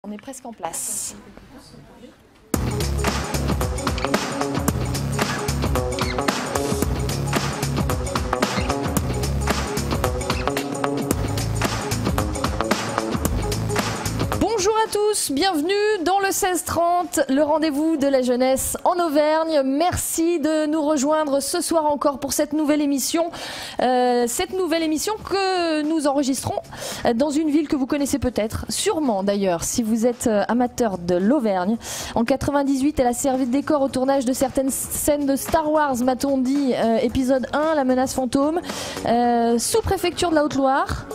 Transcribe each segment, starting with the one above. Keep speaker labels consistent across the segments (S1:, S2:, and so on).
S1: On est presque en place. Bonjour à tous, bienvenue dans le 16-30, le rendez-vous de la jeunesse en Auvergne. Merci de nous rejoindre ce soir encore pour cette nouvelle émission. Cette nouvelle émission que nous enregistrons dans une ville que vous connaissez peut-être, sûrement d'ailleurs, si vous êtes amateur de l'Auvergne. En 98, elle a servi de décor au tournage de certaines scènes de Star Wars, m'a-t-on dit, épisode 1, la menace fantôme, sous-préfecture de la Haute-Loire,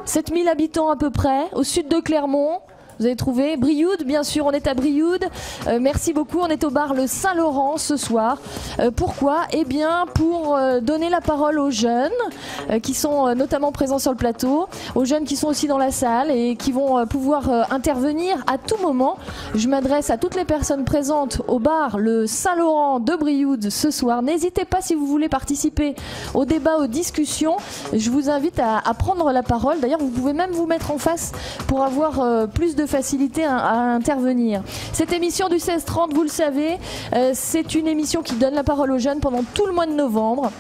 S1: 7000 habitants à peu près, au sud de Clermont. Vous avez trouvé Brioude, bien sûr, on est à Brioude. Merci beaucoup, on est au bar Le Saint-Laurent ce soir. Pourquoi? Eh bien, pour donner la parole aux jeunes qui sont notamment présents sur le plateau, aux jeunes qui sont aussi dans la salle et qui vont pouvoir intervenir à tout moment. Je m'adresse à toutes les personnes présentes au bar Le Saint-Laurent de Brioude ce soir. N'hésitez pas si vous voulez participer au débat, aux discussions. Je vous invite à prendre la parole. D'ailleurs, vous pouvez même vous mettre en face pour avoir plus de facilité à intervenir. Cette émission du 16-30, vous le savez, c'est une émission qui donne la parole aux jeunes pendant tout le mois de novembre.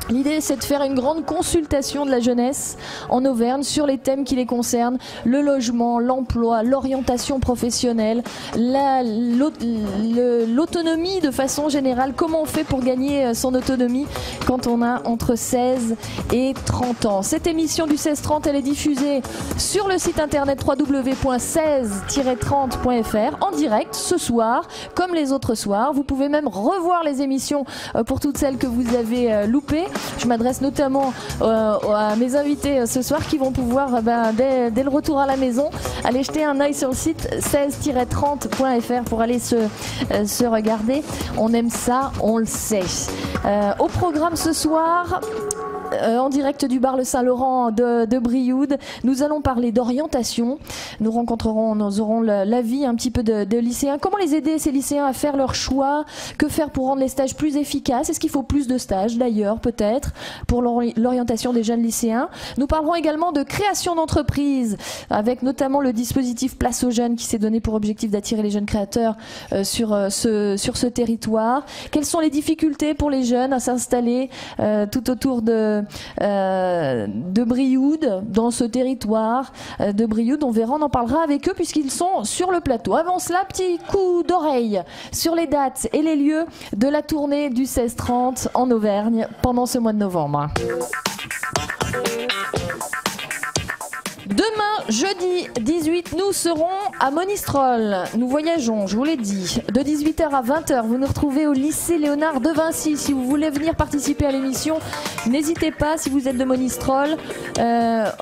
S1: L'idée, c'est de faire une grande consultation de la jeunesse en Auvergne sur les thèmes qui les concernent, le logement, l'emploi, l'orientation professionnelle, l'autonomie de façon générale. Comment on fait pour gagner son autonomie quand on a entre 16 et 30 ans. Cette émission du 16-30, elle est diffusée sur le site internet www.16-30.fr en direct ce soir, comme les autres soirs. Vous pouvez même revoir les émissions pour toutes celles que vous avez loupées. Je m'adresse notamment à mes invités ce soir qui vont pouvoir, dès le retour à la maison, aller jeter un œil sur le site 16-30.fr pour aller se regarder. On aime ça, on le sait. Au programme ce soir, en direct du bar Le Saint-Laurent de Brioude, nous allons parler d'orientation. Nous aurons l'avis un petit peu de lycéens. Comment les aider, ces lycéens, à faire leur choix? Que faire pour rendre les stages plus efficaces? Est-ce qu'il faut plus de stages d'ailleurs, peut-être, pour l'orientation des jeunes lycéens? Nous parlerons également de création d'entreprises, avec notamment le dispositif Place aux jeunes qui s'est donné pour objectif d'attirer les jeunes créateurs sur ce territoire. Quelles sont les difficultés pour les jeunes à s'installer tout autour de Brioude, dans ce territoire de Brioude? On verra, on en parlera avec eux puisqu'ils sont sur le plateau. Avant cela, petit coup d'oreille sur les dates et les lieux de la tournée du 16-30 en Auvergne pendant ce mois de novembre. Demain, jeudi 18, nous serons à Monistrol. Nous voyageons, je vous l'ai dit, de 18h à 20h. Vous nous retrouvez au lycée Léonard de Vinci. Si vous voulez venir participer à l'émission, n'hésitez pas si vous êtes de Monistrol.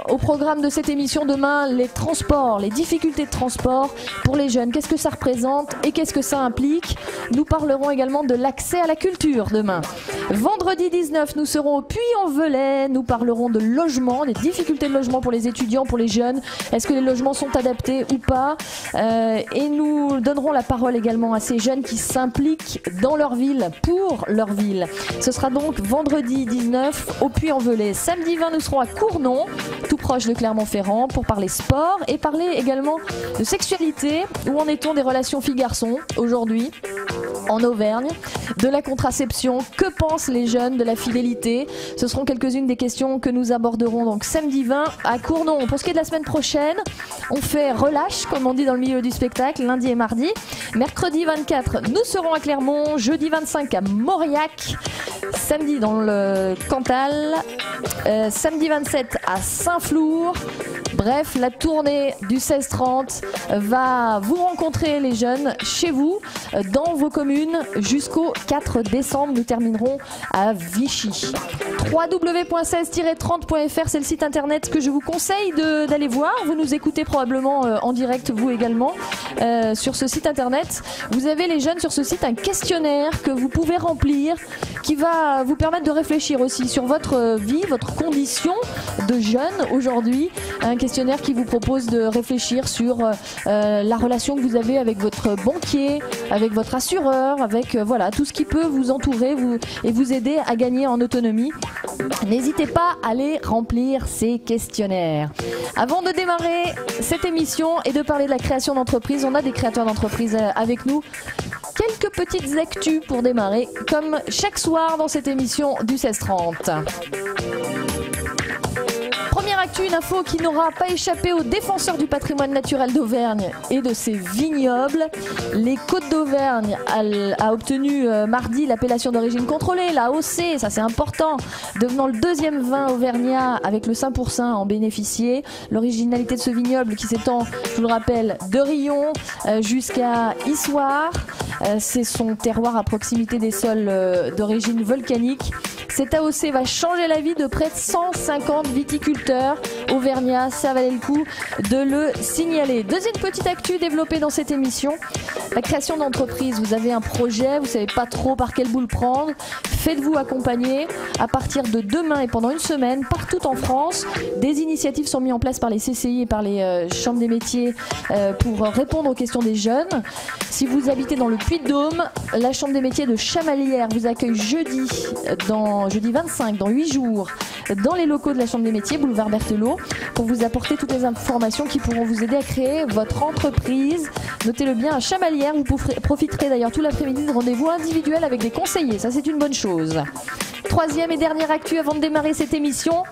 S1: Au programme de cette émission demain, les transports, les difficultés de transport pour les jeunes. Qu'est-ce que ça représente et qu'est-ce que ça implique? Nous parlerons également de l'accès à la culture demain. Vendredi 19, nous serons au Puy-en-Velay. Nous parlerons de logement, des difficultés de logement pour les étudiants, pour les jeunes. Est-ce que les logements sont adaptés ou pas? Et nous donnerons la parole également à ces jeunes qui s'impliquent dans leur ville, pour leur ville. Ce sera donc vendredi 19 au Puy-en-Velay. Samedi 20, nous serons à Cournon, tout proche de Clermont-Ferrand, pour parler sport et parler également de sexualité. Où en est-on des relations filles-garçons aujourd'hui en Auvergne? De la contraception, que pensent les jeunes de la fidélité? Ce seront quelques-unes des questions que nous aborderons donc samedi 20 à Cournon. Pour ce qui est de la semaine prochaine, on fait relâche, comme on dit dans le milieu du spectacle, lundi et mardi. Mercredi 24, nous serons à Clermont. Jeudi 25 à Mauriac. Samedi dans le Cantal. Samedi 27 à Saint-Flour. Bref, la tournée du 16-30 va vous rencontrer les jeunes chez vous, dans vos communes, jusqu'au 4 décembre. Nous terminerons à Vichy. www.16-30.fr, c'est le site internet que je vous conseille d'aller voir. Vous nous écoutez probablement en direct, vous également, sur ce site internet. Vous avez, les jeunes, sur ce site un questionnaire que vous pouvez remplir, qui va vous permettre de réfléchir aussi sur votre vie, votre condition de jeune aujourd'hui. Un questionnaire qui vous propose de réfléchir sur la relation que vous avez avec votre banquier, avec votre assureur, avec voilà, tout ce qui peut vous entourer et vous aider à gagner en autonomie. N'hésitez pas à aller remplir ces questionnaires. Avant de démarrer cette émission et de parler de la création d'entreprise, on a des créateurs d'entreprise avec nous. Quelques petites actus pour démarrer, comme chaque soir dans cette émission du 16-30. Première actu, une info qui n'aura pas échappé aux défenseurs du patrimoine naturel d'Auvergne et de ses vignobles. Les Côtes d'Auvergne a obtenu mardi l'appellation d'origine contrôlée, la AOC, ça c'est important, devenant le deuxième vin auvergnat avec le 5% à en bénéficier. L'originalité de ce vignoble qui s'étend, je vous le rappelle, de Rion jusqu'à Issoire. C'est son terroir à proximité des sols d'origine volcanique. Cette AOC va changer la vie de près de 150 viticulteurs auvergnats. Ça valait le coup de le signaler. Deuxième petite actu développée dans cette émission, la création d'entreprise. Vous avez un projet, vous ne savez pas trop par quel bout le prendre. Faites-vous accompagner. À partir de demain et pendant une semaine, partout en France, des initiatives sont mises en place par les CCI et par les chambres des métiers pour répondre aux questions des jeunes. Si vous habitez dans le Puy-de-Dôme, la chambre des métiers de Chamalières vous accueille jeudi 25, dans 8 jours, dans les locaux de la chambre des métiers, boulevard Berthelot, pour vous apporter toutes les informations qui pourront vous aider à créer votre entreprise. Notez-le bien, à Chamalières, vous profiterez d'ailleurs tout l'après-midi de rendez-vous individuels avec des conseillers. Ça, c'est une bonne chose. Troisième et dernière actu avant de démarrer cette émission.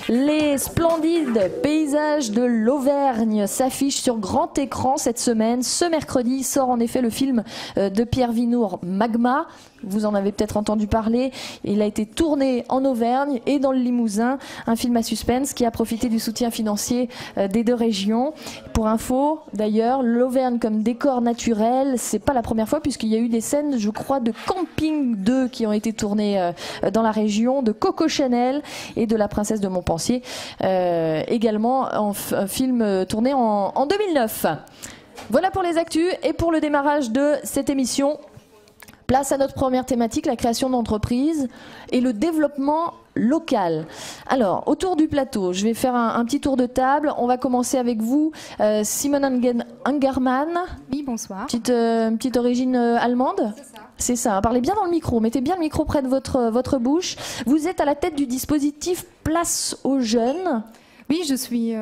S1: Les splendides paysages de l'Auvergne s'affichent sur grand écran cette semaine. Ce mercredi sort en effet le film de Pierre Vinour, Magma. Vous en avez peut-être entendu parler. Il a été tourné en Auvergne et dans le Limousin. Un film à suspense qui a profité du soutien financier des deux régions. Pour info, d'ailleurs, l'Auvergne comme décor naturel, c'est pas la première fois puisqu'il y a eu des scènes, je crois, de Camping 2 qui ont été tournées dans la région, de Coco Chanel et de La Princesse de Montpensier. Également un film tourné en 2009. Voilà pour les actus et pour le démarrage de cette émission. Place à notre première thématique, la création d'entreprises et le développement local. Alors, autour du plateau, je vais faire un petit tour de table. On va commencer avec vous, Simone Angermann.
S2: Oui, bonsoir.
S1: Petite origine allemande ? C'est ça. C'est ça. Parlez bien dans le micro. Mettez bien le micro près de votre bouche. Vous êtes à la tête du dispositif Place aux jeunes.
S2: Oui, je suis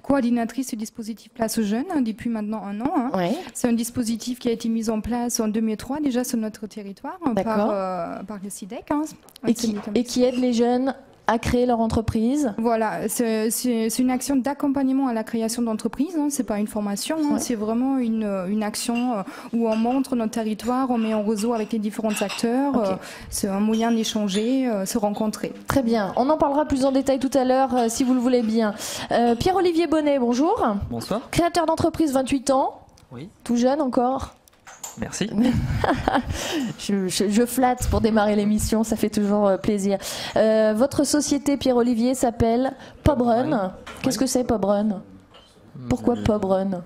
S2: coordinatrice du dispositif Place aux jeunes depuis maintenant 1 an.
S1: Ouais.
S2: C'est un dispositif qui a été mis en place en 2003 déjà sur notre territoire par le SIDEC.
S1: Et qui aide les jeunes à créer leur entreprise.
S2: Voilà, c'est une action d'accompagnement à la création d'entreprise. C'est pas une formation, c'est vraiment une action où on montre notre territoire, on met en réseau avec les différents acteurs. Okay. C'est un moyen d'échanger, se rencontrer.
S1: Très bien. On en parlera plus en détail tout à l'heure si vous le voulez bien. Pierre-Olivier Bonnet, bonjour.
S3: Bonsoir.
S1: Créateur d'entreprise, 28 ans.
S3: Oui.
S1: Tout jeune encore.
S3: Merci.
S1: je flatte pour démarrer l'émission, ça fait toujours plaisir. Votre société, Pierre-Olivier, s'appelle Pobrun. Qu'est-ce que c'est Pobrun ? Pourquoi Pobrun ?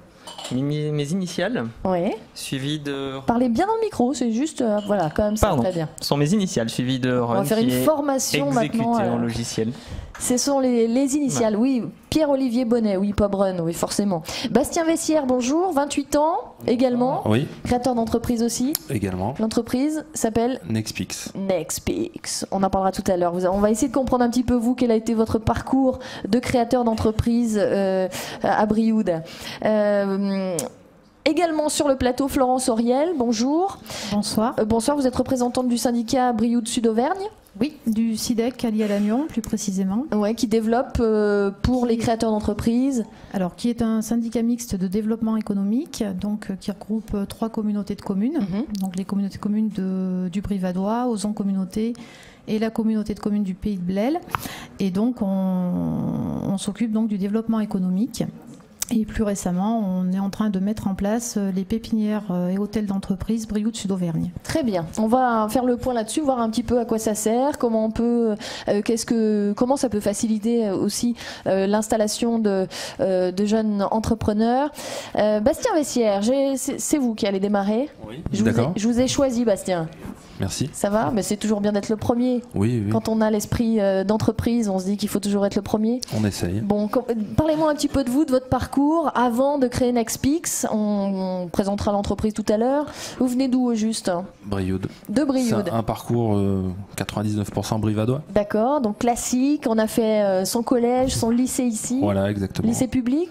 S3: Mes initiales,
S1: oui.
S3: Suivi de...
S1: Parlez bien dans le micro, c'est juste, voilà, quand même, ça, très bien.
S3: Ce sont mes initiales, suivi de Run,
S1: on va faire une formation
S3: exécuté
S1: maintenant.
S3: En logiciel.
S1: Ce sont les initiales, oui. Pierre-Olivier Bonnet, oui, Pobrun, oui, forcément. Bastien Vessière, bonjour, 28 ans, également.
S4: Oui.
S1: Créateur d'entreprise aussi.
S4: Également.
S1: L'entreprise s'appelle
S4: Nexpix.
S1: Nexpix. On en parlera tout à l'heure. On va essayer de comprendre un petit peu, vous, quel a été votre parcours de créateur d'entreprise à Brioude. Également sur le plateau, Florence Auriel, bonjour.
S5: Bonsoir.
S1: Bonsoir, vous êtes représentante du syndicat Brioude Sud-Auvergne.
S5: Oui, du SIDEC allié à Lannion, plus précisément.
S1: Ouais, qui développe pour les créateurs d'entreprises.
S5: Alors, qui est un syndicat mixte de développement économique, donc qui regroupe 3 communautés de communes. Donc les communautés de communes du Brivadois, Ozon Communauté et la communauté de communes du Pays de Blêle. Et donc, on s'occupe donc du développement économique. Et plus récemment, on est en train de mettre en place les pépinières et hôtels d'entreprise Brioude Sud-Auvergne. Très bien. On va faire le point là-dessus, voir un petit peu à quoi ça sert, comment on peut, comment ça peut faciliter aussi l'installation de jeunes entrepreneurs. Bastien Vessière, c'est vous qui allez démarrer.
S4: Oui.
S1: Je vous ai choisi, Bastien.
S4: Merci.
S1: Ça va? Mais c'est toujours bien d'être le premier.
S4: Oui, oui.
S1: Quand on a l'esprit d'entreprise, on se dit qu'il faut toujours être le premier.
S4: On essaye.
S1: Bon, parlez-moi un petit peu de vous, de votre parcours. Avant de créer NextPix, on présentera l'entreprise tout à l'heure. Vous venez d'où au juste?
S4: Brioude.
S1: De Brioude.
S4: C'est un parcours 99% brivadois.
S1: D'accord, donc classique. On a fait son collège, son lycée ici.
S4: Voilà, exactement.
S1: Lycée public?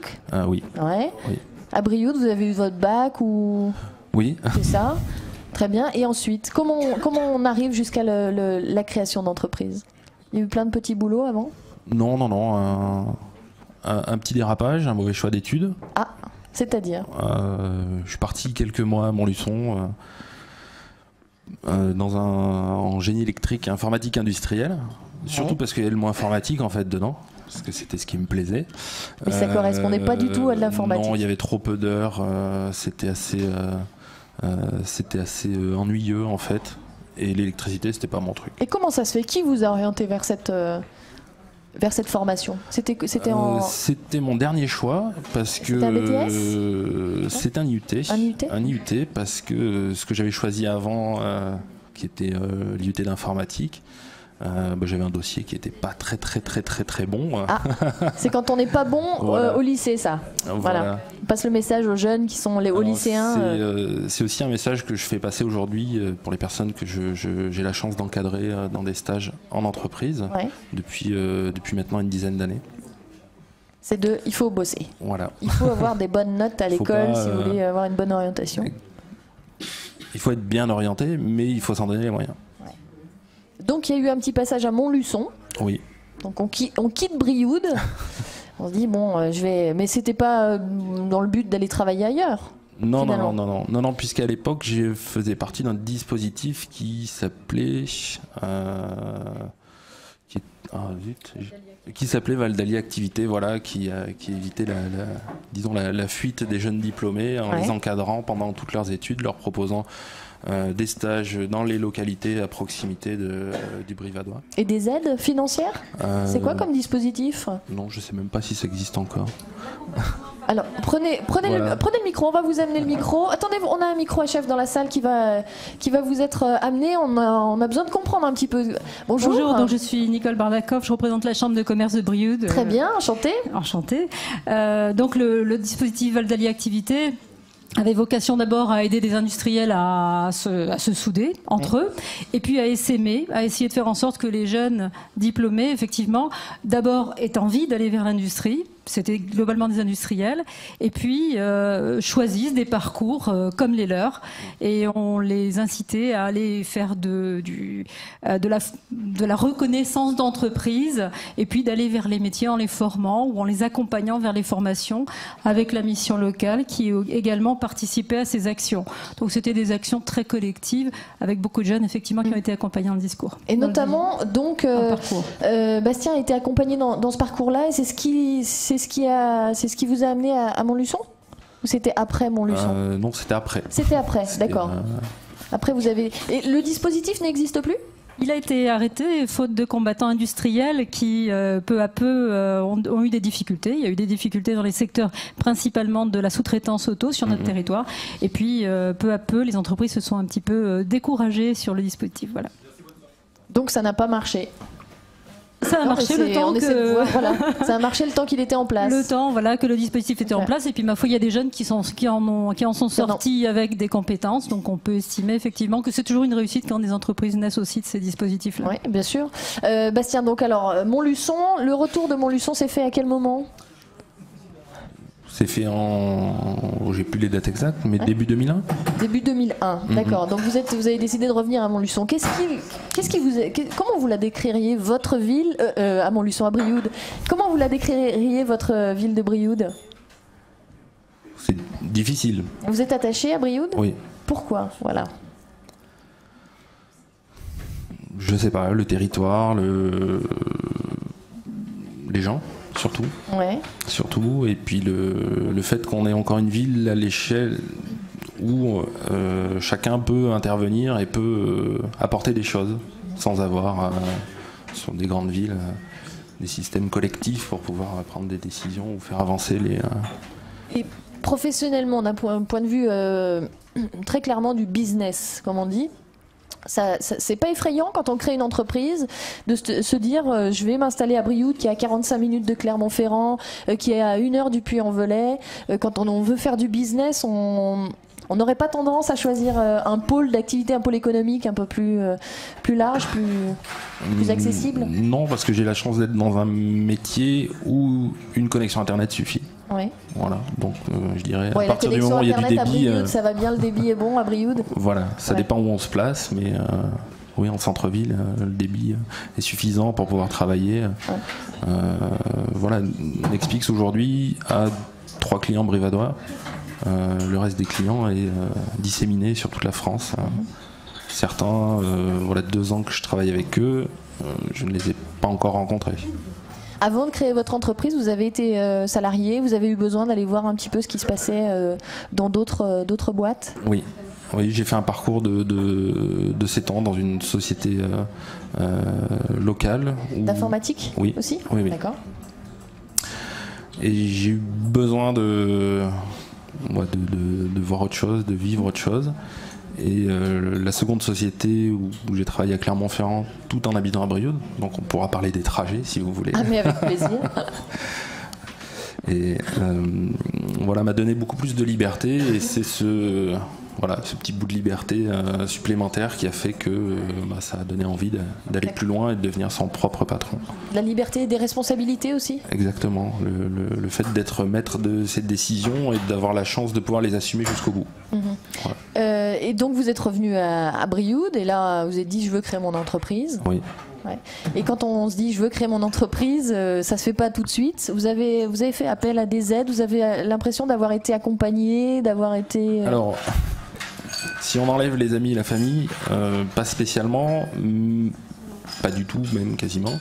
S4: Oui.
S1: Ouais.
S4: Oui.
S1: À Brioude, vous avez eu votre bac ou...
S4: Oui.
S1: C'est ça? Très bien. Et ensuite, comment on arrive jusqu'à la création d'entreprise? Il y a eu plein de petits boulots avant?
S4: Non. Un petit dérapage, un mauvais choix d'études.
S1: Ah, c'est-à-dire?
S4: Je suis parti quelques mois à Montluçon en génie électrique et informatique industrielle. Surtout parce qu'il y avait le mot informatique en fait dedans. Parce que c'était ce qui me plaisait.
S1: Mais ça correspondait pas du tout à de l'informatique.
S4: Non, il y avait trop peu d'heures. C'était assez ennuyeux en fait. Et l'électricité, c'était pas mon truc.
S1: Et comment ça se fait? Qui vous a orienté vers cette formation? C'était
S4: mon dernier choix parce que
S1: c'était un BTS?
S4: C'est un IUT.
S1: Un IUT
S4: parce que ce que j'avais choisi avant, qui était l'IUT d'informatique, j'avais un dossier qui était pas très bon.
S1: Ah, c'est quand on n'est pas bon
S4: voilà.
S1: Au lycée, ça. Voilà. On passe le message aux jeunes qui sont aux lycéens.
S4: C'est aussi un message que je fais passer aujourd'hui pour les personnes que j'ai la chance d'encadrer dans des stages en entreprise depuis maintenant une dizaine d'années.
S1: Il faut bosser.
S4: Voilà.
S1: Il faut avoir des bonnes notes à l'école si vous voulez avoir une bonne orientation.
S4: Il faut être bien orienté, mais il faut s'en donner les moyens.
S1: Donc il y a eu un petit passage à Montluçon.
S4: Oui.
S1: Donc on quitte Brioude. On se dit mais c'était pas dans le but d'aller travailler ailleurs.
S4: Non, puisqu'à l'époque je faisais partie d'un dispositif qui s'appelait Val-d'Ali Activité, voilà, qui évitait la fuite des jeunes diplômés en les encadrant pendant toutes leurs études, leur proposant des stages dans les localités à proximité du Brivadois.
S1: Et des aides financières? C'est quoi comme dispositif? Non,
S4: je sais même pas si ça existe encore.
S1: Alors, prenez le micro, on va vous amener le micro. Attendez, on a un micro à chef dans la salle qui va vous être amené. On a besoin de comprendre un petit peu. Bonjour.
S6: Donc je suis Nicole Bardakov, je représente la Chambre de commerce de Brioude.
S1: Très bien, enchantée.
S6: Enchantée. Donc le dispositif Val-d'Ali Activité avait vocation d'abord à aider des industriels à se souder entre eux, et puis à essaimer, à essayer de faire en sorte que les jeunes diplômés, effectivement, d'abord aient envie d'aller vers l'industrie. C'était globalement des industriels, et puis choisissent des parcours comme les leurs, et on les incitait à aller faire de la reconnaissance d'entreprise, et puis d'aller vers les métiers en les formant ou en les accompagnant vers les formations avec la mission locale qui également participait à ces actions. Donc c'était des actions très collectives avec beaucoup de jeunes effectivement qui ont été accompagnés dans le discours.
S1: Et notamment donc Bastien a été accompagné dans ce parcours-là, et c'est ce qui vous a amené à Montluçon? Ou c'était après Montluçon?
S4: Non, c'était après.
S1: C'était après, d'accord. Après vous avez... Et le dispositif n'existe plus?
S6: Il a été arrêté faute de combattants industriels qui, peu à peu, ont eu des difficultés. Il y a eu des difficultés dans les secteurs principalement de la sous-traitance auto sur notre territoire. Et puis, peu à peu, les entreprises se sont un petit peu découragées sur le dispositif. Voilà.
S1: Donc ça n'a pas marché?
S6: Ça a marché le temps
S1: ça a marché le temps qu'il était en place.
S6: Le temps, voilà, que le dispositif était en place. Et puis, ma foi, il y a des jeunes qui en sont sortis avec des compétences. Donc, on peut estimer effectivement que c'est toujours une réussite quand des entreprises naissent aussi de ces dispositifs-là.
S1: Oui, bien sûr. Bastien, donc alors, Montluçon, le retour de Montluçon s'est fait à quel moment?
S4: C'est fait j'ai plus les dates exactes, mais début 2001.
S1: Début 2001, d'accord. Donc vous avez décidé de revenir à Montluçon. Comment vous la décririez, votre ville, à Montluçon, à Brioude? Comment vous la décririez, votre ville de Brioude?
S4: C'est difficile.
S1: Vous êtes attaché à Brioude?
S4: Oui.
S1: Pourquoi? Voilà.
S4: Je sais pas, le territoire, les gens. Surtout.
S1: Ouais.
S4: Surtout, et puis le fait qu'on ait encore une ville à l'échelle où chacun peut intervenir et peut apporter des choses sans avoir sur des grandes villes des systèmes collectifs pour pouvoir prendre des décisions ou faire avancer les...
S1: Et professionnellement, d'un point de vue très clairement du business, comme on dit, C'est pas effrayant quand on crée une entreprise de se dire je vais m'installer à Brioude qui est à 45 minutes de Clermont-Ferrand, qui est à 1 heure du Puy-en-Velay. Quand on veut faire du business, on n'aurait pas tendance à choisir un pôle d'activité, un pôle économique un peu plus large, plus accessible?
S4: Non, parce que j'ai la chance d'être dans un métier où une connexion Internet suffit.
S1: Oui.
S4: Voilà, donc je dirais
S1: Ouais,
S4: à partir du moment où il y a du débit...
S1: à Brioude, ça va bien, le débit est bon à Brioude?
S4: Voilà, ça dépend où on se place, mais oui, en centre-ville, le débit est suffisant pour pouvoir travailler. Voilà, Nexpix aujourd'hui a 3 clients brivadois. Le reste des clients est disséminé sur toute la France. Certains, voilà 2 ans que je travaille avec eux, je ne les ai pas encore rencontrés.
S1: Avant de créer votre entreprise, vous avez été salarié, vous avez eu besoin d'aller voir un petit peu ce qui se passait dans d'autres boîtes?
S4: Oui, j'ai fait un parcours de 7 ans dans une société locale.
S1: D'informatique aussi?
S4: Oui.
S1: D'accord.
S4: Et j'ai eu besoin de voir autre chose, de vivre autre chose. Et la seconde société où j'ai travaillé à Clermont-Ferrand, tout en habitant à Brioude, donc on pourra parler des trajets si vous voulez.
S1: Ah mais avec plaisir.
S4: Et voilà, m'a donné beaucoup plus de liberté, et c'est ce petit bout de liberté supplémentaire qui a fait que ça a donné envie d'aller plus loin et de devenir son propre patron.
S1: La liberté et des responsabilités aussi?
S4: Exactement, le fait d'être maître de ses décisions et d'avoir la chance de pouvoir les assumer jusqu'au bout.
S1: Voilà. Et donc vous êtes revenu à Brioude, et là vous êtes dit je veux créer mon entreprise.
S4: Oui.
S1: Ouais. Et quand on se dit je veux créer mon entreprise, ça se fait pas tout de suite. Vous avez fait appel à des aides, vous avez l'impression d'avoir été accompagné, d'avoir été...
S4: Alors, si on enlève les amis et la famille, pas spécialement, pas du tout même quasiment,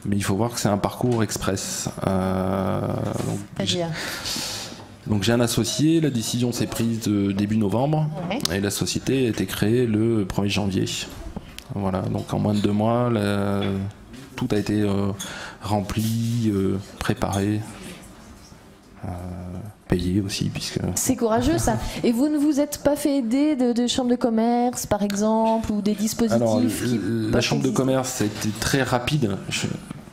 S4: mais il faut voir que c'est un parcours express. Donc j'ai un associé, la décision s'est prise début novembre, et la société a été créée le 1er janvier. Voilà, donc en moins de 2 mois, tout a été rempli, préparé, payé aussi, puisque...
S1: C'est courageux ça. Et vous ne vous êtes pas fait aider de chambres de commerce, par exemple, ou des dispositifs?
S4: Alors, la chambre de commerce, ça a été très rapide.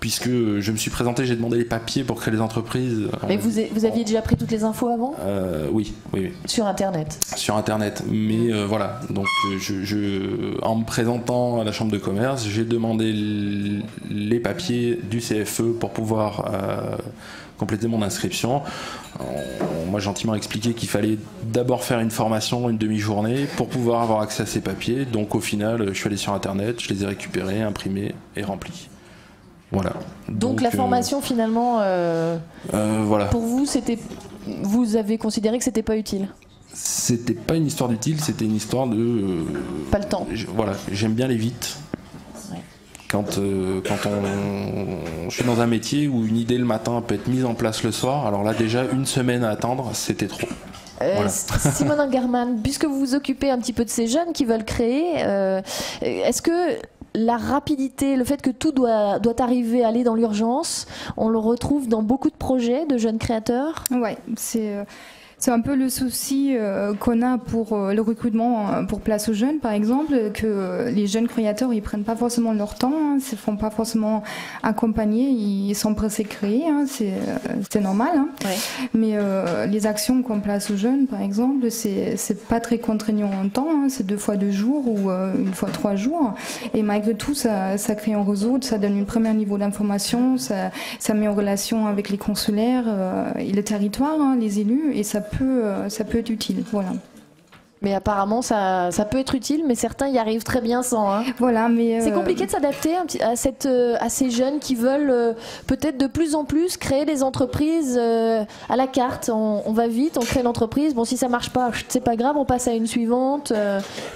S4: Puisque je me suis présenté, j'ai demandé les papiers pour créer les entreprises.
S1: Mais vous aviez déjà pris toutes les infos avant?
S4: Oui.
S1: Sur Internet?
S4: Sur Internet, mais voilà. Donc, en me présentant à la chambre de commerce, j'ai demandé les papiers du CFE pour pouvoir compléter mon inscription. On m'a gentiment expliqué qu'il fallait d'abord faire une formation, une demi-journée, pour pouvoir avoir accès à ces papiers. Donc, au final, je suis allé sur Internet, je les ai récupérés, imprimés et remplis. Voilà.
S1: Donc la formation finalement,
S4: voilà.
S1: Pour vous, vous avez considéré que c'était pas utile?
S4: C'était pas une histoire d'utile, c'était une histoire de...
S1: Pas le temps.
S4: Voilà, j'aime bien aller vite. Ouais. Quand je suis dans un métier où une idée le matin peut être mise en place le soir, alors là déjà 1 semaine à attendre, c'était trop. Voilà.
S1: Simone Ingerman, puisque vous vous occupez un petit peu de ces jeunes qui veulent créer, est-ce que la rapidité, le fait que tout doit arriver, aller dans l'urgence, on le retrouve dans beaucoup de projets de jeunes créateurs?
S2: Oui, c'est un peu le souci qu'on a pour le recrutement pour Place aux Jeunes, par exemple, que les jeunes créateurs, ils prennent pas forcément leur temps, ne se font pas forcément accompagner, ils sont pressés de créer, c'est normal. Ouais. Mais les actions comme Place aux Jeunes, par exemple, c'est pas très contraignant en temps, c'est 2 fois 2 jours ou 1 fois 3 jours. Et malgré tout, ça crée un réseau, ça donne un premier niveau d'information, ça met en relation avec les consulaires et le territoire, les élus, et ça peut être utile, voilà.
S1: Mais apparemment, ça peut être utile, mais certains y arrivent très bien sans.
S2: Voilà, mais
S1: c'est compliqué de s'adapter à ces jeunes qui veulent peut-être de plus en plus créer des entreprises à la carte. On va vite, on crée l'entreprise. Bon, si ça marche pas, c'est pas grave, on passe à une suivante.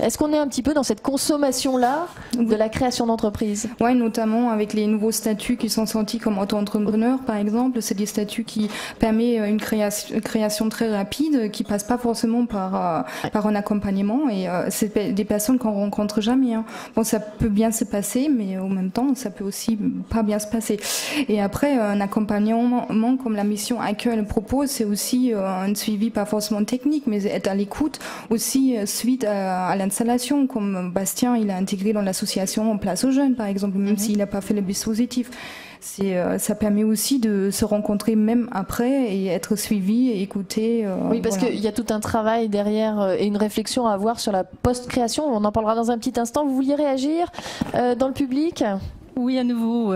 S1: Est-ce qu'on est un petit peu dans cette consommation-là de la création d'entreprise?
S2: Oui, notamment avec les nouveaux statuts qui sont sortis comme auto-entrepreneur, par exemple. C'est des statuts qui permettent une création très rapide, qui passe pas forcément par un un accompagnement et c'est des personnes qu'on rencontre jamais. Hein. Bon, ça peut bien se passer, mais en même temps, ça peut aussi pas bien se passer. Et après, un accompagnement comme la mission Accueil le propose, c'est aussi un suivi pas forcément technique, mais être à l'écoute aussi suite à l'installation, comme Bastien, il a intégré dans l'association Place aux Jeunes, par exemple, même s'il n'a pas fait le dispositif. Ça permet aussi de se rencontrer même après et être suivi et écouté.
S1: Oui, parce qu'il y a tout un travail derrière et une réflexion à avoir sur la post-création. On en parlera dans un petit instant. Vous vouliez réagir dans le public ?
S6: Oui, à nouveau,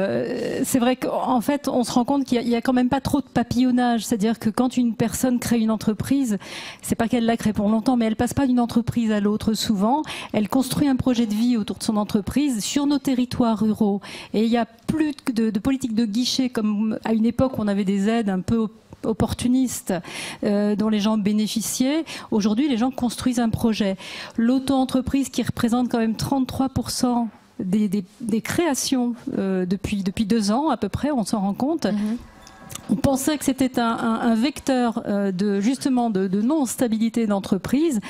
S6: c'est vrai qu'en fait, on se rend compte qu'il y a quand même pas trop de papillonnage. C'est-à-dire que quand une personne crée une entreprise, c'est pas qu'elle la crée pour longtemps, mais elle passe pas d'une entreprise à l'autre souvent. Elle construit un projet de vie autour de son entreprise sur nos territoires ruraux. Et il y a plus de politique de guichet comme à une époque où on avait des aides un peu opportunistes dont les gens bénéficiaient. Aujourd'hui, les gens construisent un projet. L'auto-entreprise qui représente quand même 33% des créations depuis 2 ans à peu près, on s'en rend compte. On pensait que c'était un vecteur de non-stabilité d'entreprise.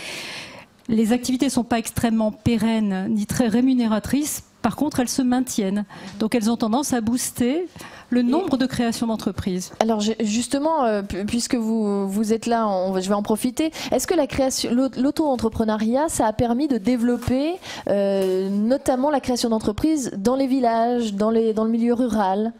S6: Les activités ne sont pas extrêmement pérennes ni très rémunératrices. Par contre, elles se maintiennent. Donc elles ont tendance à booster le nombre de créations d'entreprises.
S1: Alors justement, puisque vous êtes là, je vais en profiter. Est-ce que la création, l'auto-entrepreneuriat, ça a permis de développer notamment la création d'entreprises dans les villages, dans le milieu rural ?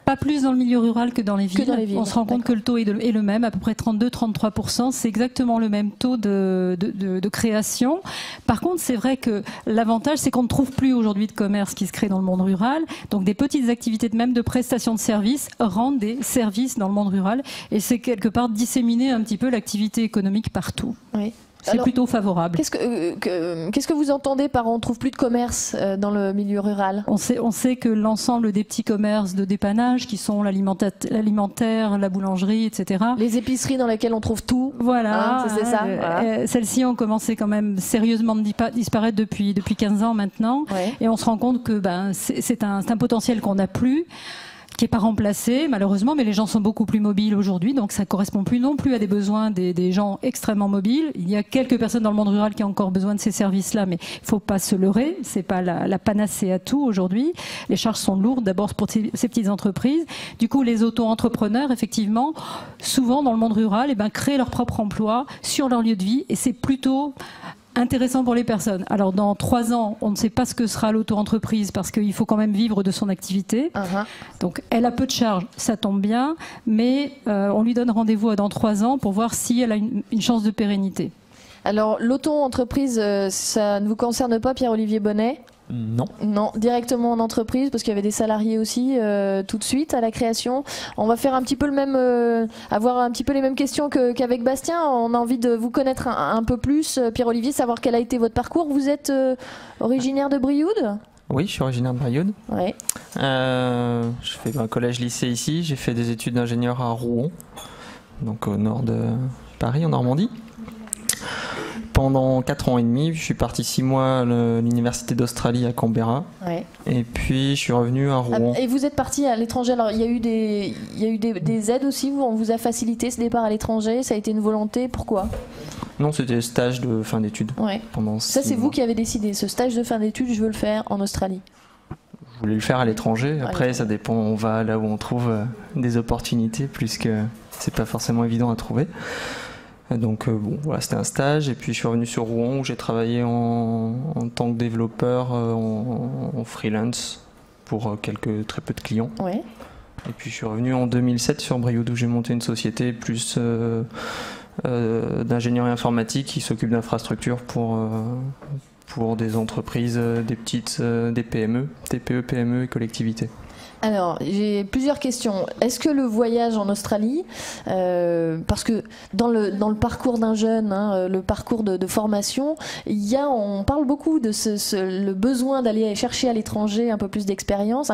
S6: Pas plus dans le milieu rural que dans les villes. On se rend compte que le taux est le même, à peu près 32-33%. C'est exactement le même taux de création. Par contre, c'est vrai que l'avantage, c'est qu'on ne trouve plus aujourd'hui de commerce qui se crée dans le monde rural. Donc des petites activités même de prestation de services rendent des services dans le monde rural. Et c'est quelque part disséminer un petit peu l'activité économique partout.
S1: Oui.
S6: C'est plutôt favorable.
S1: Qu'est-ce que vous entendez par on ne trouve plus de commerce dans le milieu rural ?
S6: On sait que l'ensemble des petits commerces de dépannage qui sont l'alimentaire, la boulangerie, etc.
S1: Les épiceries dans lesquelles on trouve tout.
S6: Voilà.
S1: C'est ça. Voilà.
S6: Celles-ci ont commencé quand même sérieusement de disparaître depuis 15 ans maintenant. Ouais. Et on se rend compte que c'est un potentiel qu'on n'a plus, qui n'est pas remplacé malheureusement, mais les gens sont beaucoup plus mobiles aujourd'hui, donc ça ne correspond plus non plus à des besoins des gens extrêmement mobiles. Il y a quelques personnes dans le monde rural qui ont encore besoin de ces services-là, mais il ne faut pas se leurrer, ce n'est pas la panacée à tout aujourd'hui. Les charges sont lourdes d'abord pour ces petites entreprises. Du coup, les auto-entrepreneurs, effectivement, souvent dans le monde rural, créent leur propre emploi sur leur lieu de vie, et c'est plutôt intéressant pour les personnes. Alors dans 3 ans, on ne sait pas ce que sera l'auto-entreprise parce qu'il faut quand même vivre de son activité. Donc elle a peu de charges, ça tombe bien, mais on lui donne rendez-vous dans 3 ans pour voir si elle a une chance de pérennité.
S1: Alors l'auto-entreprise, ça ne vous concerne pas, Pierre-Olivier Bonnet ?
S3: Non.
S1: Non, directement en entreprise, parce qu'il y avait des salariés aussi tout de suite à la création. On va faire un petit peu avoir un petit peu les mêmes questions qu'avec Bastien. On a envie de vous connaître un peu plus, Pierre-Olivier, savoir quel a été votre parcours. Vous êtes originaire de Brioude ?
S3: Oui, je suis originaire de Brioude.
S1: Ouais.
S3: Je fais un collège-lycée ici. J'ai fait des études d'ingénieur à Rouen, donc au nord de Paris, en Normandie. Pendant 4 ans et demi, je suis parti 6 mois à l'université d'Australie à Canberra. Ouais. Et puis je suis revenu à Rouen.
S1: Et vous êtes parti à l'étranger. Alors il y a eu des aides aussi. On vous a facilité ce départ à l'étranger. Ça a été une volonté. Pourquoi ?
S3: Non, c'était stage de fin d'études.
S1: Ouais. Ça, c'est vous qui avez décidé. Ce stage de fin d'études, je veux le faire en Australie.
S3: Je voulais le faire à l'étranger. Après, ça dépend. On va là où on trouve des opportunités, puisque c'est pas forcément évident à trouver. Donc voilà, c'était un stage, et puis je suis revenu sur Rouen où j'ai travaillé en tant que développeur en freelance pour très peu de clients. Ouais. Et puis je suis revenu en 2007 sur Brioude où j'ai monté une société plus d'ingénierie informatique qui s'occupe d'infrastructures pour des entreprises, des PME, TPE, PME et collectivités.
S1: Alors, j'ai plusieurs questions. Est-ce que le voyage en Australie, parce que dans le parcours d'un jeune, le parcours de formation, on parle beaucoup de le besoin d'aller chercher à l'étranger un peu plus d'expérience,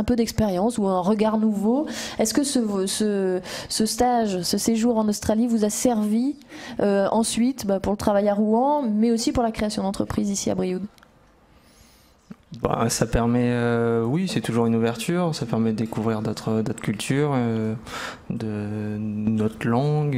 S1: ou un regard nouveau. Est-ce que ce stage, ce séjour en Australie vous a servi ensuite pour le travail à Rouen, mais aussi pour la création d'entreprises ici à Brioude ?
S3: Ça permet, oui, c'est toujours une ouverture, ça permet de découvrir d'autres cultures, de notre langue,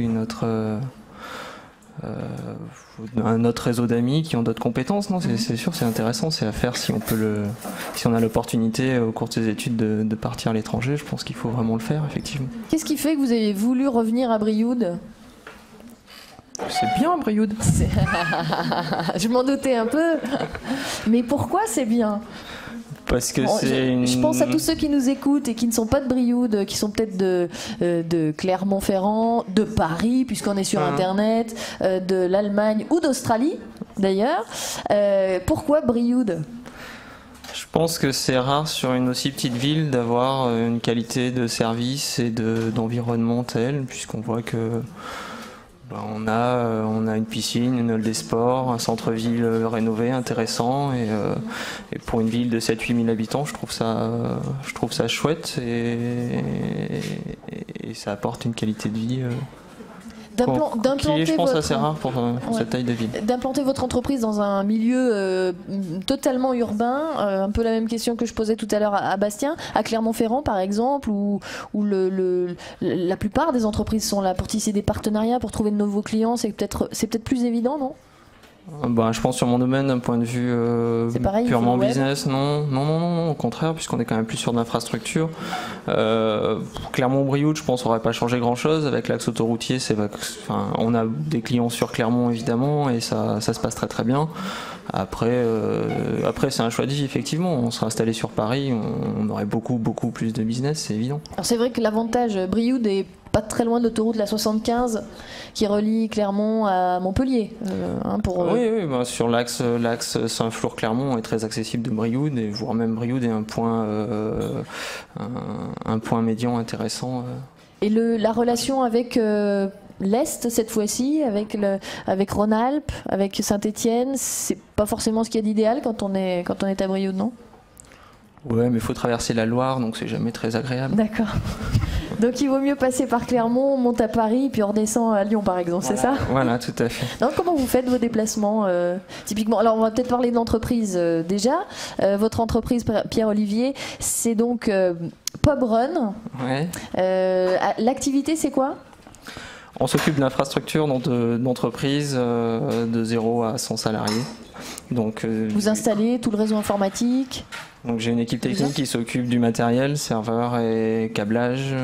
S3: un autre réseau d'amis qui ont d'autres compétences. Non, c'est sûr, c'est intéressant, c'est à faire si on a l'opportunité au cours de ses études de partir à l'étranger. Je pense qu'il faut vraiment le faire, effectivement.
S1: Qu'est-ce qui fait que vous avez voulu revenir à Brioude ?
S3: C'est bien, Brioude.
S1: Je m'en doutais un peu. Mais pourquoi c'est bien ?
S3: Parce que
S1: je pense à tous ceux qui nous écoutent et qui ne sont pas de Brioude, qui sont peut-être de Clermont-Ferrand, de Paris, puisqu'on est sur Internet, de l'Allemagne ou d'Australie, d'ailleurs. Pourquoi Brioude ?
S3: Je pense que c'est rare sur une aussi petite ville d'avoir une qualité de service et d'environnement tel, puisqu'on voit que on a une piscine, une halle des sports, un centre-ville rénové, intéressant, et pour une ville de 7-8 000 habitants, je trouve ça chouette et ça apporte une qualité de vie qui est, je pense, assez rare pour cette taille de ville.
S1: D'implanter votre entreprise dans un milieu totalement urbain, un peu la même question que je posais tout à l'heure à Bastien, à Clermont-Ferrand par exemple, où la plupart des entreprises sont là pour tisser des partenariats, pour trouver de nouveaux clients, c'est peut-être plus évident, non ?
S3: Je pense sur mon domaine, d'un point de vue purement business, non, au contraire, puisqu'on est quand même plus sur de l'infrastructure. Clermont-Brioude, je pense, n'aurait pas changé grand-chose. Avec l'axe autoroutier, on a des clients sur Clermont, évidemment, et ça se passe très très bien. Après c'est un choix de vie, effectivement. On serait installé sur Paris, on aurait beaucoup beaucoup plus de business, c'est évident.
S1: Alors c'est vrai que l'avantage, Brioude est pas très loin de l'autoroute la 75 qui relie Clermont à Montpellier.
S3: Oui, sur l'axe Saint-Flour-Clermont est très accessible de Brioude, et voire même Brioude est un point médian intéressant.
S1: Et la relation avec l'Est cette fois-ci, avec Rhône-Alpes, avec Saint-Étienne, c'est pas forcément ce qu'il y a d'idéal quand on est à Brioude, non ?
S3: Ouais, mais il faut traverser la Loire, donc c'est jamais très agréable.
S1: D'accord. Donc il vaut mieux passer par Clermont, on monte à Paris, puis on redescend à Lyon par exemple, c'est ça ?
S3: Voilà, tout à fait.
S1: Donc, comment vous faites vos déplacements typiquement ? Alors on va peut-être parler d'entreprise déjà. Votre entreprise, Pierre-Olivier, c'est donc Pub Run.
S3: Ouais.
S1: L'activité c'est quoi ?
S3: On s'occupe de l'infrastructure d'entreprise de 0 à 100 salariés. Donc,
S1: vous installez tout le réseau informatique ?
S3: Donc j'ai une équipe technique qui s'occupe du matériel, serveur et câblage,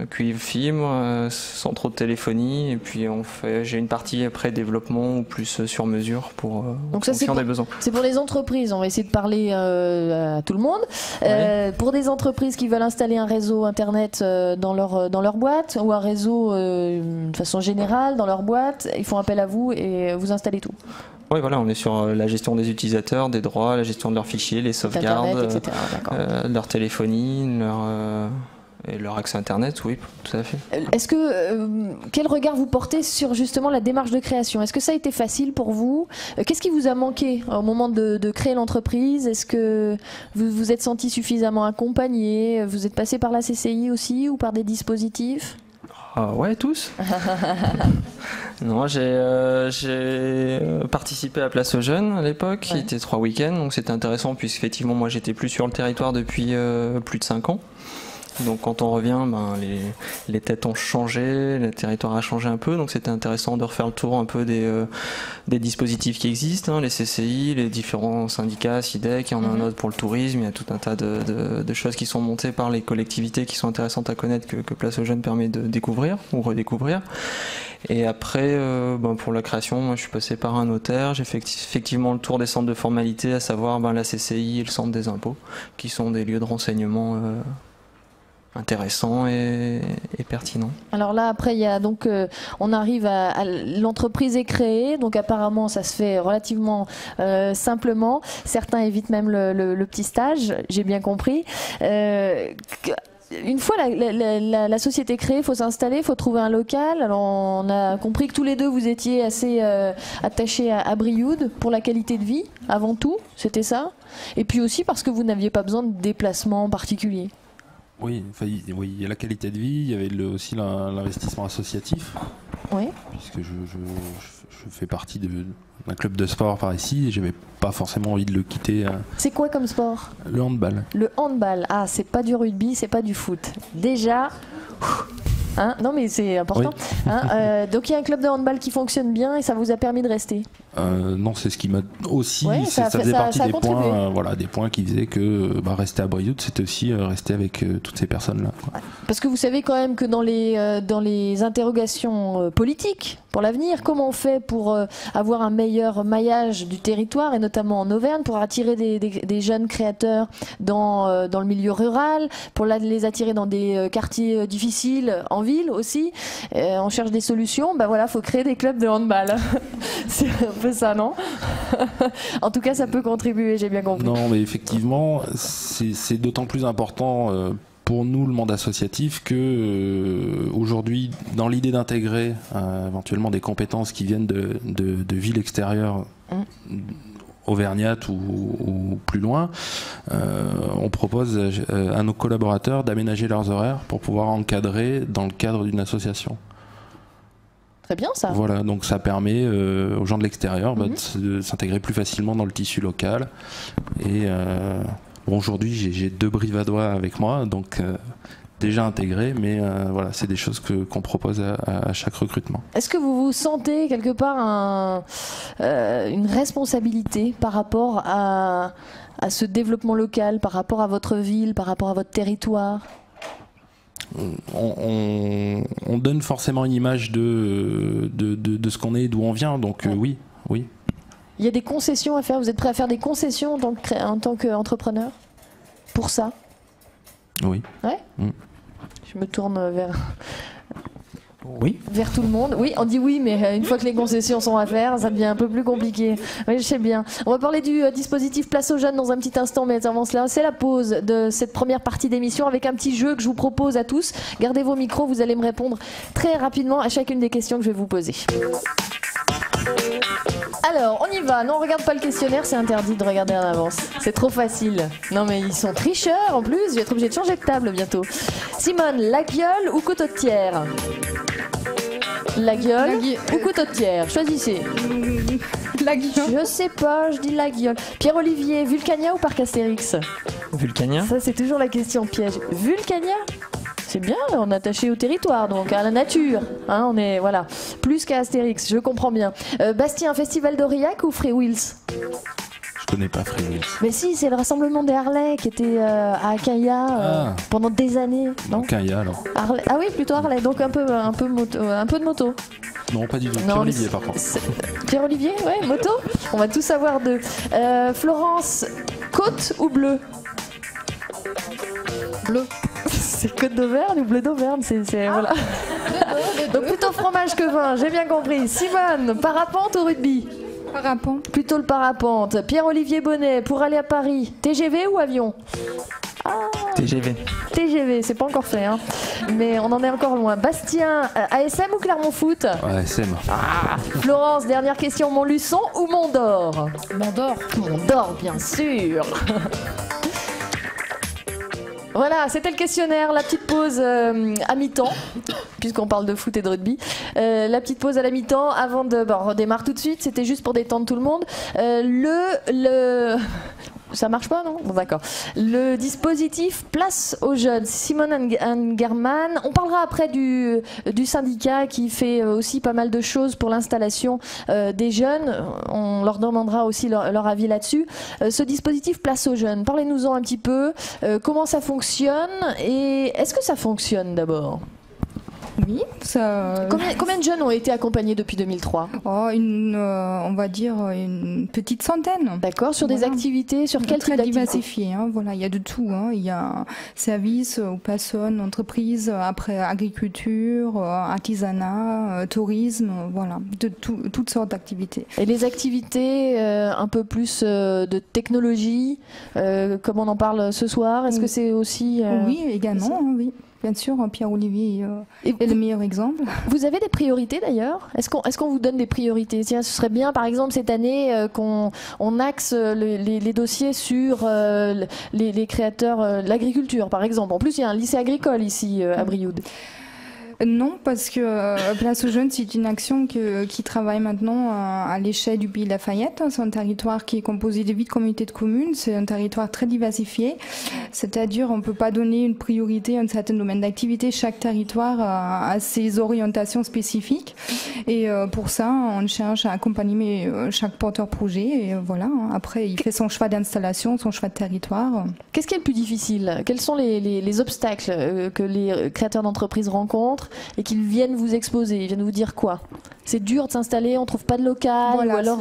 S3: cuivre, fibre, sans trop de téléphonie, et puis j'ai une partie après développement ou plus sur mesure pour en fonction des besoins.
S1: C'est pour les entreprises, on va essayer de parler à tout le monde. Pour des entreprises qui veulent installer un réseau internet dans leur boîte, ou un réseau de façon générale dans leur boîte, ils font appel à vous et vous installez tout.
S3: Oui, voilà, on est sur la gestion des utilisateurs, des droits, la gestion de leurs fichiers, les sauvegardes, leur téléphonie, leur accès Internet, oui, tout à fait.
S1: Est-ce que quel regard vous portez sur justement la démarche de création ? Est-ce que ça a été facile pour vous ? Qu'est-ce qui vous a manqué au moment de créer l'entreprise ? Est-ce que vous vous êtes senti suffisamment accompagné ? Vous êtes passé par la CCI aussi ou par des dispositifs ?
S3: Ouais, tous. Non, j'ai participé à Place aux Jeunes à l'époque, qui était 3 week-ends, donc c'était intéressant puisqu'effectivement moi j'étais plus sur le territoire depuis plus de 5 ans. Donc quand on revient, les têtes ont changé, le territoire a changé un peu, donc c'était intéressant de refaire le tour un peu des dispositifs qui existent, les CCI, les différents syndicats, SIDEC, il y en a un autre pour le tourisme, il y a tout un tas de choses qui sont montées par les collectivités qui sont intéressantes à connaître que Place aux Jeunes permet de découvrir ou redécouvrir. Et après, pour la création, moi je suis passé par un notaire, j'ai fait effectivement le tour des centres de formalité, à savoir la CCI et le centre des impôts, qui sont des lieux de renseignement intéressant et pertinent. Alors là, après, il y a donc, on arrive à l'entreprise est créée, donc apparemment, ça se fait relativement simplement. Certains évitent même le petit stage, j'ai bien compris. Une fois la société créée, il faut s'installer, il faut trouver un local. Alors on a compris que tous les deux vous étiez assez attachés à Brioude pour la qualité de vie, avant tout, c'était ça. Et puis aussi parce que vous n'aviez pas besoin de déplacement particulier.
S4: Oui, il y a la qualité de vie, il y avait aussi l'investissement associatif.
S1: Oui.
S4: Puisque je fais partie d'un club de sport par ici et j'avais pas forcément envie de le quitter.
S1: C'est quoi comme sport ?
S4: Le handball.
S1: Le handball, c'est pas du rugby, c'est pas du foot. Déjà, Hein, non, mais c'est important.
S4: Oui.
S1: Hein, donc il y a un club de handball qui fonctionne bien et ça vous a permis de rester.
S4: Non, c'est ce qui m'a aussi.
S1: Ouais,
S4: ça faisait partie des
S1: contribué.
S4: points, voilà, des points qui faisaient que rester à Brioude, c'était aussi rester avec toutes ces personnes-là.
S1: Ouais. Parce que vous savez quand même que dans les interrogations politiques pour l'avenir, comment on fait pour avoir un meilleur maillage du territoire et notamment en Auvergne, pour attirer des jeunes créateurs dans le milieu rural, pour les attirer dans des quartiers difficiles, en ville aussi. On cherche des solutions. Ben voilà, faut créer des clubs de handball. C'est un peu ça, non? En tout cas, ça peut contribuer, j'ai bien compris.
S4: Non, mais effectivement, c'est d'autant plus important pour nous, le monde associatif, que aujourd'hui, dans l'idée d'intégrer éventuellement des compétences qui viennent de villes extérieures, auvergnates ou plus loin, on propose à nos collaborateurs d'aménager leurs horaires pour pouvoir encadrer dans le cadre d'une association.
S1: Très bien ça.
S4: Voilà, donc ça permet aux gens de l'extérieur de s'intégrer plus facilement dans le tissu local. Et bon, aujourd'hui, j'ai 2 Brivadois avec moi, donc déjà intégrés, mais voilà, c'est des choses qu'on propose à chaque recrutement.
S1: Est-ce que vous vous sentez quelque part une responsabilité par rapport à ce développement local, par rapport à votre ville, par rapport à votre territoire ?
S4: On donne forcément une image de ce qu'on est, d'où on vient, donc oui.
S1: Il y a des concessions à faire, vous êtes prêt à faire des concessions en tant qu'entrepreneur pour ça?
S4: Oui.
S1: Ouais. Je me tourne vers tout le monde. Oui, on dit oui, mais une fois que les concessions sont à faire, ça devient un peu plus compliqué. Oui, je sais bien. On va parler du dispositif Place aux Jeunes dans un petit instant, mais avant cela, c'est la pause de cette première partie d'émission avec un petit jeu que je vous propose à tous. Gardez vos micros, vous allez me répondre très rapidement à chacune des questions que je vais vous poser. Alors, on y va. Non, on regarde pas le questionnaire, c'est interdit de regarder en avance. C'est trop facile. Non, mais ils sont tricheurs en plus. Je vais être obligée de changer de table bientôt. Simone, la gueule ou cototière? La gueule ou cototière? Choisissez.
S2: La gueule.
S1: Je sais pas, je dis la gueule. Pierre-Olivier, Vulcania ou Parc Astérix?
S3: Vulcania.
S1: Ça, c'est toujours la question piège. Vulcania? C'est bien, on est attaché au territoire, donc à la nature. Hein, on est, voilà, plus qu'à Astérix, je comprends bien. Bastien, Festival d'Aurillac ou Free Wheels?
S4: Je connais pas Free Wheels.
S1: Mais si, c'est le rassemblement des Harley qui était à Acaïa pendant des années. Non,
S4: Acaïa alors.
S1: Harley. Ah oui, plutôt Harley, donc un peu de moto.
S4: Non, pas du tout. Pierre-Olivier par contre.
S1: Pierre-Olivier, ouais, moto. On va tout savoir d'eux. Florence, côte ou bleu? Bleu. C'est côte d'Auvergne ou bleu d'Auvergne, voilà. Donc plutôt fromage que vin, j'ai bien compris. Simone, parapente ou rugby?
S2: Parapente.
S1: Plutôt le parapente. Pierre-Olivier Bonnet, pour aller à Paris, TGV ou avion?
S3: TGV.
S1: TGV, c'est pas encore fait, hein. Mais on en est encore loin. Bastien, ASM ou Clermont Foot?
S4: ASM.
S1: Florence, dernière question, Montluçon ou Mont-d'Or?
S5: Mont-d'Or.
S1: Mont-d'Or, bien sûr. Voilà, c'était le questionnaire, la petite pause à mi-temps, puisqu'on parle de foot et de rugby. La petite pause à la mi-temps avant de... Bon, on redémarre tout de suite, c'était juste pour détendre tout le monde. Ça marche pas, non? Bon, d'accord. Le dispositif Place aux Jeunes, Simone Angerman. On parlera après du syndicat qui fait aussi pas mal de choses pour l'installation des jeunes. On leur demandera aussi leur avis là-dessus. Ce dispositif Place aux Jeunes, parlez-nous-en un petit peu. Comment ça fonctionne et est-ce que ça fonctionne d'abord?
S2: Oui, ça...
S1: Combien de jeunes ont été accompagnés depuis 2003?
S2: On va dire une petite centaine.
S1: D'accord, sur des activités, sur quel type d'activité?
S2: Diversifié, hein, voilà, il y a de tout. Hein. Il y a services aux personnes, entreprises, après agriculture, artisanat, tourisme, voilà, de toutes sortes d'activités.
S1: Et les activités un peu plus de technologie, comme on en parle ce soir, est-ce que c'est aussi...
S2: Oui, également, oui. Bien sûr, Pierre-Olivier est le meilleur exemple.
S1: Vous avez des priorités d'ailleurs? Est-ce qu'on vous donne des priorités? Tiens, ce serait bien par exemple cette année qu'on axe les dossiers sur les créateurs, l'agriculture par exemple. En plus, il y a un lycée agricole ici à Brioude.
S2: Non, parce que Place aux Jeunes, c'est une action qui travaille maintenant à l'échelle du pays de Lafayette. C'est un territoire qui est composé de 8 communautés de communes. C'est un territoire très diversifié. C'est-à-dire, on ne peut pas donner une priorité à un certain domaine d'activité. Chaque territoire a ses orientations spécifiques. Et pour ça, on cherche à accompagner chaque porteur-projet. Et voilà. Après, il fait son choix d'installation, son choix de territoire.
S1: Qu'est-ce qui est le plus difficile? Quels sont les obstacles que les créateurs d'entreprises rencontrent et qu'ils viennent vous exposer? Ils viennent vous dire quoi? C'est dur de s'installer, on trouve pas de local,
S2: voilà,
S1: ou alors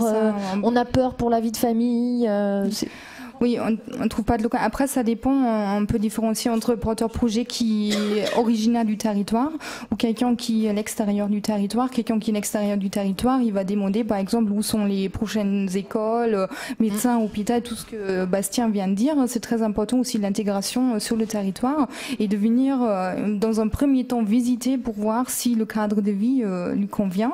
S1: on a peur pour la vie de famille.
S2: Oui, on ne trouve pas de local. Après, ça dépend. On peut différencier entre porteur-projet qui est originaire du territoire ou quelqu'un qui est à l'extérieur du territoire. Quelqu'un qui est à l'extérieur du territoire, il va demander, par exemple, où sont les prochaines écoles, médecins, hôpitaux, tout ce que Bastien vient de dire. C'est très important aussi l'intégration sur le territoire et de venir, dans un premier temps, visiter pour voir si le cadre de vie lui convient.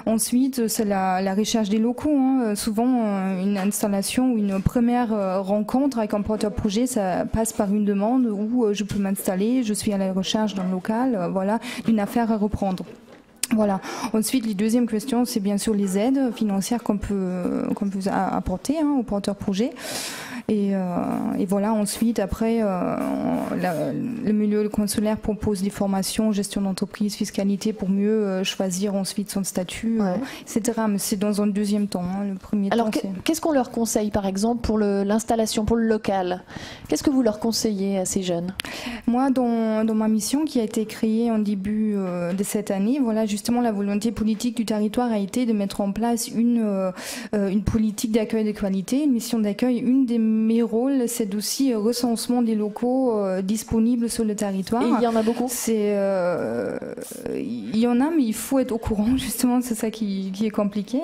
S2: Ensuite, c'est la recherche des locaux. Souvent, une installation ou une première rencontre avec un porteur-projet, ça passe par une demande où je peux m'installer, je suis à la recherche d'un local, voilà, d'une affaire à reprendre. Voilà. Ensuite, les deuxièmes questions, c'est bien sûr les aides financières qu'on peut apporter aux porteurs-projets. Et voilà, ensuite, après, le milieu consulaire propose des formations, gestion d'entreprise, fiscalité, pour mieux choisir ensuite son statut, etc. Mais c'est dans un deuxième temps. Le premier
S1: Alors,
S2: temps,
S1: qu'est-ce qu'on leur conseille, par exemple, pour l'installation, pour le local? Qu'est-ce que vous leur conseillez à ces jeunes?
S2: Moi, dans ma mission qui a été créée en début de cette année, voilà, justement, la volonté politique du territoire a été de mettre en place une politique d'accueil de qualité, une mission d'accueil. Une des mes rôles, c'est aussi recensement des locaux disponibles sur le territoire.
S1: Et il y en a beaucoup?
S2: Il y en a, mais il faut être au courant, justement, c'est ça qui est compliqué.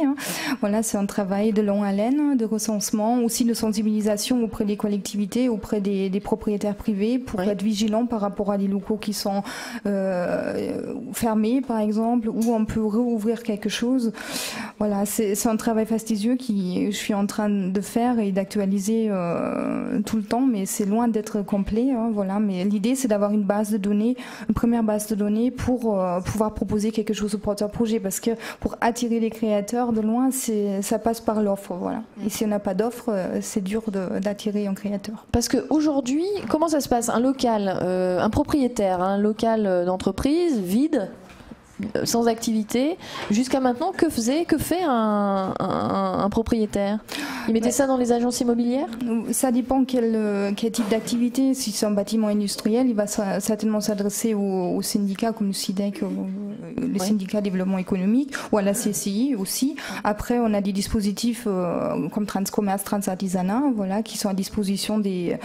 S2: Voilà, c'est un travail de longue haleine, de recensement, aussi de sensibilisation auprès des collectivités, auprès des propriétaires privés, pour être vigilant par rapport à des locaux qui sont fermés, par exemple, où on peut rouvrir quelque chose. Voilà, c'est un travail fastidieux que je suis en train de faire et d'actualiser tout le temps, mais c'est loin d'être complet. Voilà, mais l'idée, c'est d'avoir une base de données, une première base de données pour pouvoir proposer quelque chose au porteur-projet, parce que pour attirer les créateurs de loin, ça passe par l'offre. Voilà. Et si on n'a pas d'offre, c'est dur d'attirer un créateur.
S1: Parce qu'aujourd'hui, comment ça se passe? Un local, un propriétaire, un local d'entreprise vide, sans activité, jusqu'à maintenant, que fait un propriétaire? Il mettait ça dans les agences immobilières?
S2: Ça dépend quel type d'activité. Si c'est un bâtiment industriel, il va certainement s'adresser aux syndicats comme le SIDEC, le syndicat de développement économique, ou à la CCI aussi. Après, on a des dispositifs comme Transcommerce, Transartisanat, voilà, qui sont à disposition des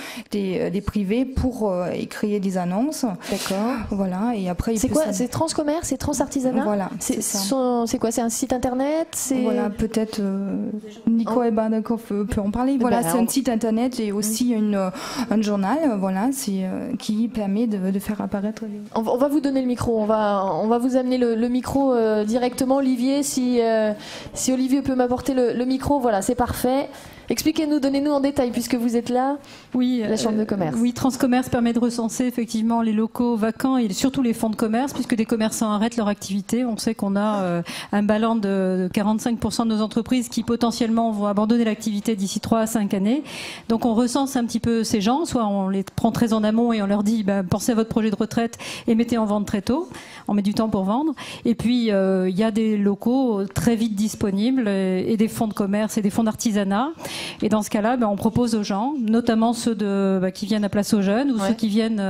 S2: privés pour créer des annonces.
S1: D'accord.
S2: Voilà. Et après,
S1: c'est quoi? C'est Transcommerce, c'est Transartisanat?
S2: Voilà.
S1: C'est quoi? C'est un site internet?
S2: Voilà, peut-être Nico Ebardakov peut en parler. Voilà, c'est un site internet et aussi un journal, voilà, qui permet de faire apparaître.
S1: On va vous donner le micro. On va vous amener le micro directement, Olivier. Si Olivier peut m'apporter le micro, voilà, c'est parfait. Expliquez-nous, donnez-nous en détail, puisque vous êtes là, la Chambre de commerce.
S6: Oui, Transcommerce permet de recenser effectivement les locaux vacants et surtout les fonds de commerce, puisque des commerçants arrêtent leur activité. On sait qu'on a un ballon de 45% de nos entreprises qui potentiellement vont abandonner l'activité d'ici 3 à 5 années. Donc on recense un petit peu ces gens, soit on les prend très en amont et on leur dit pensez à votre projet de retraite et mettez en vente très tôt. On met du temps pour vendre. Et puis il y a des locaux très vite disponibles et des fonds de commerce et des fonds d'artisanat. Et dans ce cas-là, on propose aux gens, notamment ceux qui viennent à Place aux Jeunes ou ceux qui viennent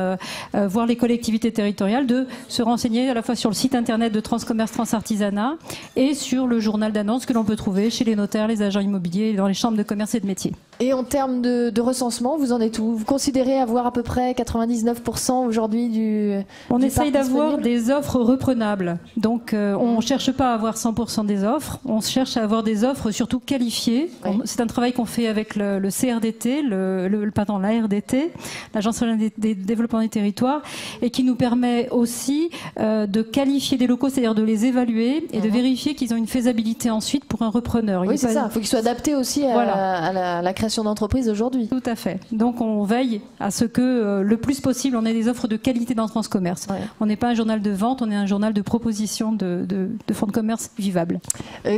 S6: voir les collectivités territoriales, de se renseigner à la fois sur le site internet de Transcommerce, Transartisanat et sur le journal d'annonces que l'on peut trouver chez les notaires, les agents immobiliers et dans les chambres de commerce et de métiers.
S1: Et en termes de recensement, vous en êtes où? Vous considérez avoir à peu près 99% aujourd'hui du
S6: On
S1: du
S6: essaye
S1: parc
S6: d'avoir
S1: disponible?
S6: des offres reprenables. Donc on ne cherche pas à avoir 100% des offres, on cherche à avoir des offres surtout qualifiées. C'est un travail travail qu'on fait avec le CRDT, l'ARDT, l'Agence régionale des développements des territoires, et qui nous permet aussi de qualifier des locaux, c'est-à-dire de les évaluer et de vérifier qu'ils ont une faisabilité ensuite pour un repreneur.
S1: Oui, c'est ça. Il faut qu'ils soient adaptés aussi à la création d'entreprises aujourd'hui.
S6: Tout à fait. Donc on veille à ce que le plus possible on ait des offres de qualité dans France Commerce. Ouais. On n'est pas un journal de vente, on est un journal de proposition de fonds de commerce vivables.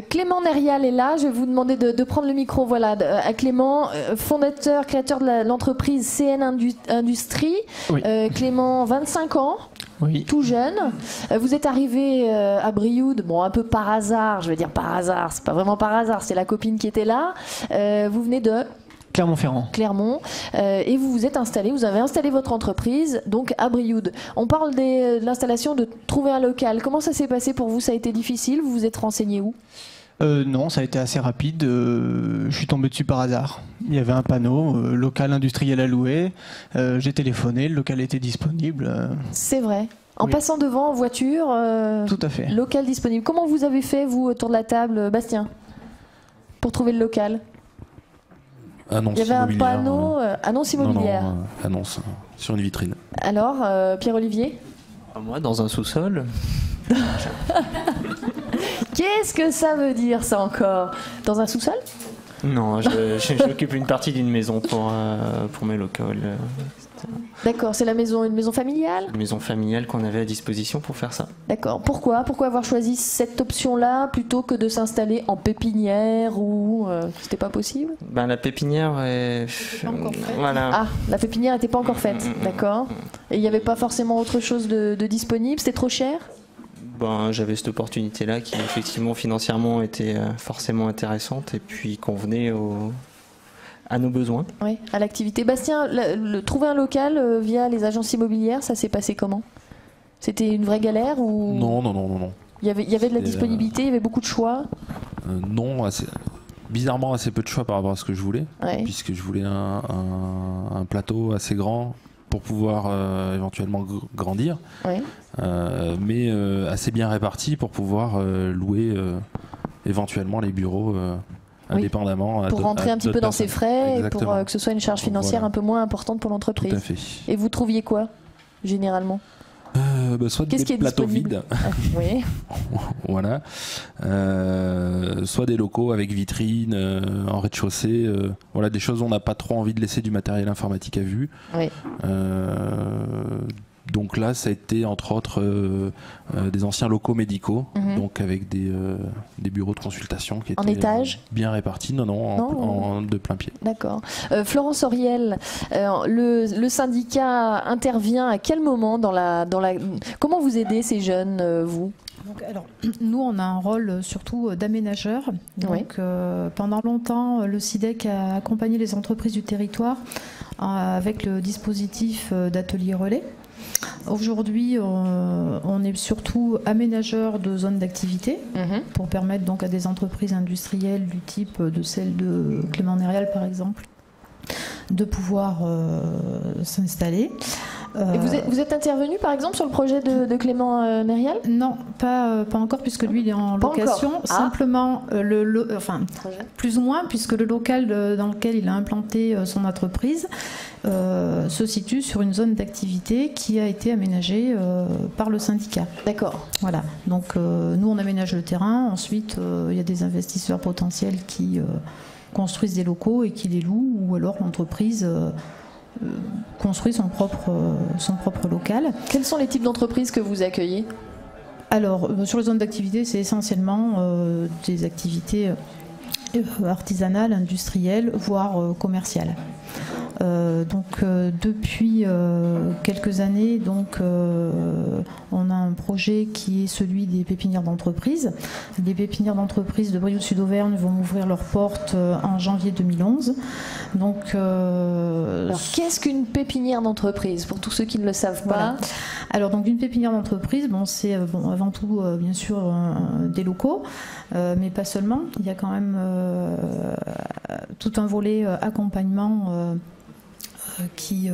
S1: Clément Nérial est là. Je vais vous demander de prendre le micro. Voilà, à Clément, fondateur, créateur de l'entreprise CN Industrie. Oui. Clément, 25 ans. Oui. Tout jeune. Vous êtes arrivé à Brioude, bon, un peu par hasard, je vais dire par hasard, c'est pas vraiment par hasard, c'est la copine qui était là. Vous venez de
S7: Clermont-Ferrand.
S1: Clermont. Et vous vous êtes installé, vous avez installé votre entreprise donc à Brioude. On parle de l'installation, de trouver un local. Comment ça s'est passé pour vous? Ça a été difficile? Vous vous êtes renseigné où?
S7: Non, ça a été assez rapide. Je suis tombé dessus par hasard. Il y avait un panneau, local industriel à louer. J'ai téléphoné, le local était disponible.
S1: C'est vrai. En passant devant en voiture,
S7: tout à fait.
S1: Local disponible. Comment vous avez fait, vous, autour de la table, Bastien, pour trouver le local?
S4: Annonce
S1: Il y avait un
S4: immobilière,
S1: panneau, annonce immobilière.
S4: Non, annonce sur une vitrine.
S1: Alors, Pierre-Olivier?
S3: Moi, dans un sous-sol.
S1: Qu'est-ce que ça veut dire, ça encore? Dans un sous-sol?
S3: Non, j'occupe une partie d'une maison pour mes locaux.
S1: D'accord, c'est une maison familiale?
S3: Une maison familiale qu'on avait à disposition pour faire ça.
S1: D'accord. Pourquoi avoir choisi cette option-là plutôt que de s'installer en pépinière ou c'était pas possible?
S3: La pépinière est...
S1: Voilà. Ah, la pépinière n'était pas encore faite, d'accord. Et il n'y avait pas forcément autre chose de disponible? C'était trop cher?
S3: J'avais cette opportunité-là qui, effectivement, financièrement était forcément intéressante et puis convenait à nos besoins.
S1: Oui, à l'activité. Bastien, trouver un local via les agences immobilières, ça s'est passé comment? C'était une vraie galère ou...
S4: Non.
S1: Il y avait de la disponibilité, il y avait beaucoup de choix?
S4: Non, bizarrement assez peu de choix par rapport à ce que je voulais, puisque je voulais un plateau assez grand pour pouvoir éventuellement grandir, mais assez bien réparti pour pouvoir louer éventuellement les bureaux indépendamment.
S1: Pour rentrer un petit peu dans ses frais et pour que ce soit une charge financière un peu moins importante pour l'entreprise.
S4: Tout à fait.
S1: Et vous trouviez quoi, généralement?
S4: Soit des plateaux vides,
S1: oui.
S4: Voilà, soit des locaux avec vitrine en rez-de-chaussée, voilà, des choses où on n'a pas trop envie de laisser du matériel informatique à vue. Oui. Donc là, ça a été entre autres des anciens locaux médicaux, donc avec des bureaux de consultation qui étaient bien répartis. Non, de plein pied.
S1: D'accord. Florence Auriel, le syndicat intervient à quel moment dans la... Comment vous aidez ces jeunes, vous?
S5: Donc, alors, nous, on a un rôle surtout d'aménageur. Donc, pendant longtemps, le SIDEC a accompagné les entreprises du territoire avec le dispositif d'atelier relais. Aujourd'hui, on est surtout aménageur de zones d'activité pour permettre donc à des entreprises industrielles du type de celle de Clément Nérial, par exemple, de pouvoir s'installer.
S1: Et vous êtes intervenu par exemple sur le projet de Clément Nérial? Non,
S5: pas encore, puisque lui il est en location. Simplement, plus ou moins, puisque le local dans lequel il a implanté son entreprise se situe sur une zone d'activité qui a été aménagée par le syndicat.
S1: D'accord.
S5: Voilà. Donc nous on aménage le terrain. Ensuite, il y a des investisseurs potentiels qui construisent des locaux et qui les louent, ou alors l'entreprise construit son propre local.
S1: Quels sont les types d'entreprises que vous accueillez?
S5: Alors, sur les zones d'activité, c'est essentiellement des activités artisanales, industrielles, voire commerciales. Depuis quelques années, on a un projet qui est celui des pépinières d'entreprise. Les pépinières d'entreprise de Brioude Sud-Auvergne vont ouvrir leurs portes en janvier 2011.
S1: Alors, qu'est-ce qu'une pépinière d'entreprise, pour tous ceux qui ne le savent pas?
S5: Alors, donc, une pépinière d'entreprise, c'est avant tout, bien sûr, des locaux, mais pas seulement. Il y a quand même tout un volet accompagnement qui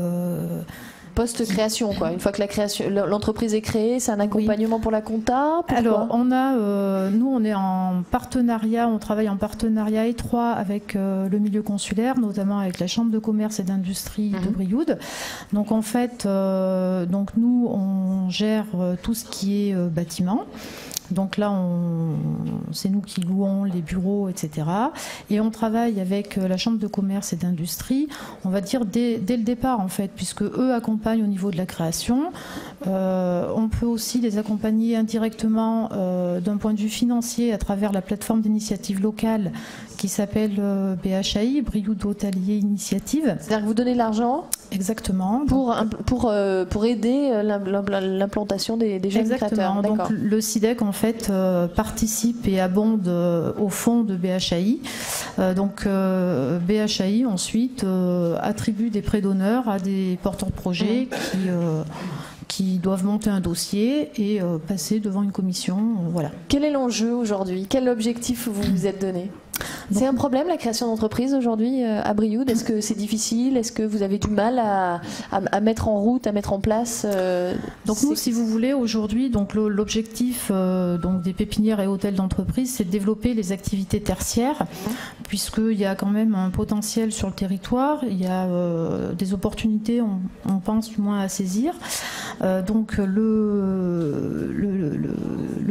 S1: post-création, quoi. Une fois que l'entreprise est créée, c'est un accompagnement pour la compta. Pourquoi?
S5: Alors, nous, on est en partenariat, on travaille en partenariat étroit avec le milieu consulaire, notamment avec la Chambre de commerce et d'industrie de Brioude. Donc, en fait, nous, on gère tout ce qui est bâtiment. Donc là, c'est nous qui louons les bureaux, etc. Et on travaille avec la Chambre de commerce et d'industrie, on va dire dès le départ en fait, puisque eux accompagnent au niveau de la création. On peut aussi les accompagner indirectement d'un point de vue financier à travers la plateforme d'initiative locale qui s'appelle BHAI, Brioude Hôtelier Initiative.
S1: C'est-à-dire que vous donnez de l'argent?
S5: Exactement.
S1: Pour aider l'implantation des jeunes créateurs.
S5: Donc le CIDEC en fait participe et abonde au fonds de BHAI. BHAI ensuite attribue des prêts d'honneur à des porteurs de projets qui doivent monter un dossier et passer devant une commission. Voilà.
S1: Quel est l'enjeu aujourd'hui? Quel objectif vous vous êtes donné? C'est un problème la création d'entreprise aujourd'hui à Brioude? Est-ce que c'est difficile? Est-ce que vous avez du mal à mettre en route, à mettre en place
S5: Donc nous, si vous voulez, aujourd'hui, l'objectif des pépinières et hôtels d'entreprise, c'est de développer les activités tertiaires, puisqu'il y a quand même un potentiel sur le territoire, il y a des opportunités, on pense du moins à saisir. Donc le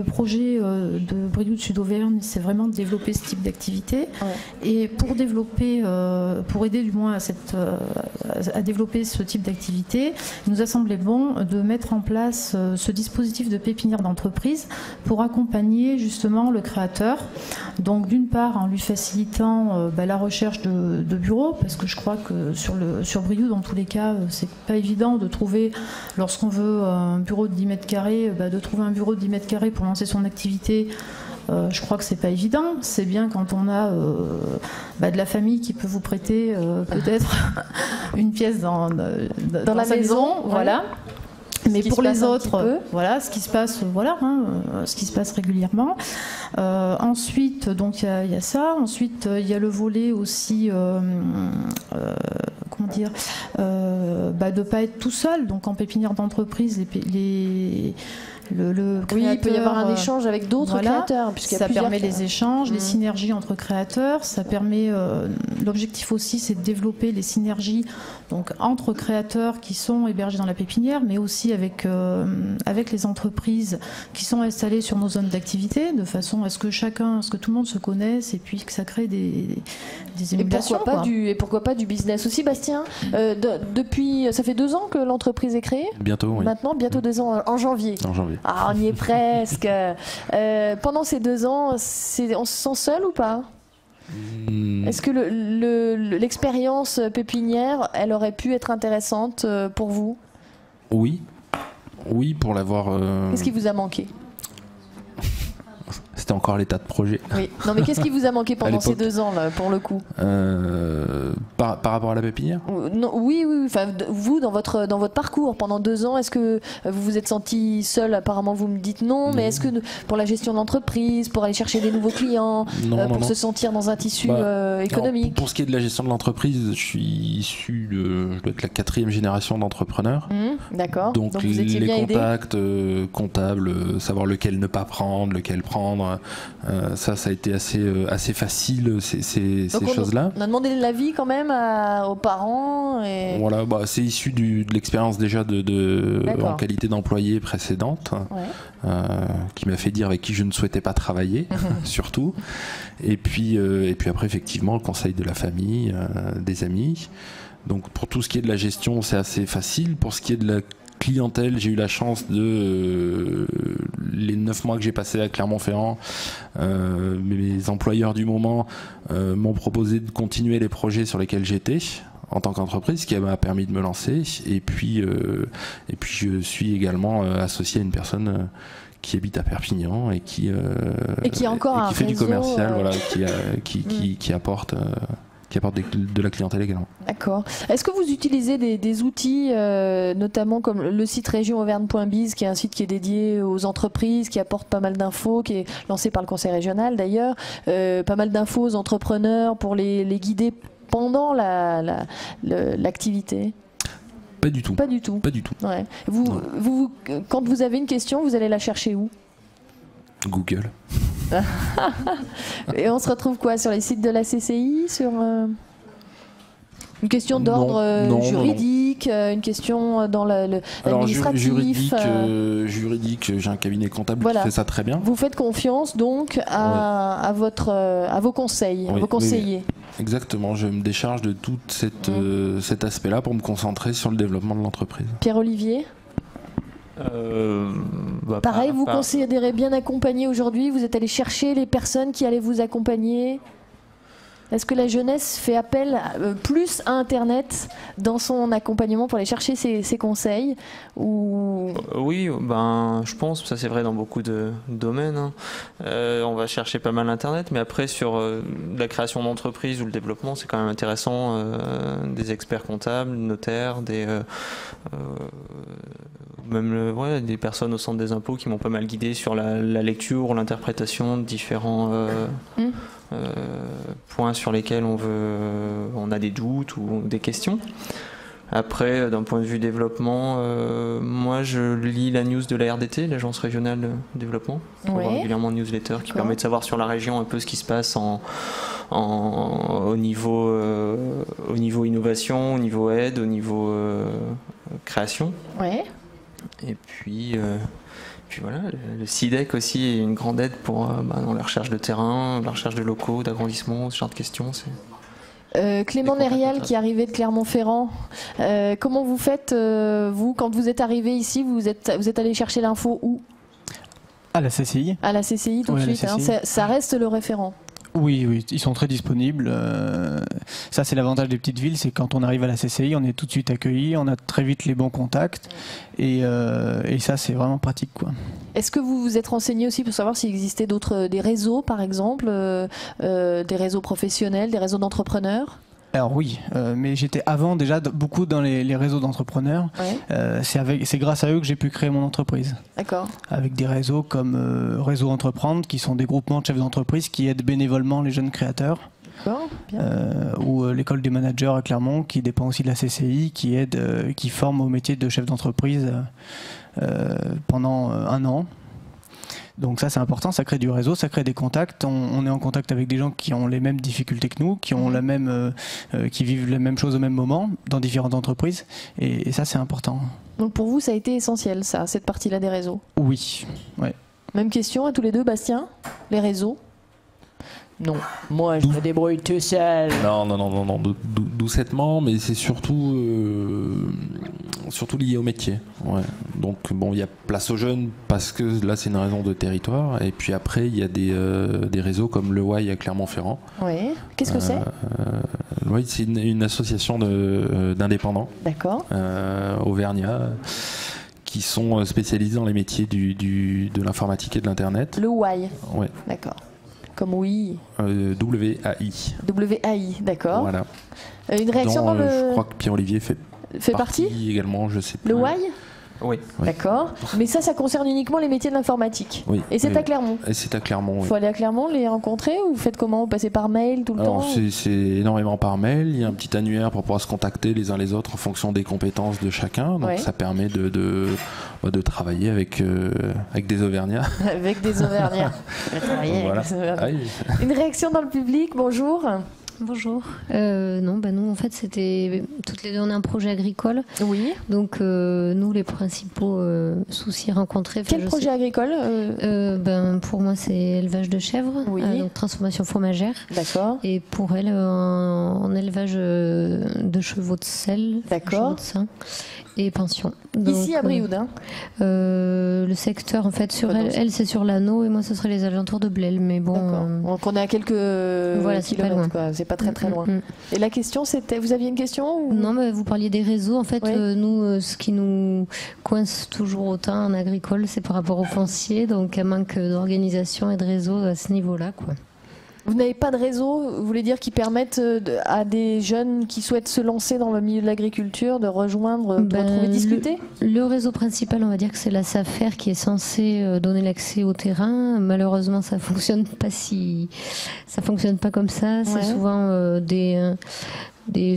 S5: projet de Brioude Sud-Auvergne, c'est vraiment de développer ce type d'activité. Et pour aider du moins à développer ce type d'activité, il nous a semblé bon de mettre en place ce dispositif de pépinière d'entreprise pour accompagner justement le créateur. Donc d'une part en lui facilitant la recherche de bureaux, parce que je crois que sur Brioude, dans tous les cas, c'est pas évident de trouver, lorsqu'on veut un bureau de 10 mètres carrés, de trouver un bureau de 10 mètres carrés pour lancer son activité. Je crois que c'est pas évident. C'est bien quand on a de la famille qui peut vous prêter peut-être une pièce dans
S1: la maison,
S5: voilà. Mais pour les autres, voilà, ce qui se passe, ce qui se passe régulièrement. Ensuite, donc il y a ça. Ensuite, il y a le volet aussi, de pas être tout seul. Donc en pépinière d'entreprise, le créateur,
S1: il peut y avoir un échange avec d'autres créateurs.
S5: Ça permet les échanges, les synergies entre créateurs. Ça permet. L'objectif aussi, c'est de développer les synergies donc entre créateurs qui sont hébergés dans la pépinière, mais aussi avec les entreprises qui sont installées sur nos zones d'activité, de façon à ce que tout le monde se connaisse et puis que ça crée des émulations.
S1: Et pourquoi pas du business aussi, Bastien. Depuis, ça fait 2 ans que l'entreprise est créée.
S4: Bientôt, oui.
S1: Maintenant, bientôt 2 ans en janvier.
S4: En janvier.
S1: Ah, on y est presque. Pendant ces 2 ans, on se sent seul ou pas? Est-ce que l'expérience pépinière, elle aurait pu être intéressante pour vous?
S4: Oui, pour l'avoir.
S1: Qu'est-ce qui vous a manqué?
S4: C'était encore l'état de projet.
S1: Oui. Non, mais qu'est-ce qui vous a manqué pendant ces 2 ans, là, pour le coup?
S4: Par rapport à la pépinière?
S1: Non, oui. Enfin, vous, dans votre parcours, pendant 2 ans, est-ce que vous vous êtes senti seul? Apparemment, vous me dites non, mais est-ce que pour la gestion de l'entreprise, pour aller chercher des nouveaux clients, pour se sentir dans un tissu économique?
S4: Pour ce qui est de la gestion de l'entreprise, je suis issu je dois être la 4e génération d'entrepreneurs.
S1: D'accord.
S4: Donc
S1: vous étiez
S4: les
S1: bien
S4: contacts comptables, savoir lequel ne pas prendre, lequel prendre. Ça a été assez facile, ces choses-là.
S1: On a demandé l'avis quand même aux parents.
S4: Voilà, c'est issu de l'expérience déjà en qualité d'employé précédente, qui m'a fait dire avec qui je ne souhaitais pas travailler, surtout. Et puis après, effectivement, le conseil de la famille, des amis. Donc pour tout ce qui est de la gestion, c'est assez facile. Pour ce qui est de la clientèle, j'ai eu la chance les 9 mois que j'ai passé à Clermont-Ferrand, mes employeurs du moment m'ont proposé de continuer les projets sur lesquels j'étais en tant qu'entreprise, ce qui m'a permis de me lancer. Et puis je suis également associé à une personne qui habite à Perpignan et qui fait du commercial, qui apporte de la clientèle également.
S1: D'accord. Est-ce que vous utilisez des outils, notamment comme le site région-auvergne.biz, qui est un site qui est dédié aux entreprises, qui apporte pas mal d'infos, qui est lancé par le conseil régional d'ailleurs, pas mal d'infos aux entrepreneurs pour les guider pendant l'activité?
S4: Pas du tout.
S1: Pas du tout.
S4: Pas du tout.
S1: Ouais. Quand vous avez une question, vous allez la chercher où?
S4: Google.
S1: Et on se retrouve quoi sur les sites de la CCI, sur une question d'ordre juridique, une question dans l'administratif.
S4: Juridique, j'ai un cabinet comptable qui fait ça très bien.
S1: Vous faites confiance donc à vos conseils, à vos conseillers.
S4: Exactement, je me décharge de tout cet aspect-là pour me concentrer sur le développement de l'entreprise.
S1: Pierre-Olivier? Pareil, vous considérez bien accompagné aujourd'hui? Vous êtes allé chercher les personnes qui allaient vous accompagner? Est-ce que la jeunesse fait appel plus à Internet dans son accompagnement pour aller chercher ses conseils ou...
S3: Oui, je pense, ça c'est vrai dans beaucoup de domaines. Hein. On va chercher pas mal Internet, mais après sur la création d'entreprise ou le développement, c'est quand même intéressant. Des experts comptables, notaires, même des personnes au centre des impôts qui m'ont pas mal guidé sur la lecture ou l'interprétation de différents points sur lesquels on a des doutes ou des questions. Après, d'un point de vue développement, moi je lis la news de la RDT, l'Agence régionale de développement. On voit régulièrement une newsletter qui permet de savoir sur la région un peu ce qui se passe au niveau innovation, au niveau aide, au niveau création.
S1: Ouais.
S3: Et puis voilà, le CIDEC aussi est une grande aide pour dans la recherche de terrain, la recherche de locaux, d'agrandissement, ce genre de questions.
S1: Clément Nérial qui est arrivé de Clermont-Ferrand, comment vous faites, vous, quand vous êtes arrivé ici, vous êtes allé chercher l'info où?
S7: À la CCI.
S1: À la CCI tout de suite, hein, ça reste le référent.
S7: Oui, ils sont très disponibles. Ça, c'est l'avantage des petites villes, c'est quand on arrive à la CCI, on est tout de suite accueilli, on a très vite les bons contacts, et ça, c'est vraiment pratique, quoi.
S1: Est-ce que vous vous êtes renseigné aussi pour savoir s'il existait des réseaux, par exemple, des réseaux professionnels, des réseaux d'entrepreneurs?
S7: Alors oui, mais j'étais avant déjà beaucoup dans les réseaux d'entrepreneurs. Ouais. C'est grâce à eux que j'ai pu créer mon entreprise.
S1: D'accord.
S7: Avec des réseaux comme Réseau Entreprendre, qui sont des groupements de chefs d'entreprise qui aident bénévolement les jeunes créateurs.
S1: D'accord, bien.
S7: Ou l'école des managers à Clermont, qui dépend aussi de la CCI, qui forme au métier de chef d'entreprise pendant 1 an. Donc ça, c'est important, ça crée du réseau, ça crée des contacts. On est en contact avec des gens qui ont les mêmes difficultés que nous, qui ont qui vivent les mêmes choses au même moment dans différentes entreprises, et ça, c'est important.
S1: Donc pour vous, ça a été essentiel, ça, cette partie-là des réseaux?
S7: Oui, ouais.
S1: Même question à tous les deux, Bastien, les réseaux? Non, moi je me débrouille tout seul.
S4: Non, doucettement, mais c'est surtout lié au métier. Ouais. Donc bon, il y a place aux jeunes parce que là c'est une raison de territoire, et puis après il y a des réseaux comme le Y à Clermont-Ferrand.
S1: Oui. Qu'est-ce que c'est?
S4: Le Y, c'est une association d'indépendants.
S1: D'accord.
S4: Auvergnats, qui sont spécialisés dans les métiers de l'informatique et de l'internet.
S1: Le Y.
S4: Ouais.
S1: D'accord. Comme oui.
S4: WAI.
S1: WAI, d'accord.
S4: Voilà.
S1: Une réaction dans le...
S4: Je crois que Pierre-Olivier fait partie également, je sais pas.
S1: Le Y?
S3: Oui.
S1: D'accord. Mais ça concerne uniquement les métiers de l'informatique.
S4: Oui.
S1: Et c'est à Clermont.
S4: Et c'est à Clermont.
S1: Il faut aller à Clermont, les rencontrer, ou vous faites comment? Vous passez par mail tout le temps?
S4: C'est énormément par mail. Il y a un petit annuaire pour pouvoir se contacter les uns les autres en fonction des compétences de chacun. Donc ça permet de travailler avec des Auvergnats. Avec des
S1: Auvergnats.
S4: Voilà.
S1: Une réaction dans le public, bonjour.
S8: Bonjour. Nous, en fait, c'était toutes les deux, on a un projet agricole.
S1: Oui.
S8: Donc, nous, les principaux soucis rencontrés.
S1: Quel projet agricole
S8: pour moi, c'est élevage de chèvres, donc transformation fromagère.
S1: D'accord.
S8: Et pour elle, en élevage de chevaux de sel.
S1: D'accord.
S8: Chevaux de sein. Et pension. Donc,
S1: ici à Brioude, hein.
S8: Le secteur, en fait, sur elle c'est sur l'Anneau, et moi, ce serait les alentours de Blel. Mais bon.
S1: Donc, on est à quelques kilomètres, quoi. C'est pas très loin. Et la question, c'était, vous aviez une question ou...
S8: Non, mais vous parliez des réseaux. En fait, nous, ce qui nous coince toujours autant en agricole, c'est par rapport aux fonciers, donc un manque d'organisation et de réseau à ce niveau-là, quoi.
S1: Vous n'avez pas de réseau, vous voulez dire, qui permettent à des jeunes qui souhaitent se lancer dans le milieu de l'agriculture de rejoindre, de retrouver, discuter?
S8: Le réseau principal, on va dire que c'est la SAFER qui est censée donner l'accès au terrain. Malheureusement, ça fonctionne pas comme ça. C'est souvent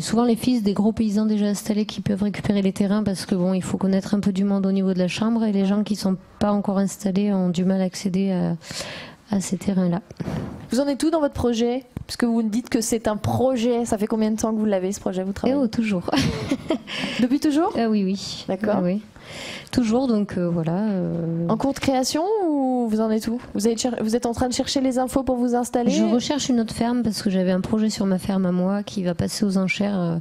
S8: souvent les fils des gros paysans déjà installés qui peuvent récupérer les terrains parce que bon, il faut connaître un peu du monde au niveau de la chambre et les gens qui sont pas encore installés ont du mal à accéder à ces terrains-là.
S1: Vous en êtes où dans votre projet? Parce que vous me dites que c'est un projet. Ça fait combien de temps que vous l'avez, ce projet? Vous travaillez?
S8: Toujours.
S1: Depuis toujours?
S8: Oui.
S1: D'accord.
S8: Oui. Toujours, donc voilà.
S1: En cours de création ou vous en êtes où? Vous êtes en train de chercher les infos pour vous installer?
S8: Je recherche une autre ferme parce que j'avais un projet sur ma ferme à moi qui va passer aux enchères.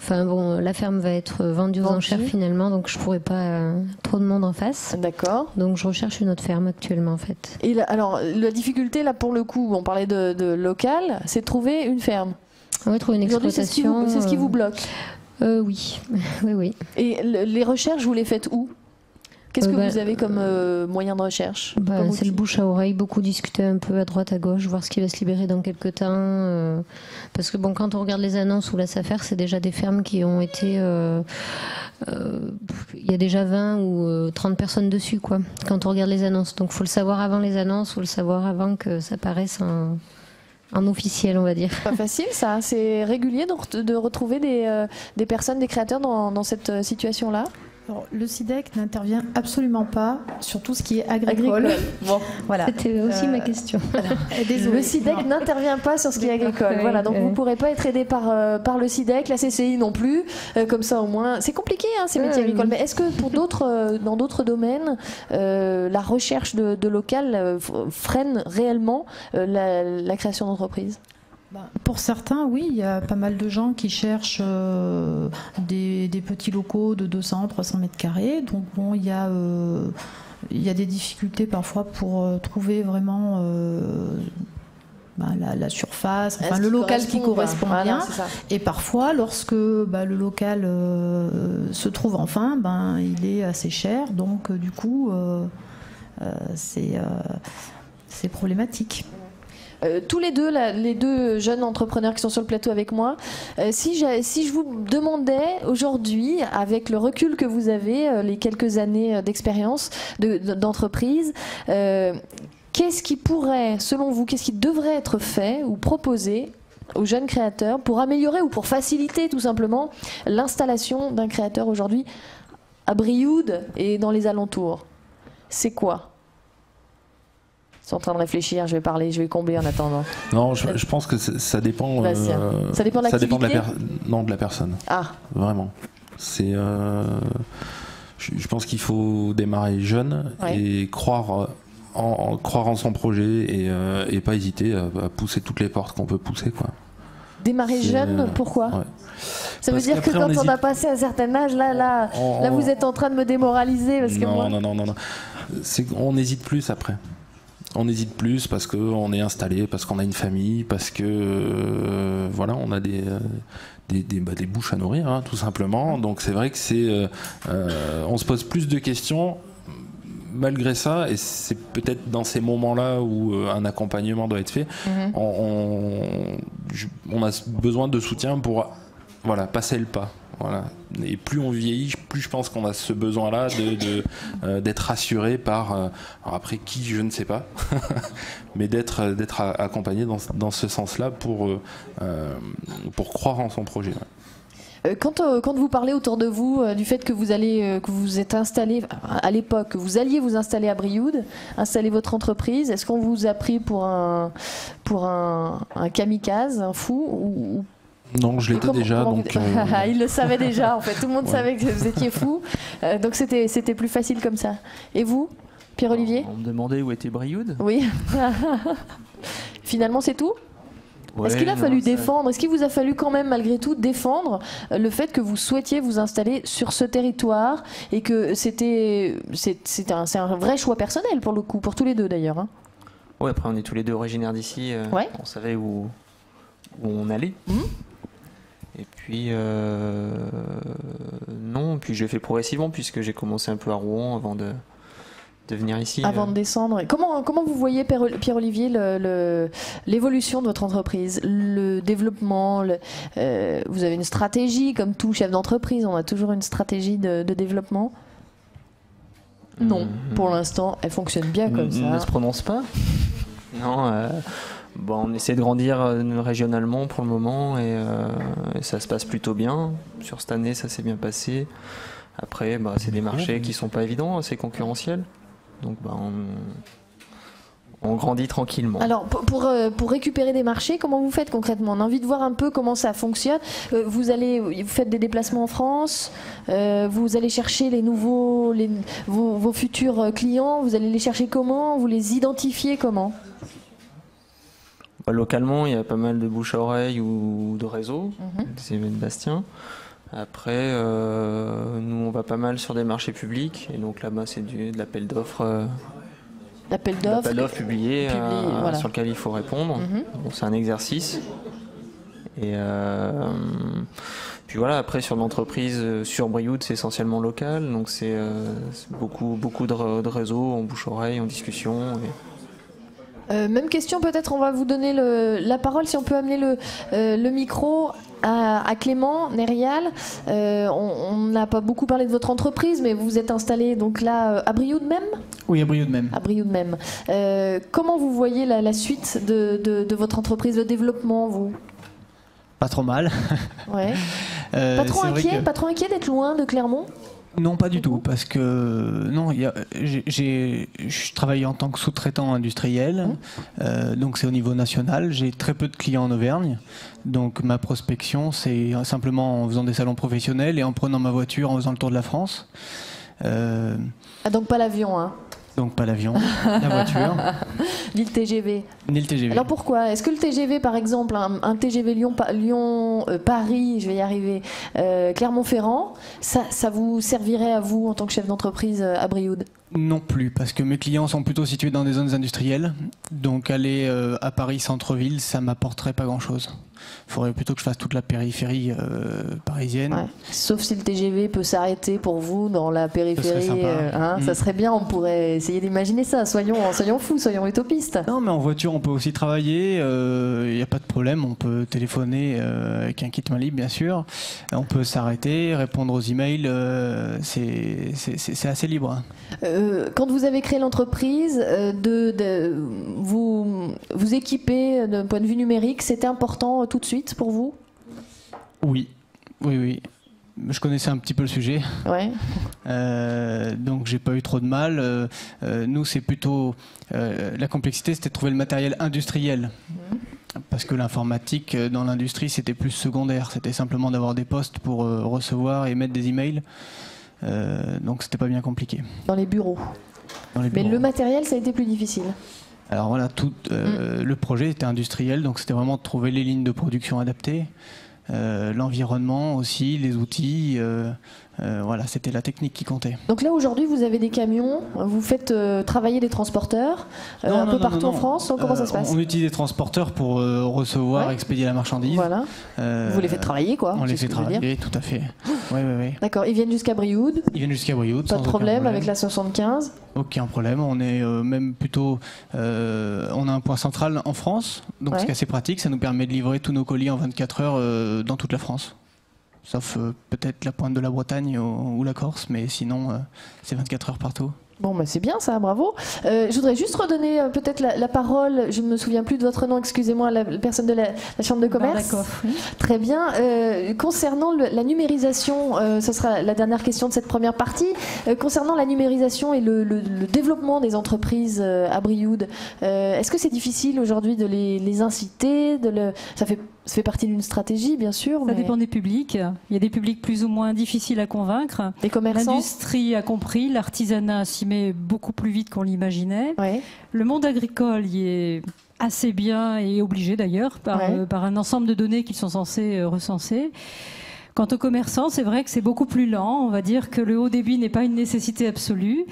S8: Enfin bon, la ferme va être vendue aux enchères finalement, donc je pourrais pas trop de monde en face.
S1: D'accord.
S8: Donc je recherche une autre ferme actuellement en fait.
S1: Et alors la difficulté là pour le coup, on parlait de local, c'est de trouver une ferme.
S8: Oui, trouver une exploitation.
S1: C'est ce qui vous bloque.
S8: Oui.
S1: Et les recherches, vous les faites où? Qu'est-ce que vous avez comme moyen de recherche?
S8: C'est le bouche à oreille, beaucoup discuter un peu à droite à gauche, voir ce qui va se libérer dans quelques temps. Parce que bon, quand on regarde les annonces ou la SAFER, c'est déjà des fermes qui ont été... il y a déjà 20 ou 30 personnes dessus, quoi, quand on regarde les annonces. Donc il faut le savoir avant les annonces, il faut le savoir avant que ça paraisse en officiel, on va dire.
S1: Pas facile ça, c'est régulier de retrouver des personnes, des créateurs dans cette situation-là?
S5: Alors, le SIDEC n'intervient absolument pas sur tout ce qui est agricole.
S1: Bon,
S8: voilà. C'était aussi ma question.
S1: Le SIDEC n'intervient pas sur ce qui est agricole. Voilà, donc vous ne pourrez pas être aidé par le SIDEC, la CCI non plus. Comme ça au moins, c'est compliqué ces métiers agricoles. Mais est-ce que pour dans d'autres domaines, la recherche de local freine réellement la création d'entreprises?
S5: Pour certains, oui, il y a pas mal de gens qui cherchent des petits locaux de 200, 300 mètres carrés. Donc bon, il y a des difficultés parfois pour trouver vraiment la surface, enfin, le local qui correspond bien. Et parfois, lorsque le local se trouve enfin, il est assez cher. Donc du coup, c'est problématique.
S1: Tous les deux jeunes entrepreneurs qui sont sur le plateau avec moi, si je vous demandais aujourd'hui, avec le recul que vous avez, les quelques années d'expérience d'entreprise, qu'est-ce qui pourrait, selon vous, qu'est-ce qui devrait être fait ou proposé aux jeunes créateurs pour améliorer ou pour faciliter tout simplement l'installation d'un créateur aujourd'hui à Brioude et dans les alentours? C'est quoi? Je suis en train de réfléchir, je vais parler, je vais combler en attendant.
S4: Non, je pense que ça dépend.
S1: Ça dépend de l'activité.
S4: De la personne.
S1: Ah.
S4: Vraiment. C'est. Je pense qu'il faut démarrer jeune et croire en son projet et pas hésiter à pousser toutes les portes qu'on peut pousser, quoi.
S1: Démarrer jeune, pourquoi? Ça veut dire que quand on a passé un certain âge, là vous êtes en train de me démoraliser parce que
S4: non. C'est qu'on hésite plus après. On hésite plus parce qu'on est installé, parce qu'on a une famille, parce que voilà, on a des bouches à nourrir, hein, tout simplement. Donc c'est vrai que on se pose plus de questions malgré ça, et c'est peut-être dans ces moments-là où un accompagnement doit être fait. On a besoin de soutien pour passer le pas. Voilà. Et plus on vieillit, plus je pense qu'on a ce besoin-là d'être rassuré par, alors après qui, je ne sais pas, mais d'être accompagné dans ce sens-là pour croire en son projet.
S1: Quand vous parlez autour de vous du fait que vous êtes installé à l'époque, que vous alliez vous installer à Brioude, installer votre entreprise, est-ce qu'on vous a pris pour un kamikaze, un fou ou
S4: non, je l'étais déjà. Donc
S1: il le savait déjà, en fait. Tout le monde savait que vous étiez fou. Donc c'était plus facile comme ça. Et vous, Pierre-Olivier?
S3: On me demandait où était Brioude.
S1: Oui. Finalement, c'est tout? Est-ce qu'il a fallu défendre, est-ce qu'il vous a fallu quand même malgré tout défendre le fait que vous souhaitiez vous installer sur ce territoire et que c'est un vrai choix personnel pour le coup, pour tous les deux d'ailleurs, hein?
S3: Oui, après on est tous les deux originaires d'ici, on savait où on allait. Et puis non, puis je l'ai fait progressivement puisque j'ai commencé un peu à Rouen avant de venir ici.
S1: Avant de descendre. Comment vous voyez, Pierre-Olivier, l'évolution de votre entreprise, le développement vous avez une stratégie, comme tout chef d'entreprise, on a toujours une stratégie de développement? Non, pour l'instant, elle fonctionne bien comme ça.
S3: Ne se prononce pas. Non, Bon, on essaie de grandir régionalement pour le moment et ça se passe plutôt bien. Sur cette année, ça s'est bien passé. Après, c'est des marchés qui sont pas évidents, assez concurrentiels. Donc on grandit tranquillement.
S1: Alors pour récupérer des marchés, comment vous faites concrètement? On a envie de voir un peu comment ça fonctionne. Vous faites des déplacements en France, vous allez chercher vos futurs clients, vous allez les chercher comment? Vous les identifiez comment?
S3: Localement, il y a pas mal de bouche à oreille ou de réseaux, des événements de Bastien. Après, nous on va pas mal sur des marchés publics et donc là-bas c'est de l'appel d'offres.
S1: L'appel d'offres
S3: publié voilà. Sur lequel il faut répondre. Donc c'est un exercice. Et puis voilà, après sur l'entreprise, sur Brioude, c'est essentiellement local. Donc c'est beaucoup de réseaux en bouche-oreille, en discussion.
S1: Même question, peut-être on va vous donner la parole, si on peut amener le micro à Clément Nérial. On n'a pas beaucoup parlé de votre entreprise, mais vous êtes installé donc là à Brioude même?
S7: Oui, à Brioude même.
S1: À Brioude même. Comment vous voyez la suite de votre entreprise, le développement, vous?
S7: Pas trop mal.
S1: Ouais. Pas trop inquiet d'être loin de Clermont?
S7: Non, pas du tout, parce que non, je travaille en tant que sous-traitant industriel, donc c'est au niveau national. J'ai très peu de clients en Auvergne, donc ma prospection, c'est simplement en faisant des salons professionnels et en prenant ma voiture, en faisant le tour de la France.
S1: Donc pas l'avion, hein?
S7: Donc pas l'avion, la voiture.
S1: Ni le TGV.
S7: Ni le TGV.
S1: Alors pourquoi? Est-ce que le TGV, par exemple, un TGV Lyon-Paris, je vais y arriver, Clermont-Ferrand, ça vous servirait à vous en tant que chef d'entreprise à Brioude?
S7: Non plus, parce que mes clients sont plutôt situés dans des zones industrielles. Donc aller à Paris centre-ville, ça m'apporterait pas grand-chose. Il faudrait plutôt que je fasse toute la périphérie parisienne. Ouais.
S1: Sauf si le TGV peut s'arrêter pour vous dans la périphérie. Ça serait bien, on pourrait essayer d'imaginer ça. Soyons fous, soyons utopistes.
S7: Non, mais en voiture, on peut aussi travailler. Il n'y a pas de problème. On peut téléphoner avec un kit main libre, bien sûr. On peut s'arrêter, répondre aux emails. C'est assez libre.
S1: Quand vous avez créé l'entreprise, vous équiper d'un point de vue numérique, c'était important tout de suite pour vous?
S7: Oui. Je connaissais un petit peu le sujet.
S1: Ouais.
S7: Donc j'ai pas eu trop de mal. Nous, c'est plutôt la complexité, c'était de trouver le matériel industriel. Parce que l'informatique dans l'industrie, c'était plus secondaire. C'était simplement d'avoir des postes pour recevoir et mettre des emails. Donc c'était pas bien compliqué.
S1: Dans les bureaux. Mais le matériel, ça a été plus difficile.
S7: Alors voilà, le projet était industriel, donc c'était vraiment de trouver les lignes de production adaptées, l'environnement aussi, les outils. Voilà, c'était la technique qui comptait.
S1: Donc là aujourd'hui vous avez des camions, vous faites travailler des transporteurs un peu partout en France, comment ça se passe?
S7: On utilise des transporteurs pour recevoir, expédier la marchandise.
S1: Voilà. Vous les faites travailler quoi?
S7: On les fait travailler, tout à fait. Oui.
S1: D'accord, ils viennent jusqu'à Brioude?
S7: Ils viennent jusqu'à Brioude.
S1: Pas de problème avec la 75?
S7: Aucun problème, on est même plutôt... on a un point central en France, donc c'est assez pratique, ça nous permet de livrer tous nos colis en 24 heures dans toute la France. Sauf peut-être la pointe de la Bretagne ou la Corse, mais sinon c'est 24 heures partout.
S1: Bon, bah c'est bien ça, bravo. Je voudrais juste redonner peut-être la parole, je ne me souviens plus de votre nom, excusez-moi, la personne de la Chambre de commerce.
S6: D'accord.
S1: Très bien. Concernant la numérisation, ce sera la dernière question de cette première partie. Concernant la numérisation et le développement des entreprises à Brioude, est-ce que c'est difficile aujourd'hui de les inciter ça fait partie d'une stratégie, bien sûr.
S6: Ça dépend des publics. Il y a des publics plus ou moins difficiles à convaincre.
S1: Les commerçants.
S6: L'industrie a compris, l'artisanat s'y met beaucoup plus vite qu'on l'imaginait.
S1: Ouais.
S6: Le monde agricole y est assez bien et obligé d'ailleurs par un ensemble de données qu'ils sont censés recenser. Quant aux commerçants, c'est vrai que c'est beaucoup plus lent. On va dire que le haut débit n'est pas une nécessité absolue,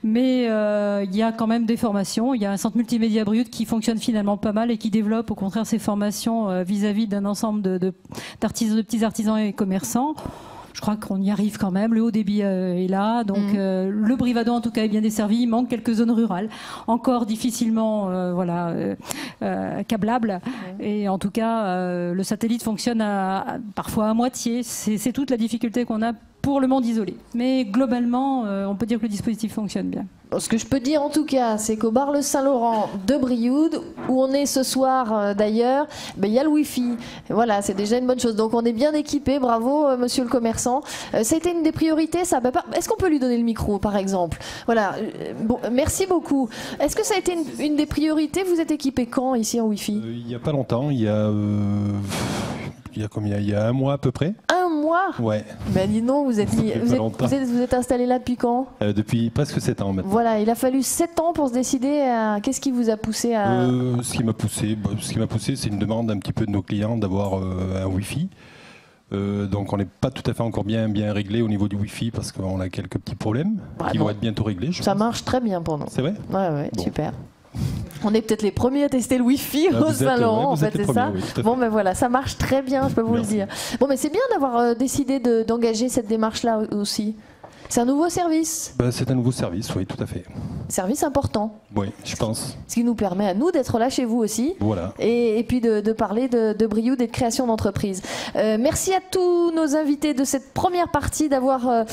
S6: mais il y a quand même des formations. Il y a un centre multimédia Brioude qui fonctionne finalement pas mal et qui développe au contraire ses formations vis-à-vis d'un ensemble de petits artisans et commerçants. Je crois qu'on y arrive quand même. Le haut débit est là. Donc le Brivadois, en tout cas, est bien desservi. Il manque quelques zones rurales, encore difficilement câblables. Et en tout cas, le satellite fonctionne parfois à moitié. C'est toute la difficulté qu'on a pour le monde isolé. Mais globalement, on peut dire que le dispositif fonctionne bien.
S1: Ce que je peux dire en tout cas, c'est qu'au bar Le Saint-Laurent de Brioude, où on est ce soir d'ailleurs, il y a le Wi-Fi. Voilà, c'est déjà une bonne chose. Donc on est bien équipé, bravo monsieur le commerçant. Ça a été une des priorités, ça. Est-ce qu'on peut lui donner le micro par exemple? Voilà, bon, merci beaucoup. Est-ce que ça a été une des priorités? Vous êtes équipé quand ici en Wi-Fi?
S9: Il n'y a pas longtemps, il y a combien? Il y a un mois à peu près.
S1: Un mois?
S9: Ouais.
S1: Ben dis donc, vous êtes installé là depuis quand?
S9: Depuis presque 7 ans maintenant.
S1: Voilà, il a fallu 7 ans pour se décider à... Qu'est-ce qui vous a poussé à...
S9: Ce qui m'a poussé, c'est une demande un petit peu de nos clients d'avoir un Wi-Fi. Donc on n'est pas tout à fait encore bien réglé au niveau du Wi-Fi parce qu'on a quelques petits problèmes qui vont être bientôt réglés.
S1: Ça marche très bien pour nous.
S9: C'est vrai?
S1: Ouais, bon. Super. On est peut-être les premiers à tester le Wi-Fi au Saint-Laurent, en fait, c'est ça? Oui, bon, mais voilà, ça marche très bien, je peux vous le dire. Bon, mais c'est bien d'avoir décidé d'engager cette démarche-là aussi. C'est un nouveau service?
S9: C'est un nouveau service, oui, tout à fait.
S1: Service important.
S9: Oui, je pense.
S1: Ce qui nous permet à nous d'être là chez vous aussi.
S9: Voilà.
S1: Et puis de parler de Brioude et de création d'entreprise. Merci à tous nos invités de cette première partie d'avoir